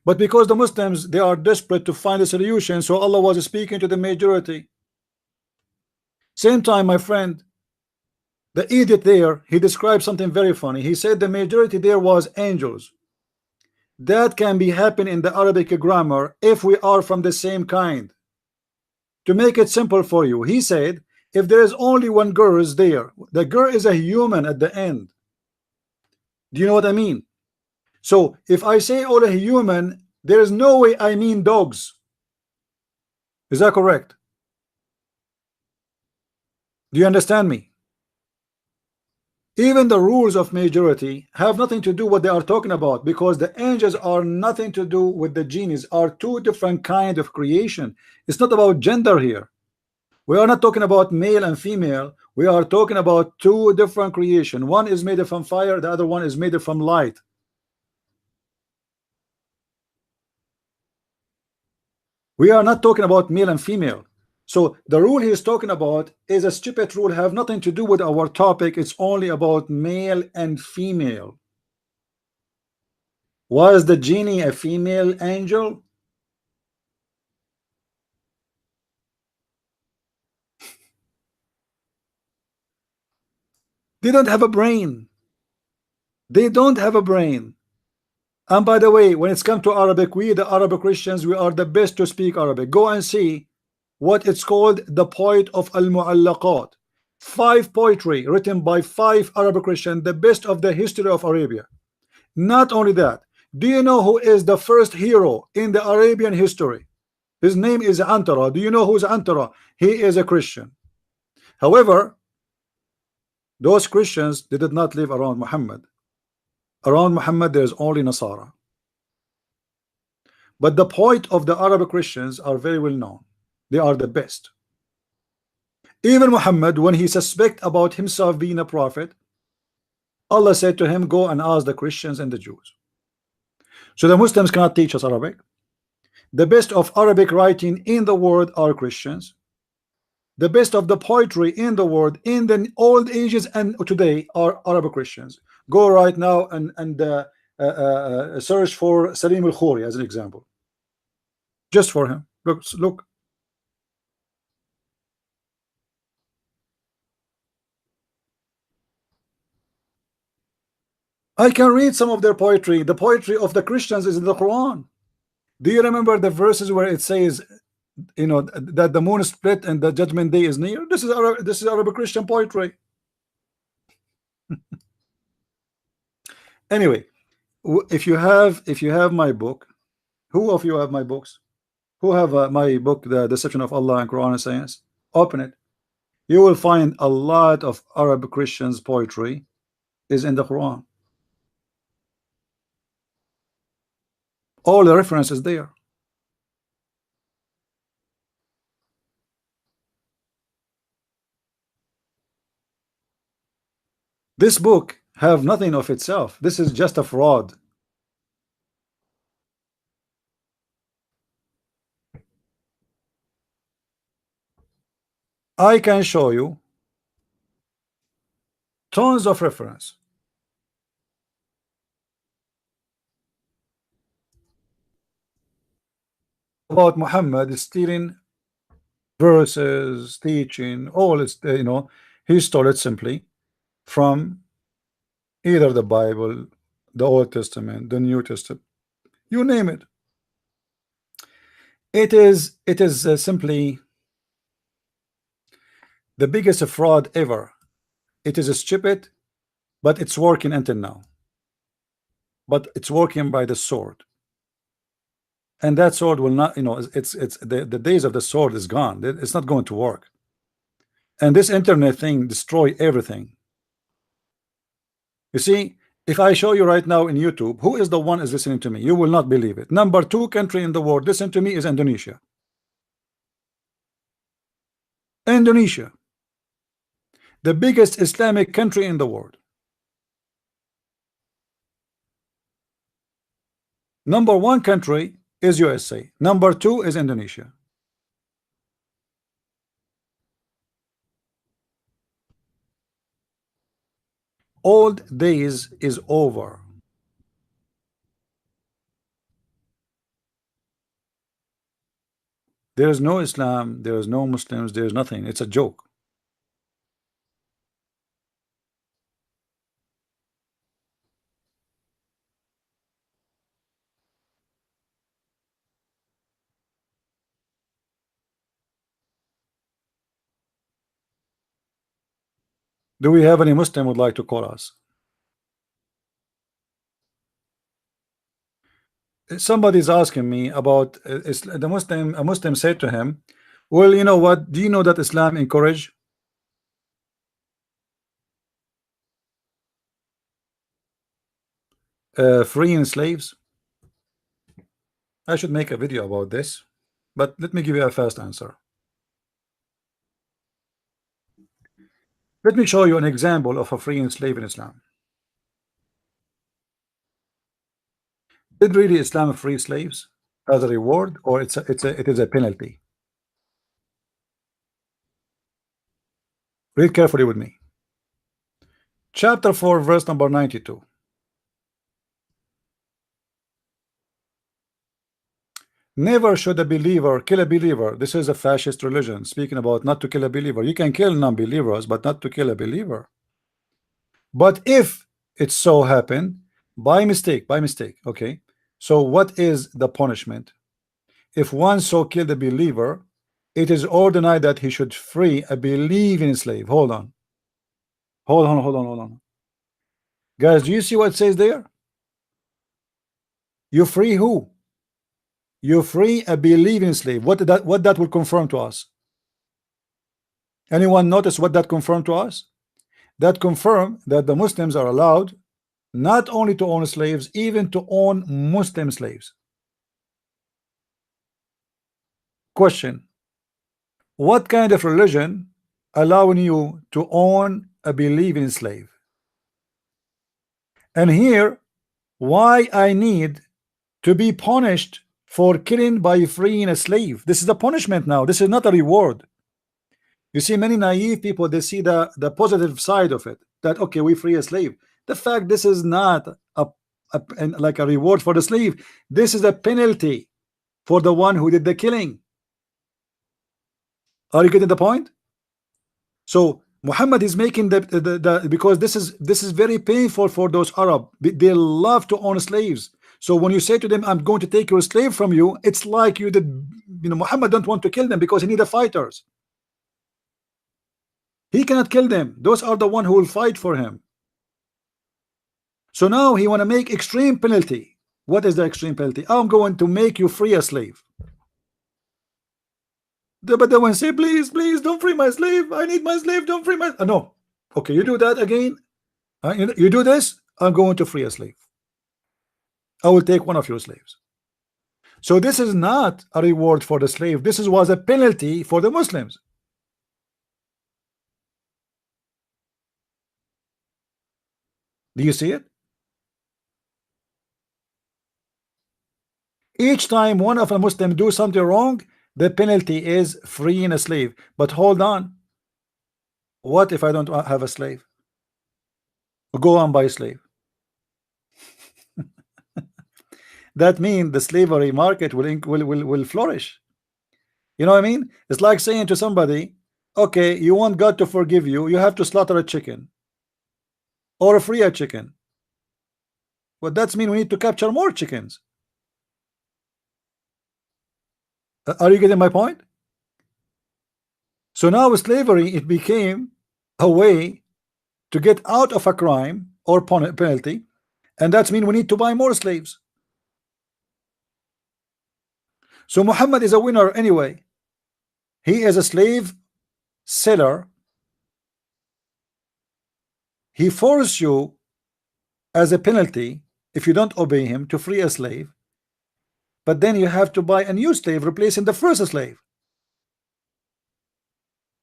But because the Muslims, they are desperate to find a solution, so Allah was speaking to the majority. Same time, my friend, the idiot there, he described something very funny. He said the majority there was angels. That can be happen in the Arabic grammar if we are from the same kind. To make it simple for you, he said if there is only one girl is there, the girl is a human at the end. Do you know what I mean? So if I say all a human, there is no way I mean dogs. Is that correct? Do you understand me? Even the rules of majority have nothing to do what they are talking about, because the angels are nothing to do with the genies, are two different kind of creation. It's not about gender here. We are not talking about male and female. We are talking about two different creation. One is made from fire, the other one is made from light. We are not talking about male and female. So the rule he is talking about is a stupid rule, have nothing to do with our topic. It's only about male and female. Was the genie a female angel? They don't have a brain. They don't have a brain. And by the way, when it's come to Arabic, we the Arabic Christians, we are the best to speak Arabic. Go and see what it's called, the poet of Al-Mu'allaqat. 5 poetry written by 5 Arabic Christians, the best of the history of Arabia. Not only that, do you know who is the first hero in the Arabian history? His name is Antara. Do you know who's Antara? He is a Christian. However, those Christians, they did not live around Muhammad. Around Muhammad there is only Nasara. But the poet of the Arabic Christians are very well known. They are the best. Even Muhammad, when he suspect about himself being a prophet, Allah said to him, go and ask the Christians and the Jews. So the Muslims cannot teach us Arabic. The best of Arabic writing in the world are Christians. The best of the poetry in the world in the old ages and today are Arabic Christians. Go right now and search for Salim al-Khoury as an example. Just for him. Look. I can read some of their poetry. The poetry of the Christians is in the Quran. Do you remember the verses where it says, you know, that the moon is split and the judgment day is near? This is Arabic Christian poetry. Anyway, if you have my book, who of you have my books? Who have my book, The Deception of Allah and Quran and Science? Open it. You will find a lot of Arab Christians poetry is in the Quran. All the references there. This book have nothing of itself. This is just a fraud. I can show you tons of reference. About Muhammad stealing verses, teaching, all it's, you know, he stole it simply from either the Bible, the Old Testament, the New Testament, you name it. It is simply the biggest fraud ever. It is stupid, but it's working until now. But it's working by the sword, and that sword will not, you know, it's the days of the sword is gone. It's not going to work. And this internet thing destroy everything. You see, if I show you right now in YouTube, who is the one is listening to me, you will not believe it. Number 2 country in the world listen to me is Indonesia. Indonesia, the biggest Islamic country in the world. Number one country is USA. Number two is Indonesia. Old days is over. There is no Islam, there is no Muslims, there is nothing. It's a joke. Do we have any Muslim would like to call us? Somebody's asking me about the Muslim. A Muslim said to him, well, you know what, do you know that Islam encourage freeing slaves? I should make a video about this, but let me give you a fast answer. Let me show you an example of a freeing slave in Islam. Did really Islam free slaves as a reward, or it is a penalty? Read carefully with me. Chapter 4, verse number 92. Never should a believer kill a believer. This is a fascist religion speaking about not to kill a believer. You can kill non-believers, but not to kill a believer. But if it so happened by mistake, okay, so what is the punishment? If one so killed a believer, it is ordained that he should free a believing slave. Hold on, guys, do you see what it says there? You free who? You free a believing slave. What that will confirm to us? Anyone notice what that confirmed to us? That confirm that the Muslims are allowed not only to own slaves, even to own Muslim slaves. Question: what kind of religion allowing you to own a believing slave? And here, why I need to be punished for killing by freeing a slave? This is a punishment now. This is not a reward. You see, many naive people, they see the positive side of it, that okay, we free a slave. The fact this is not like a reward for the slave. This is a penalty for the one who did the killing. Are you getting the point? So Muhammad is making the because this is very painful for those Arab. They love to own slaves. So when you say to them, I'm going to take your slave from you, it's like you did, you know, Muhammad don't want to kill them because he need the fighters. He cannot kill them. Those are the one who will fight for him. So now he want to make extreme penalty. What is the extreme penalty? I'm going to make you free a slave. But they want to say, please, please don't free my slave. I need my slave. Don't free my. No. Okay, you do that again. You do this. I'm going to free a slave. I will take one of your slaves. So this is not a reward for the slave. This was a penalty for the Muslims. Do you see it? Each time one of a Muslim do something wrong, the penalty is freeing a slave. But hold on, what if I don't have a slave? Go and buy a slave. That means the slavery market will flourish. You know what I mean? It's like saying to somebody, okay, you want God to forgive you, you have to slaughter a chicken or free a chicken. But that's mean we need to capture more chickens. Are you getting my point? So now with slavery, it became a way to get out of a crime or penalty, and that's mean we need to buy more slaves. So Muhammad is a winner anyway. He is a slave seller. He forces you as a penalty if you don't obey him to free a slave, but then you have to buy a new slave replacing the first slave.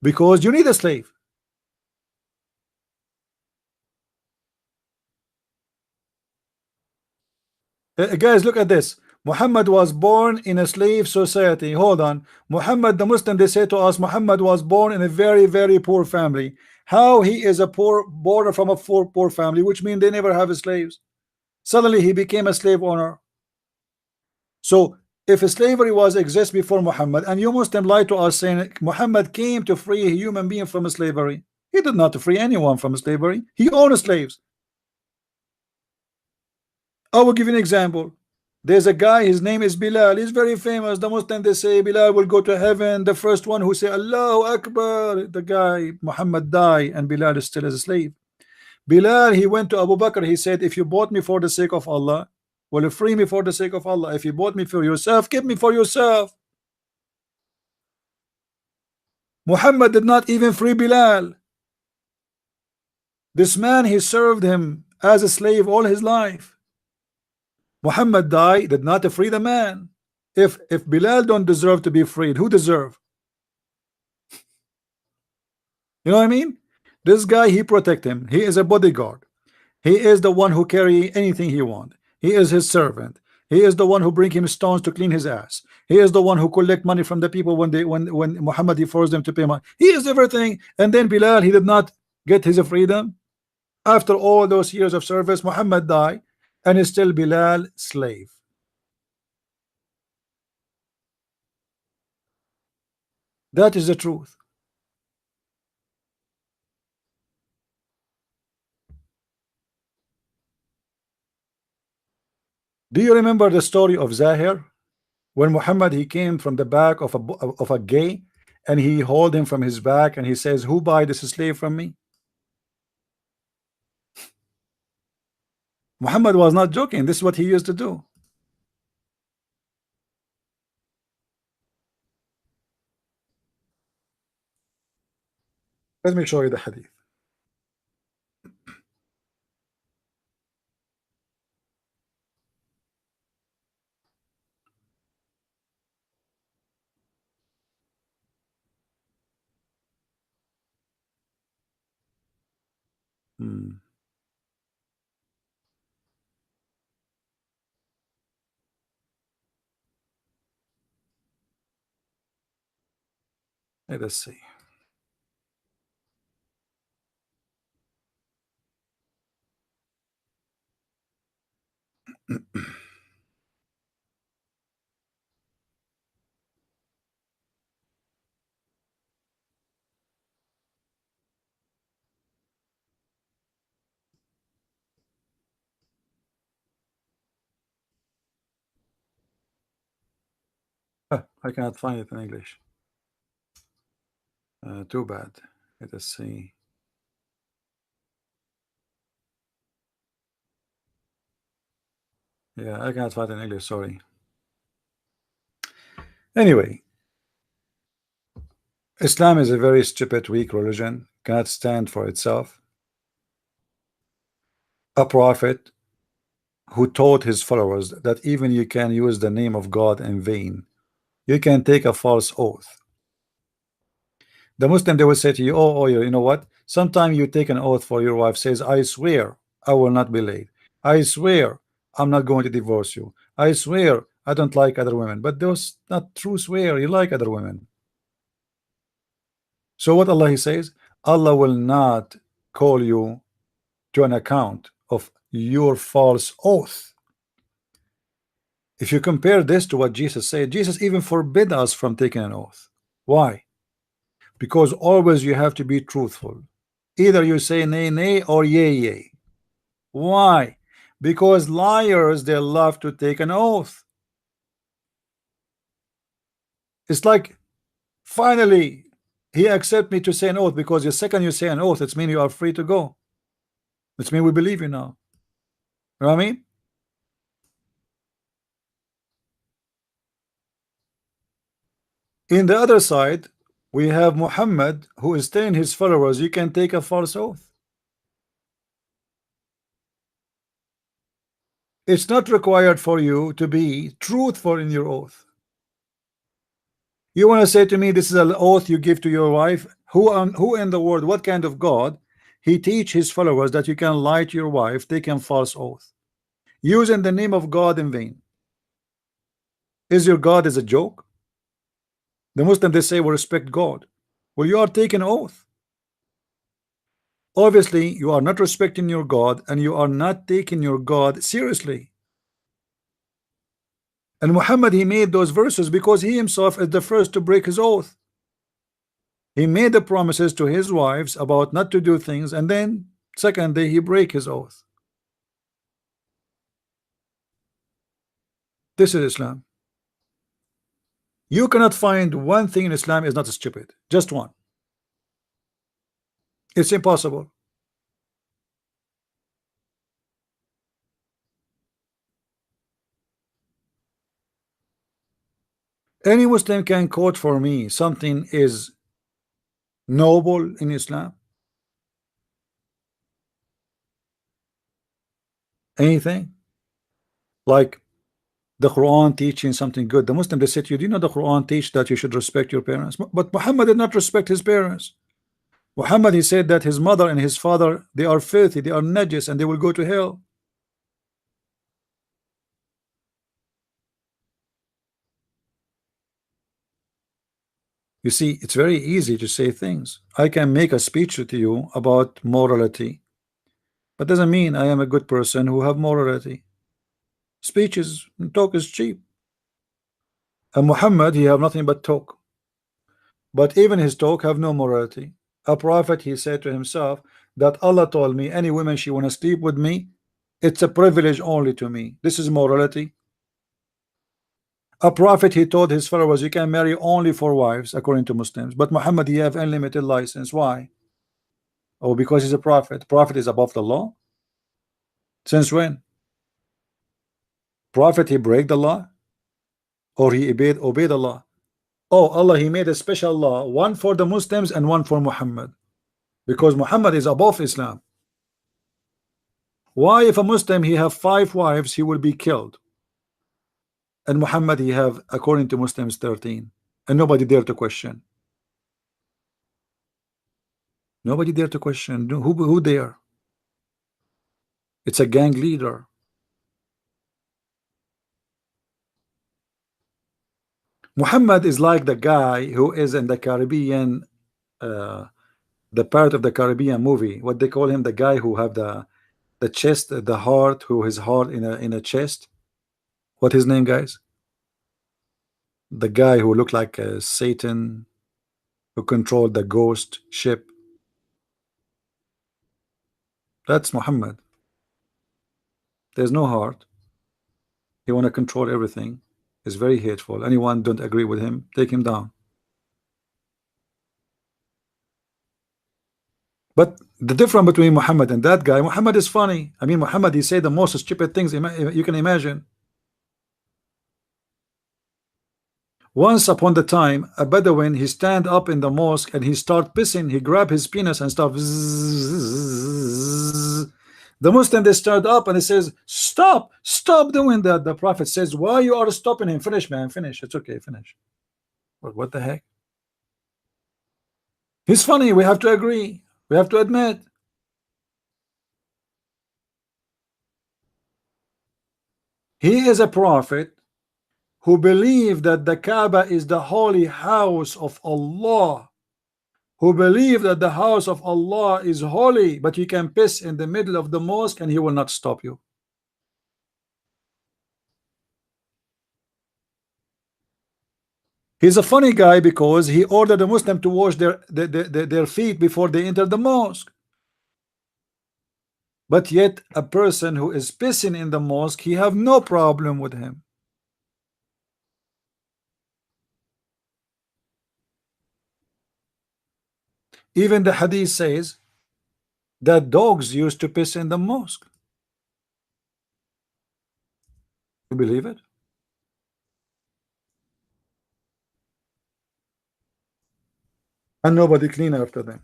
because you need a slave. Guys, look at this. Muhammad was born in a slave society. Hold on. Muhammad, the Muslim, they say to us, Muhammad was born in a very, very poor family. How he is a poor, born from a poor family, which means they never have slaves. Suddenly he became a slave owner. So if slavery was exist before Muhammad, and you Muslim lie to us saying Muhammad came to free a human being from slavery, he did not free anyone from slavery. He owned slaves. I will give you an example. There's a guy, his name is Bilal. He's very famous. The Muslim, they say Bilal will go to heaven. The first one who say Allahu Akbar. The guy Muhammad died, and Bilal is still as a slave. Bilal, he went to Abu Bakr. He said, if you bought me for the sake of Allah, will you free me for the sake of Allah? If you bought me for yourself, keep me for yourself. Muhammad did not even free Bilal. This man, he served him as a slave all his life. Muhammad died, did not free the man. If Bilal don't deserve to be freed, who deserve? You know what I mean? This guy, he protect him. He is a bodyguard. He is the one who carry anything he want. He is his servant. He is the one who bring him stones to clean his ass. He is the one who collect money from the people when Muhammad he forced them to pay money. He is everything. And then Bilal, he did not get his freedom. After all those years of service, Muhammad died, and is still Bilal slave. That is the truth. Do you remember the story of Zahir? When Muhammad he came from the back of a gay, and he hold him from his back, and he says, who buy this slave from me? Muhammad was not joking. This is what he used to do. Let me show you the hadith. Hmm. Let us see. I cannot find it in English. Too bad. Let us see. Yeah, I cannot find it in English. Sorry. Anyway, Islam is a very stupid, weak religion. Cannot stand for itself. A prophet who taught his followers that even you can use the name of God in vain. You can take a false oath. The Muslim, they will say to you, oh, you know what? Sometimes you take an oath for your wife, says, I swear I will not be late. I swear I'm not going to divorce you. I swear I don't like other women. But those not true swear you like other women. So what Allah he says, Allah will not call you to an account of your false oath. If you compare this to what Jesus said, Jesus even forbid us from taking an oath. Why? Because always you have to be truthful. Either you say nay, nay, or yea, yea. Why? Because liars, they love to take an oath. It's like, finally, he accept me to say an oath, because the second you say an oath, it's mean you are free to go. It's mean we believe you now. You know what I mean? In the other side, we have Muhammad, who is telling his followers, you can take a false oath. It's not required for you to be truthful in your oath. You want to say to me this is an oath you give to your wife? Who in the world, what kind of God he teach his followers that you can lie to your wife, taking false oath, using the name of God in vain? Is your God is a joke? The Muslim, they say we respect God. Well, you are taking oath. Obviously, you are not respecting your God and you are not taking your God seriously. And Muhammad, he made those verses because he himself is the first to break his oath. He made the promises to his wives about not to do things, and then second day he break his oath. This is Islam. You cannot find one thing in Islam is not stupid. Just one. It's impossible. Any Muslim can quote for me something is noble in Islam. Anything like the Quran teaching something good. The Muslim, they said to you, do you know the Quran teach that you should respect your parents? But Muhammad did not respect his parents. Muhammad, he said that his mother and his father, they are filthy, they are najis, and they will go to hell. You see, it's very easy to say things. I can make a speech to you about morality, but doesn't mean I am a good person who have morality. Speeches and talk is cheap. And Muhammad, he have nothing but talk. But even his talk have no morality. A prophet, he said to himself that Allah told me any woman she want to sleep with me, it's a privilege only to me. This is morality. A prophet, he told his followers you can marry only 4 wives according to Muslims. But Muhammad, he have unlimited license. Why? Oh, because he's a prophet. Prophet is above the law. Since when? Prophet, he break the law or he obeyed the law? Oh, Allah, he made a special law, one for the Muslims and one for Muhammad, because Muhammad is above Islam. Why, if a Muslim he have 5 wives, he will be killed, and Muhammad he have, according to Muslims, 13, and nobody dare to question. Nobody dare to question. No, who dare? It's a gang leader. Muhammad is like the guy who is in the Caribbean, uh, the part of the Caribbean movie. What they call him, the guy who have the chest, the heart, who his heart in a chest. What his name, guys? The guy who looked like Satan, who controlled the ghost ship. That's Muhammad. There's no heart. He want to control everything. He's very hateful. Anyone don't agree with him, take him down. But the difference between Muhammad and that guy, Muhammad is funny. I mean, Muhammad, he said the most stupid things you can imagine. Once upon the time, a Bedouin, he stand up in the mosque and he start pissing. He grab his penis and start. The Muslim, they start up and he says, "Stop, stop doing that." The Prophet says, "Why you are stopping him? Finish, man, finish. It's okay, finish." What the heck? He's funny. We have to agree. We have to admit. He is a prophet who believed that the Kaaba is the holy house of Allah, who believe that the house of Allah is holy, but you can piss in the middle of the mosque and he will not stop you. He's a funny guy because he ordered the Muslim to wash their feet before they enter the mosque. But yet a person who is pissing in the mosque, he have no problem with him. Even the hadith says that dogs used to piss in the mosque. You believe it? And nobody clean after them.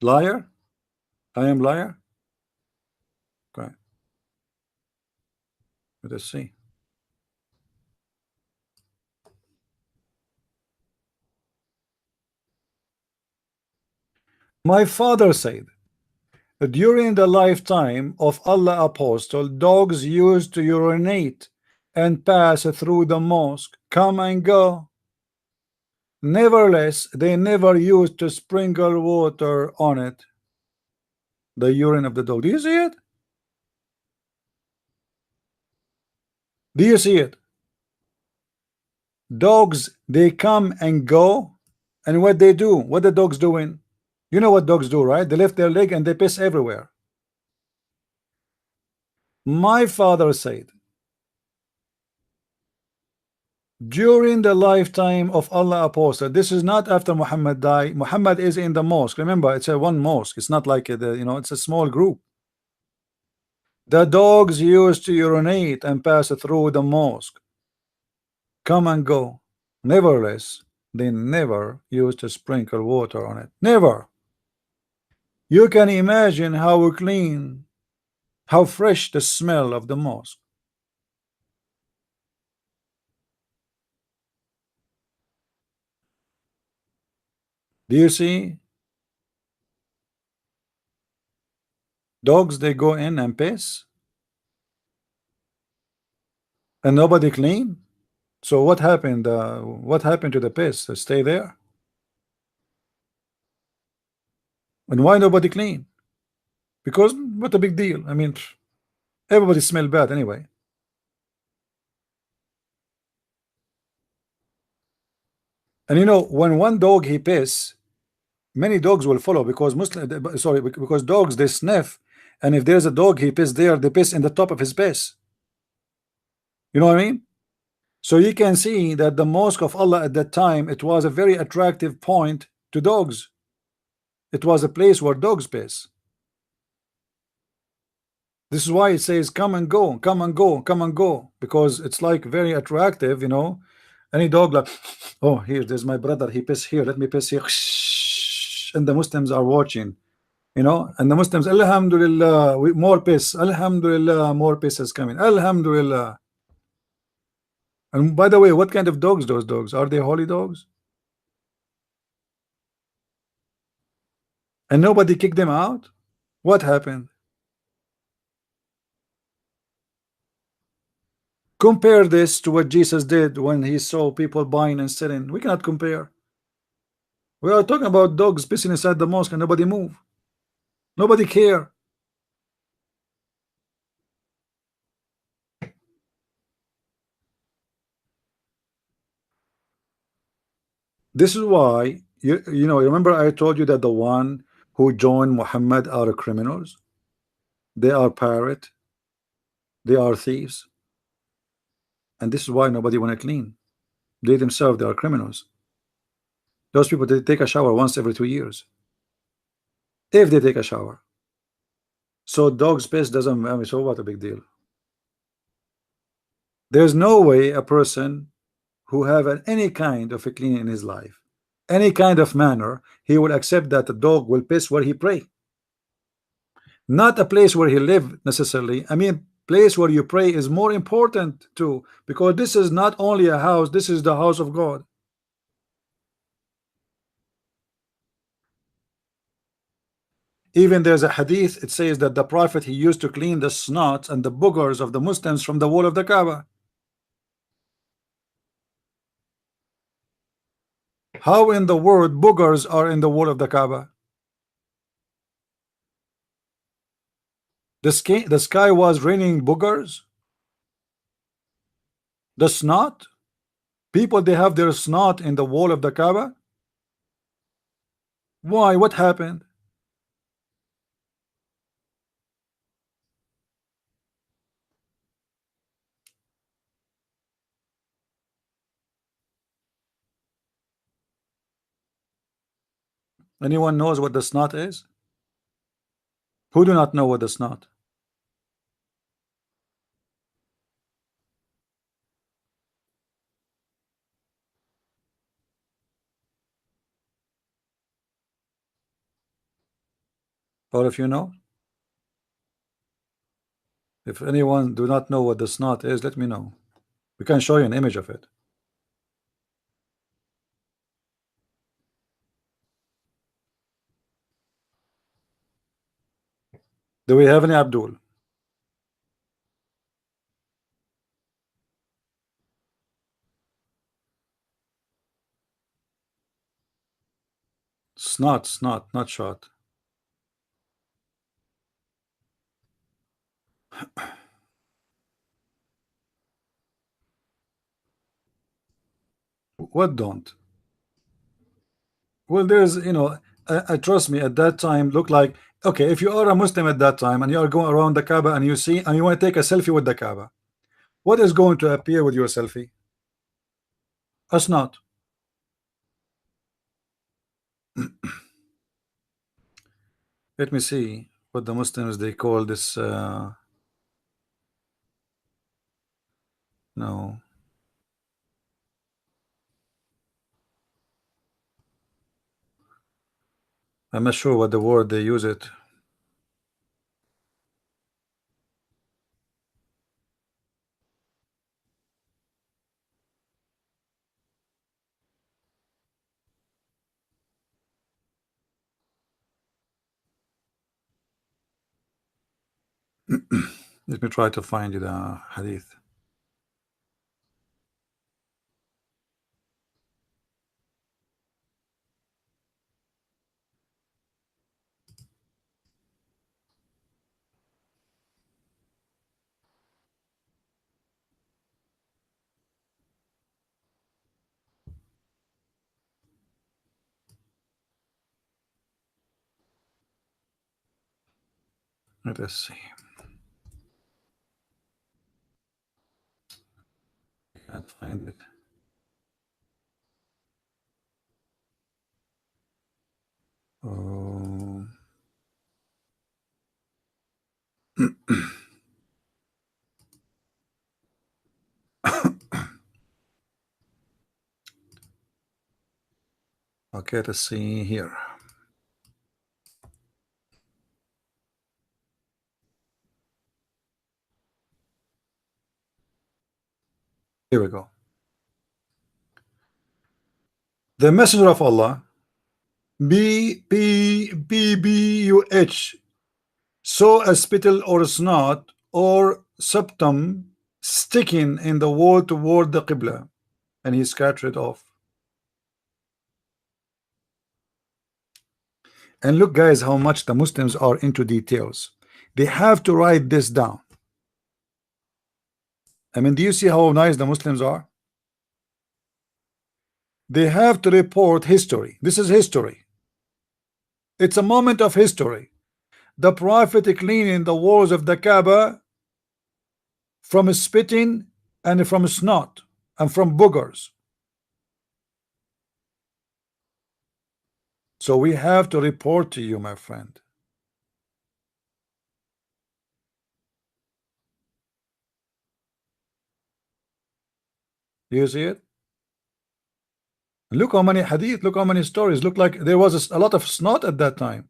Liar? I am liar? Let us see. My father said, during the lifetime of Allah Apostle, dogs used to urinate and pass through the mosque, come and go. Nevertheless, they never used to sprinkle water on it. The urine of the dog. Do you see it? Do you see it? Dogs, they come and go, and what they do, what the dogs doing? You know what dogs do, right? They lift their leg and they piss everywhere. My father said, during the lifetime of Allah Apostle, this is not after Muhammad died. Muhammad is in the mosque. Remember, it's a one mosque. It's not like it's a small group. The dogs used to urinate and pass through the mosque, come and go. Nevertheless, they never used to sprinkle water on it. Never. You can imagine how clean, how fresh the smell of the mosque. Do you see? Dogs, they go in and piss, and nobody clean. So what happened? What happened to the piss? Stay there. And why nobody clean? Because what a big deal. I mean, everybody smell bad anyway. And when one dog he piss, many dogs will follow because because dogs they sniff, and if there's a dog he piss there, they piss in the top of his piss. You know what I mean? So you can see that the mosque of Allah at that time, it was a very attractive point to dogs. It was a place where dogs piss. This is why it says come and go, come and go, come and go, because it's like very attractive. Any dog like, oh, there's my brother, he piss here, let me piss here. And the Muslims are watching, and the Muslims, Alhamdulillah, more piss, Alhamdulillah, more piss is coming, Alhamdulillah. And by the way, what kind of dogs those dogs? Are they holy dogs? And nobody kicked them out? What happened? Compare this to what Jesus did when he saw people buying and selling. We cannot compare. We are talking about dogs pissing inside the mosque and nobody move. Nobody care. This is why remember I told you that the one who joined Muhammad are criminals. They are pirate. They are thieves. And this is why nobody want to clean. They themselves, they are criminals. Those people, they take a shower once every 2 years. If they take a shower. So dog's piss doesn't, I mean, so what a big deal. There's no way a person who have any kind of a cleaning in his life, any kind of manner, he will accept that the dog will piss where he pray. Not a place where he live necessarily. I mean, place where you pray is more important too, because this is not only a house, this is the house of God. Even there's a hadith, it says that the prophet, he used to clean the snots and the boogers of the Muslims from the wall of the Kaaba. How in the world boogers are in the wall of the Kaaba? The sky was raining boogers. The snot, people, they have their snot in the wall of the Kaaba. Why? What happened? Anyone knows what the snot is? Who do not know what the snot? All of you know? If anyone do not know what the snot is, let me know. We can show you an image of it. Do we have any Abdul? Snot, snot, not shot. What don't? Well, there's, trust me, at that time, look like, okay, if you are a Muslim at that time and you are going around the Kaaba and you see, and you want to take a selfie with the Kaaba, what is going to appear with your selfie? A snot. Let me see what the Muslims they call this. No, I'm not sure what the word they use it. Let me try to find you the hadith. Let us see. Can't find it. Oh. Okay, let's see here. Here we go. The Messenger of Allah, BBUH, saw a spittle or snot or septum sticking in the wall toward the Qibla, and he scattered it off. And look, guys, how much the Muslims are into details. They have to write this down. I mean, do you see how nice the Muslims are? They have to report history. This is history. It's a moment of history. The Prophet cleaning the walls of the Kaaba from spitting and from snot and from boogers. So we have to report to you, my friend. You see it? Look how many hadith, look how many stories. Look like there was a lot of snot at that time.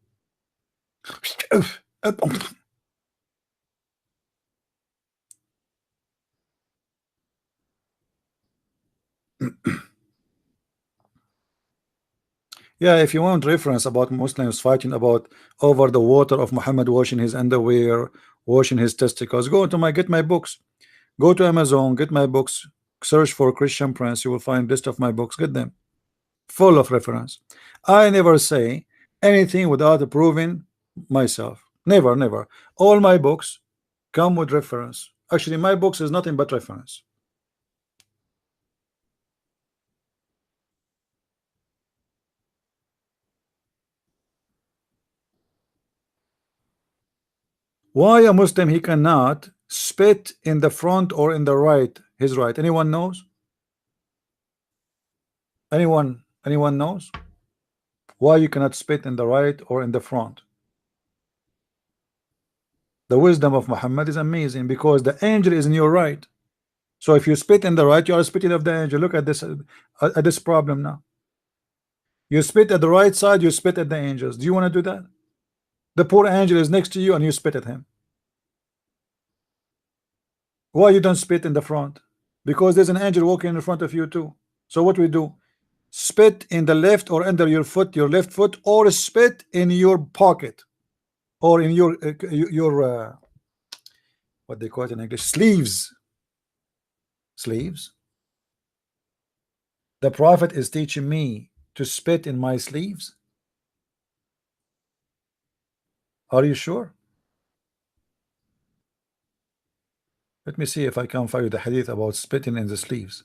Yeah, if you want reference about Muslims fighting about over the water of Muhammad washing his underwear, washing his testicles, go to my get my books. Go to Amazon, get my books, search for Christian Prince, you will find list of my books, get them. Full of reference. I never say anything without proving myself. Never, never. All my books come with reference. Actually, my books is nothing but reference. Why a Muslim he cannot spit in the front or in the right, his right? Anyone knows? Anyone knows? Why you cannot spit in the right or in the front? The wisdom of Muhammad is amazing because the angel is in your right. So if you spit in the right, you are spitting of the angel. Look at this problem now. You spit at the right side, you spit at the angels. Do you want to do that? The poor angel is next to you and you spit at him. Why you don't spit in the front? Because there's an angel walking in front of you too. So what we do? Spit in the left or under your foot, your left foot, or spit in your pocket, or in your what they call it in English, sleeves. Sleeves. The Prophet is teaching me to spit in my sleeves. Are you sure? Let me see if I can find the hadith about spitting in the sleeves.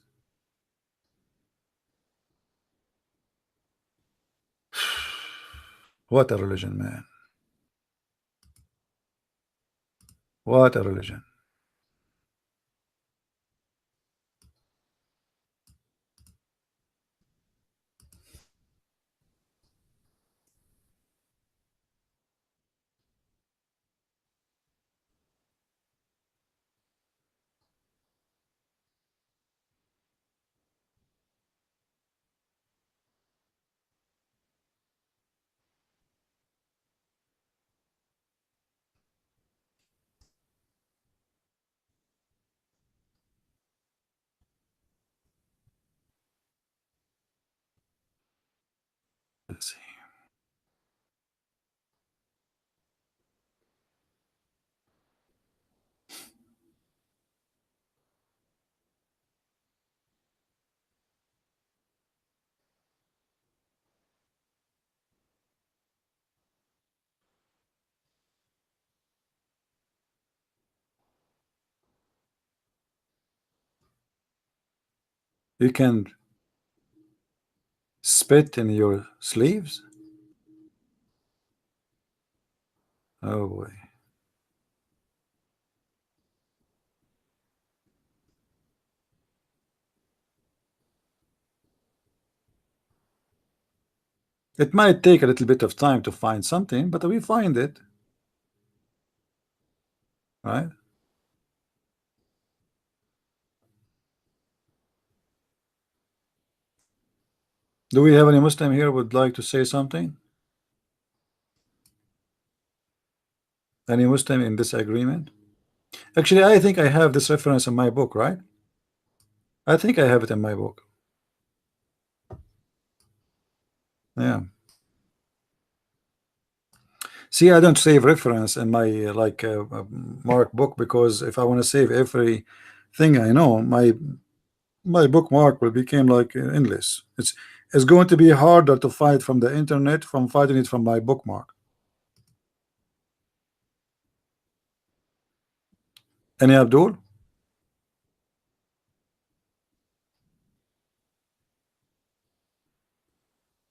What a religion, man. What a religion. Let's see. You can spit in your sleeves? Oh boy. It might take a little bit of time to find something, but we find it, right? Do we have any Muslim here would like to say something? Any Muslim in this agreement? Actually, I think I have this reference in my book, right? I think I have it in my book. Yeah. See, I don't save reference in my mark book, because if I want to save everything I know, my bookmark will become like endless. It's going to be harder to fight from the internet from fighting it from my bookmark. Any Abdul?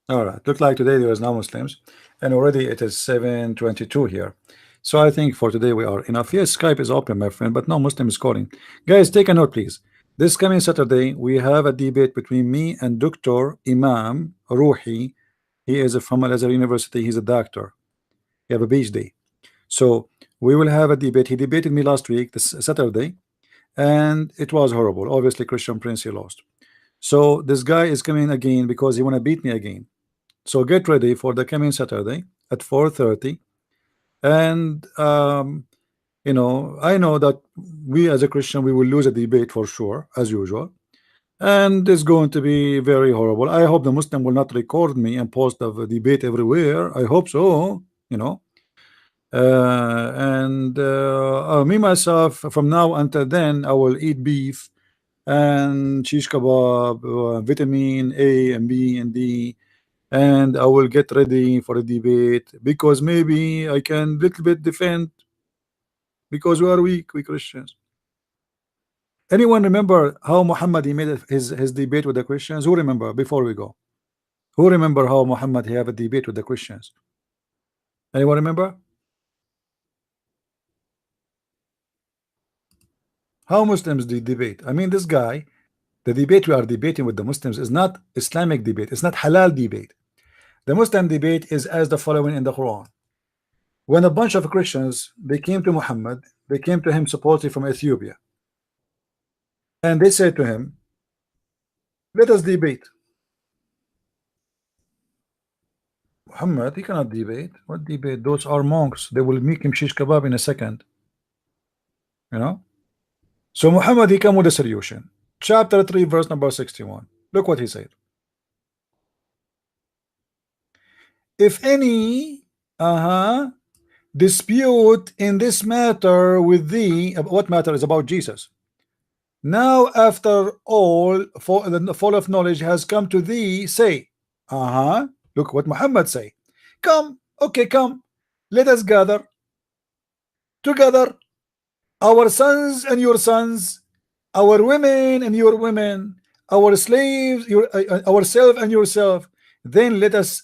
All right. Look like today there is no Muslims, and already it is 7:22 here. So I think for today we are enough. Yes, Skype is open, my friend, but no Muslim is calling. Guys, take a note, please. This coming Saturday, we have a debate between me and Dr. Imam Ruhi. He is from Al Azhar University. He's a doctor. He have a PhD. So we will have a debate. He debated me last week, this Saturday, and it was horrible. Obviously, Christian Prince, he lost. So this guy is coming again because he want to beat me again. So get ready for the coming Saturday at 4:30. And you know, I know that we as a Christian we will lose a debate for sure, as usual, and it's going to be very horrible. I hope the Muslim will not record me and post the debate everywhere. I hope so, you know. And me myself, from now until then, I will eat beef and shish kebab, vitamin A and B and D, and I will get ready for a debate, because maybe I can little bit defend, because we are weak, we Christians. Anyone remember how Muhammad he made his debate with the Christians? Who remember before we go? Who remember how Muhammad he have a debate with the Christians? Anyone remember? How Muslims do debate? I mean, this guy, the debate we are debating with the Muslims is not Islamic debate, it's not halal debate. The Muslim debate is as the following in the Quran. When a bunch of Christians they came to Muhammad, they came to him supposedly from Ethiopia, and they said to him, let us debate. Muhammad, he cannot debate. What debate? Those are monks. They will make him shish kebab in a second. You know? So Muhammad, he come with a solution. Chapter 3, verse number 61. Look what he said. If any dispute in this matter with thee, what matter is about Jesus. Now after all, for the fall of knowledge has come to thee, say, look what Muhammad say. Come, okay, come, let us gather together, our sons and your sons, our women and your women, our slaves, ourselves and yourself. Then let us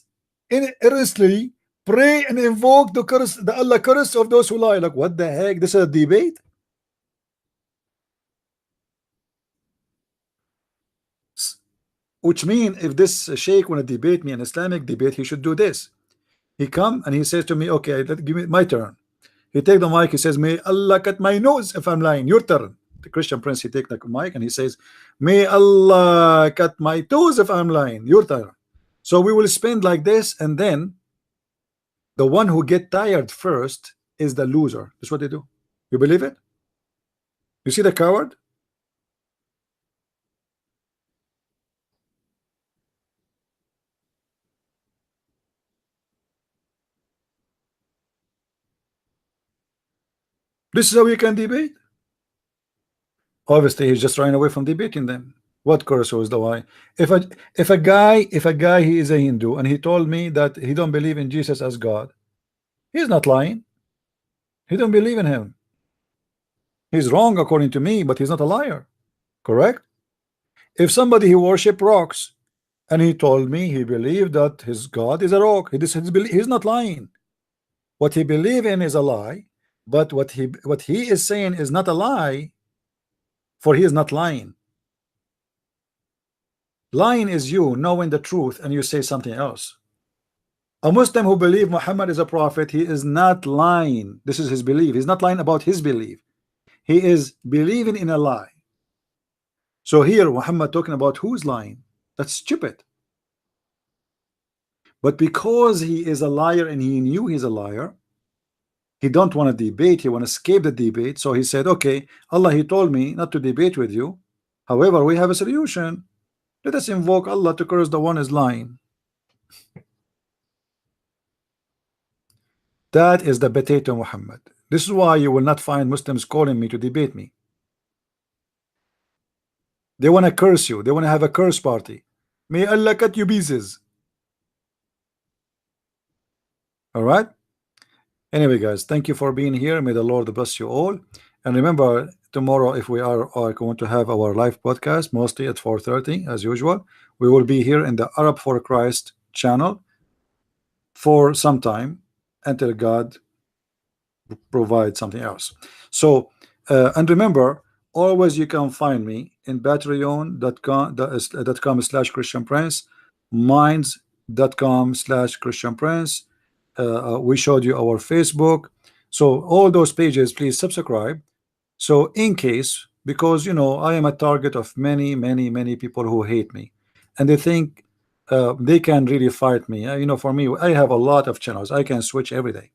earnestly pray and invoke the curse, the Allah curse of those who lie. Like, what the heck? This is a debate. Which mean if this sheikh want to debate me an Islamic debate, he should do this. He come and he says to me, okay, give me my turn. He take the mic, he says, may Allah cut my nose if I'm lying. Your turn. The Christian Prince, he take the mic and he says, may Allah cut my toes if I'm lying. Your turn. So we will spend like this, and then the one who get tired first is the loser. That's what they do. You believe it? You see the coward? This is how you can debate. Obviously, he's just running away from debating them. What curse was the why? If a guy he is a Hindu and he told me that he don't believe in Jesus as God, he's not lying. He don't believe in him. He's wrong according to me, but he's not a liar. Correct? If somebody he worship rocks and he told me he believed that his God is a rock, he's not lying. What he believe in is a lie, but what he is saying is not a lie, for he is not lying. Lying is you knowing the truth and you say something else. A Muslim who believes Muhammad is a prophet, he is not lying. This is his belief. He's not lying about his belief. He is believing in a lie. So here Muhammad talking about who's lying. That's stupid. But because he is a liar and he knew he's a liar, he don't want to debate. He want to escape the debate. So he said, okay, Allah, he told me not to debate with you. However, we have a solution. Let us invoke Allah to curse the one is lying. That is the potato Muhammad. This is why you will not find Muslims calling me to debate me. They want to curse you. They want to have a curse party. May Allah cut you pieces. All right. Anyway, guys, thank you for being here. May the Lord bless you all. And remember, tomorrow, if we are going to have our live podcast, mostly at 4:30 as usual, we will be here in the Arab for Christ channel for some time until God provide something else. So and remember, always you can find me in patreon.com/Christian Prince, minds.com/Christian Prince. We showed you our Facebook, so all those pages, please subscribe. So in case, because you know I am a target of many people who hate me, and they think they can really fight me. You know, for me, I have a lot of channels. I can switch every day,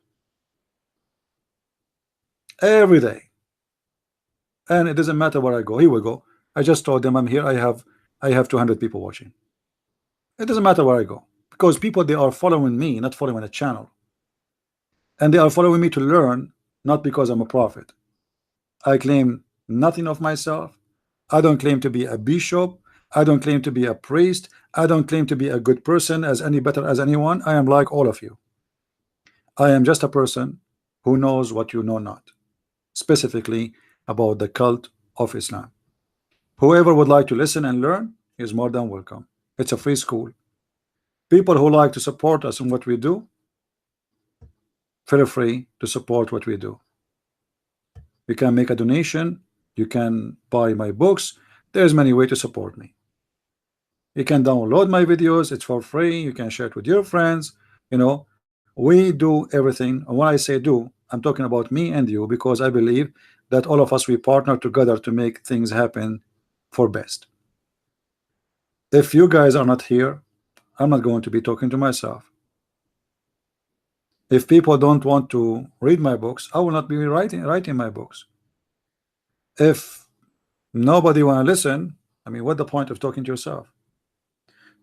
and it doesn't matter where I go. Here we go. I just told them I'm here. I have 200 people watching. It doesn't matter where I go, because people, they are following me, not following a channel, and they are following me to learn, not because I'm a prophet. I claim nothing of myself. I don't claim to be a bishop. I don't claim to be a priest. I don't claim to be a good person as any better as anyone. I am like all of you. I am just a person who knows what you know not, specifically about the cult of Islam. Whoever would like to listen and learn is more than welcome. It's a free school. People who like to support us in what we do, feel free to support what we do. You can make a donation. You can buy my books. There's many ways to support me. You can download my videos. It's for free. You can share it with your friends. You know, we do everything. And when I say do, I'm talking about me and you, because I believe that all of us, we partner together to make things happen for best. If you guys are not here, I'm not going to be talking to myself. If people don't want to read my books, I will not be writing my books. If Nobody want to listen. I mean, what the point of talking to yourself?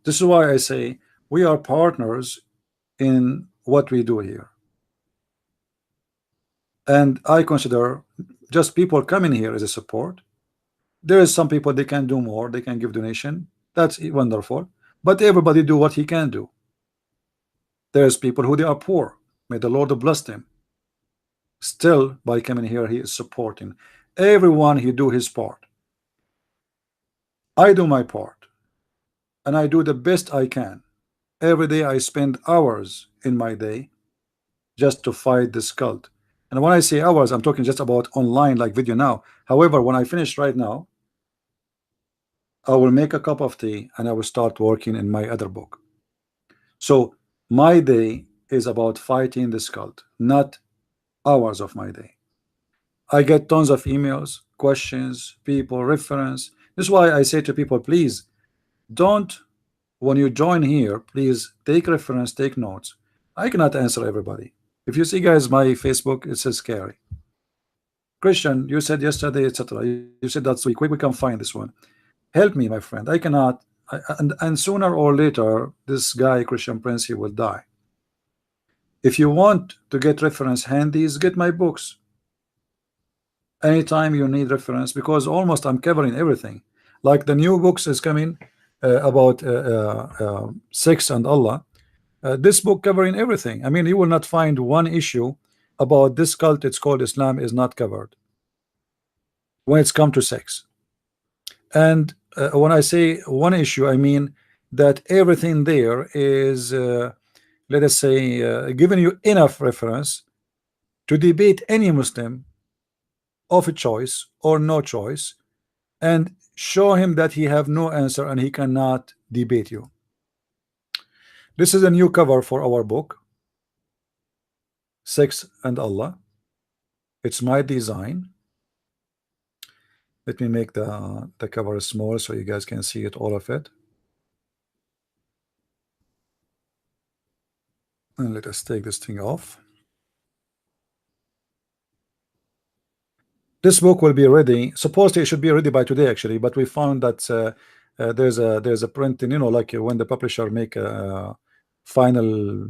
This is why I say we are partners in what we do here. And I consider just people coming here as a support. There is some people they can do more, they can give donation. That's wonderful. But everybody do what he can do. There's people who they are poor. May the Lord bless them. Still, by coming here, he is supporting everyone. He do his part. I do my part, and I do the best I can. Every day I spend hours in my day just to fight this cult. And when I say hours, I'm talking just about online, like video now. However, when I finish right now, I will make a cup of tea and I will start working in my other book. So my day is about fighting this cult, not hours of my day. I get tons of emails, questions, people, reference. This is why I say to people, please don't, when you join here, please take reference, take notes. I cannot answer everybody. If you see, guys, my Facebook, it says scary. Christian, you said yesterday, etc. You said that's weak. We can find this one. Help me, my friend. I cannot. And sooner or later, this guy, Christian Prince, he will die. If you want to get reference handies, get my books. Anytime you need reference, because almost I'm covering everything. Like the new books is coming about sex and Allah. This book covering everything. I mean, you will not find one issue about this cult. It's called Islam is not covered when it's come to sex. And when I say one issue, I mean that everything there is, let us say, giving you enough reference to debate any Muslim of a choice or no choice, and show him that he have no answer and he cannot debate you. This is a new cover for our book, Sex and Allah. It's my design. Let me make the cover small so you guys can see it, all of it. And let us take this thing off. This book will be ready. Supposedly it should be ready by today, actually, but we found that there's a printing, you know, like when the publisher make a final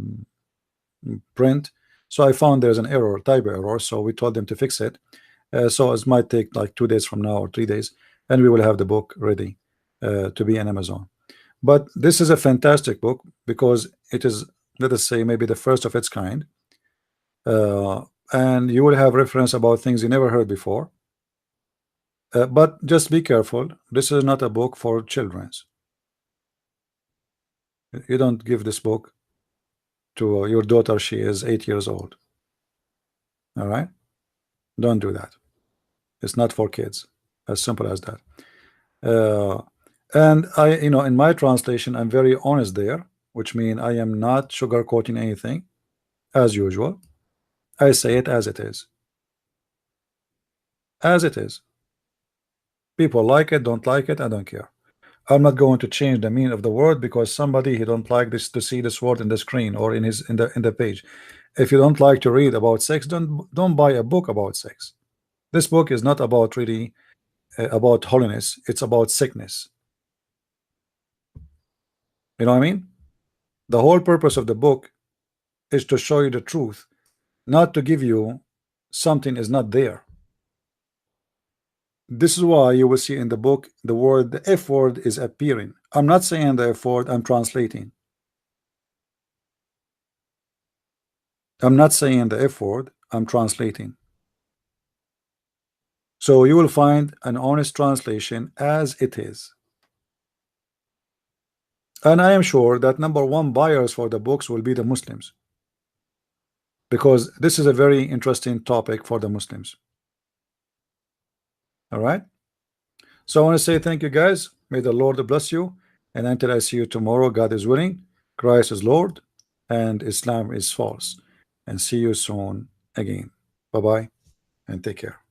print. So I found there's an error, type error. So we told them to fix it. So it might take like 2 days from now or 3 days, and we will have the book ready to be on Amazon. But this is a fantastic book because it is, let us say, maybe the first of its kind. And you will have reference about things you never heard before. But just be careful. This is not a book for children. You don't give this book to your daughter. She is 8 years old. All right? Don't do that. It's not for kids. As simple as that. And I, you know, in my translation, I'm very honest there, which means I am not sugarcoating anything, as usual. I say it as it is. As it is. People like it, don't like it, I don't care. I'm not going to change the meaning of the word because somebody he don't like this to see this word in the screen or in the page. If you don't like to read about sex, don't buy a book about sex. This book is not about really about holiness. It's about sickness. You know what I mean? The whole purpose of the book is to show you the truth, not to give you something is not there. This is why you will see in the book the F word is appearing. I'm not saying the F word, I'm translating. I'm not saying the F word, I'm translating. So you will find an honest translation as it is. And I am sure that #1 buyers for the books will be the Muslims, because this is a very interesting topic for the Muslims. All right. So I want to say thank you, guys. May the Lord bless you. And until I see you tomorrow, God is willing, Christ is Lord, and Islam is false. And see you soon again. Bye-bye, and take care.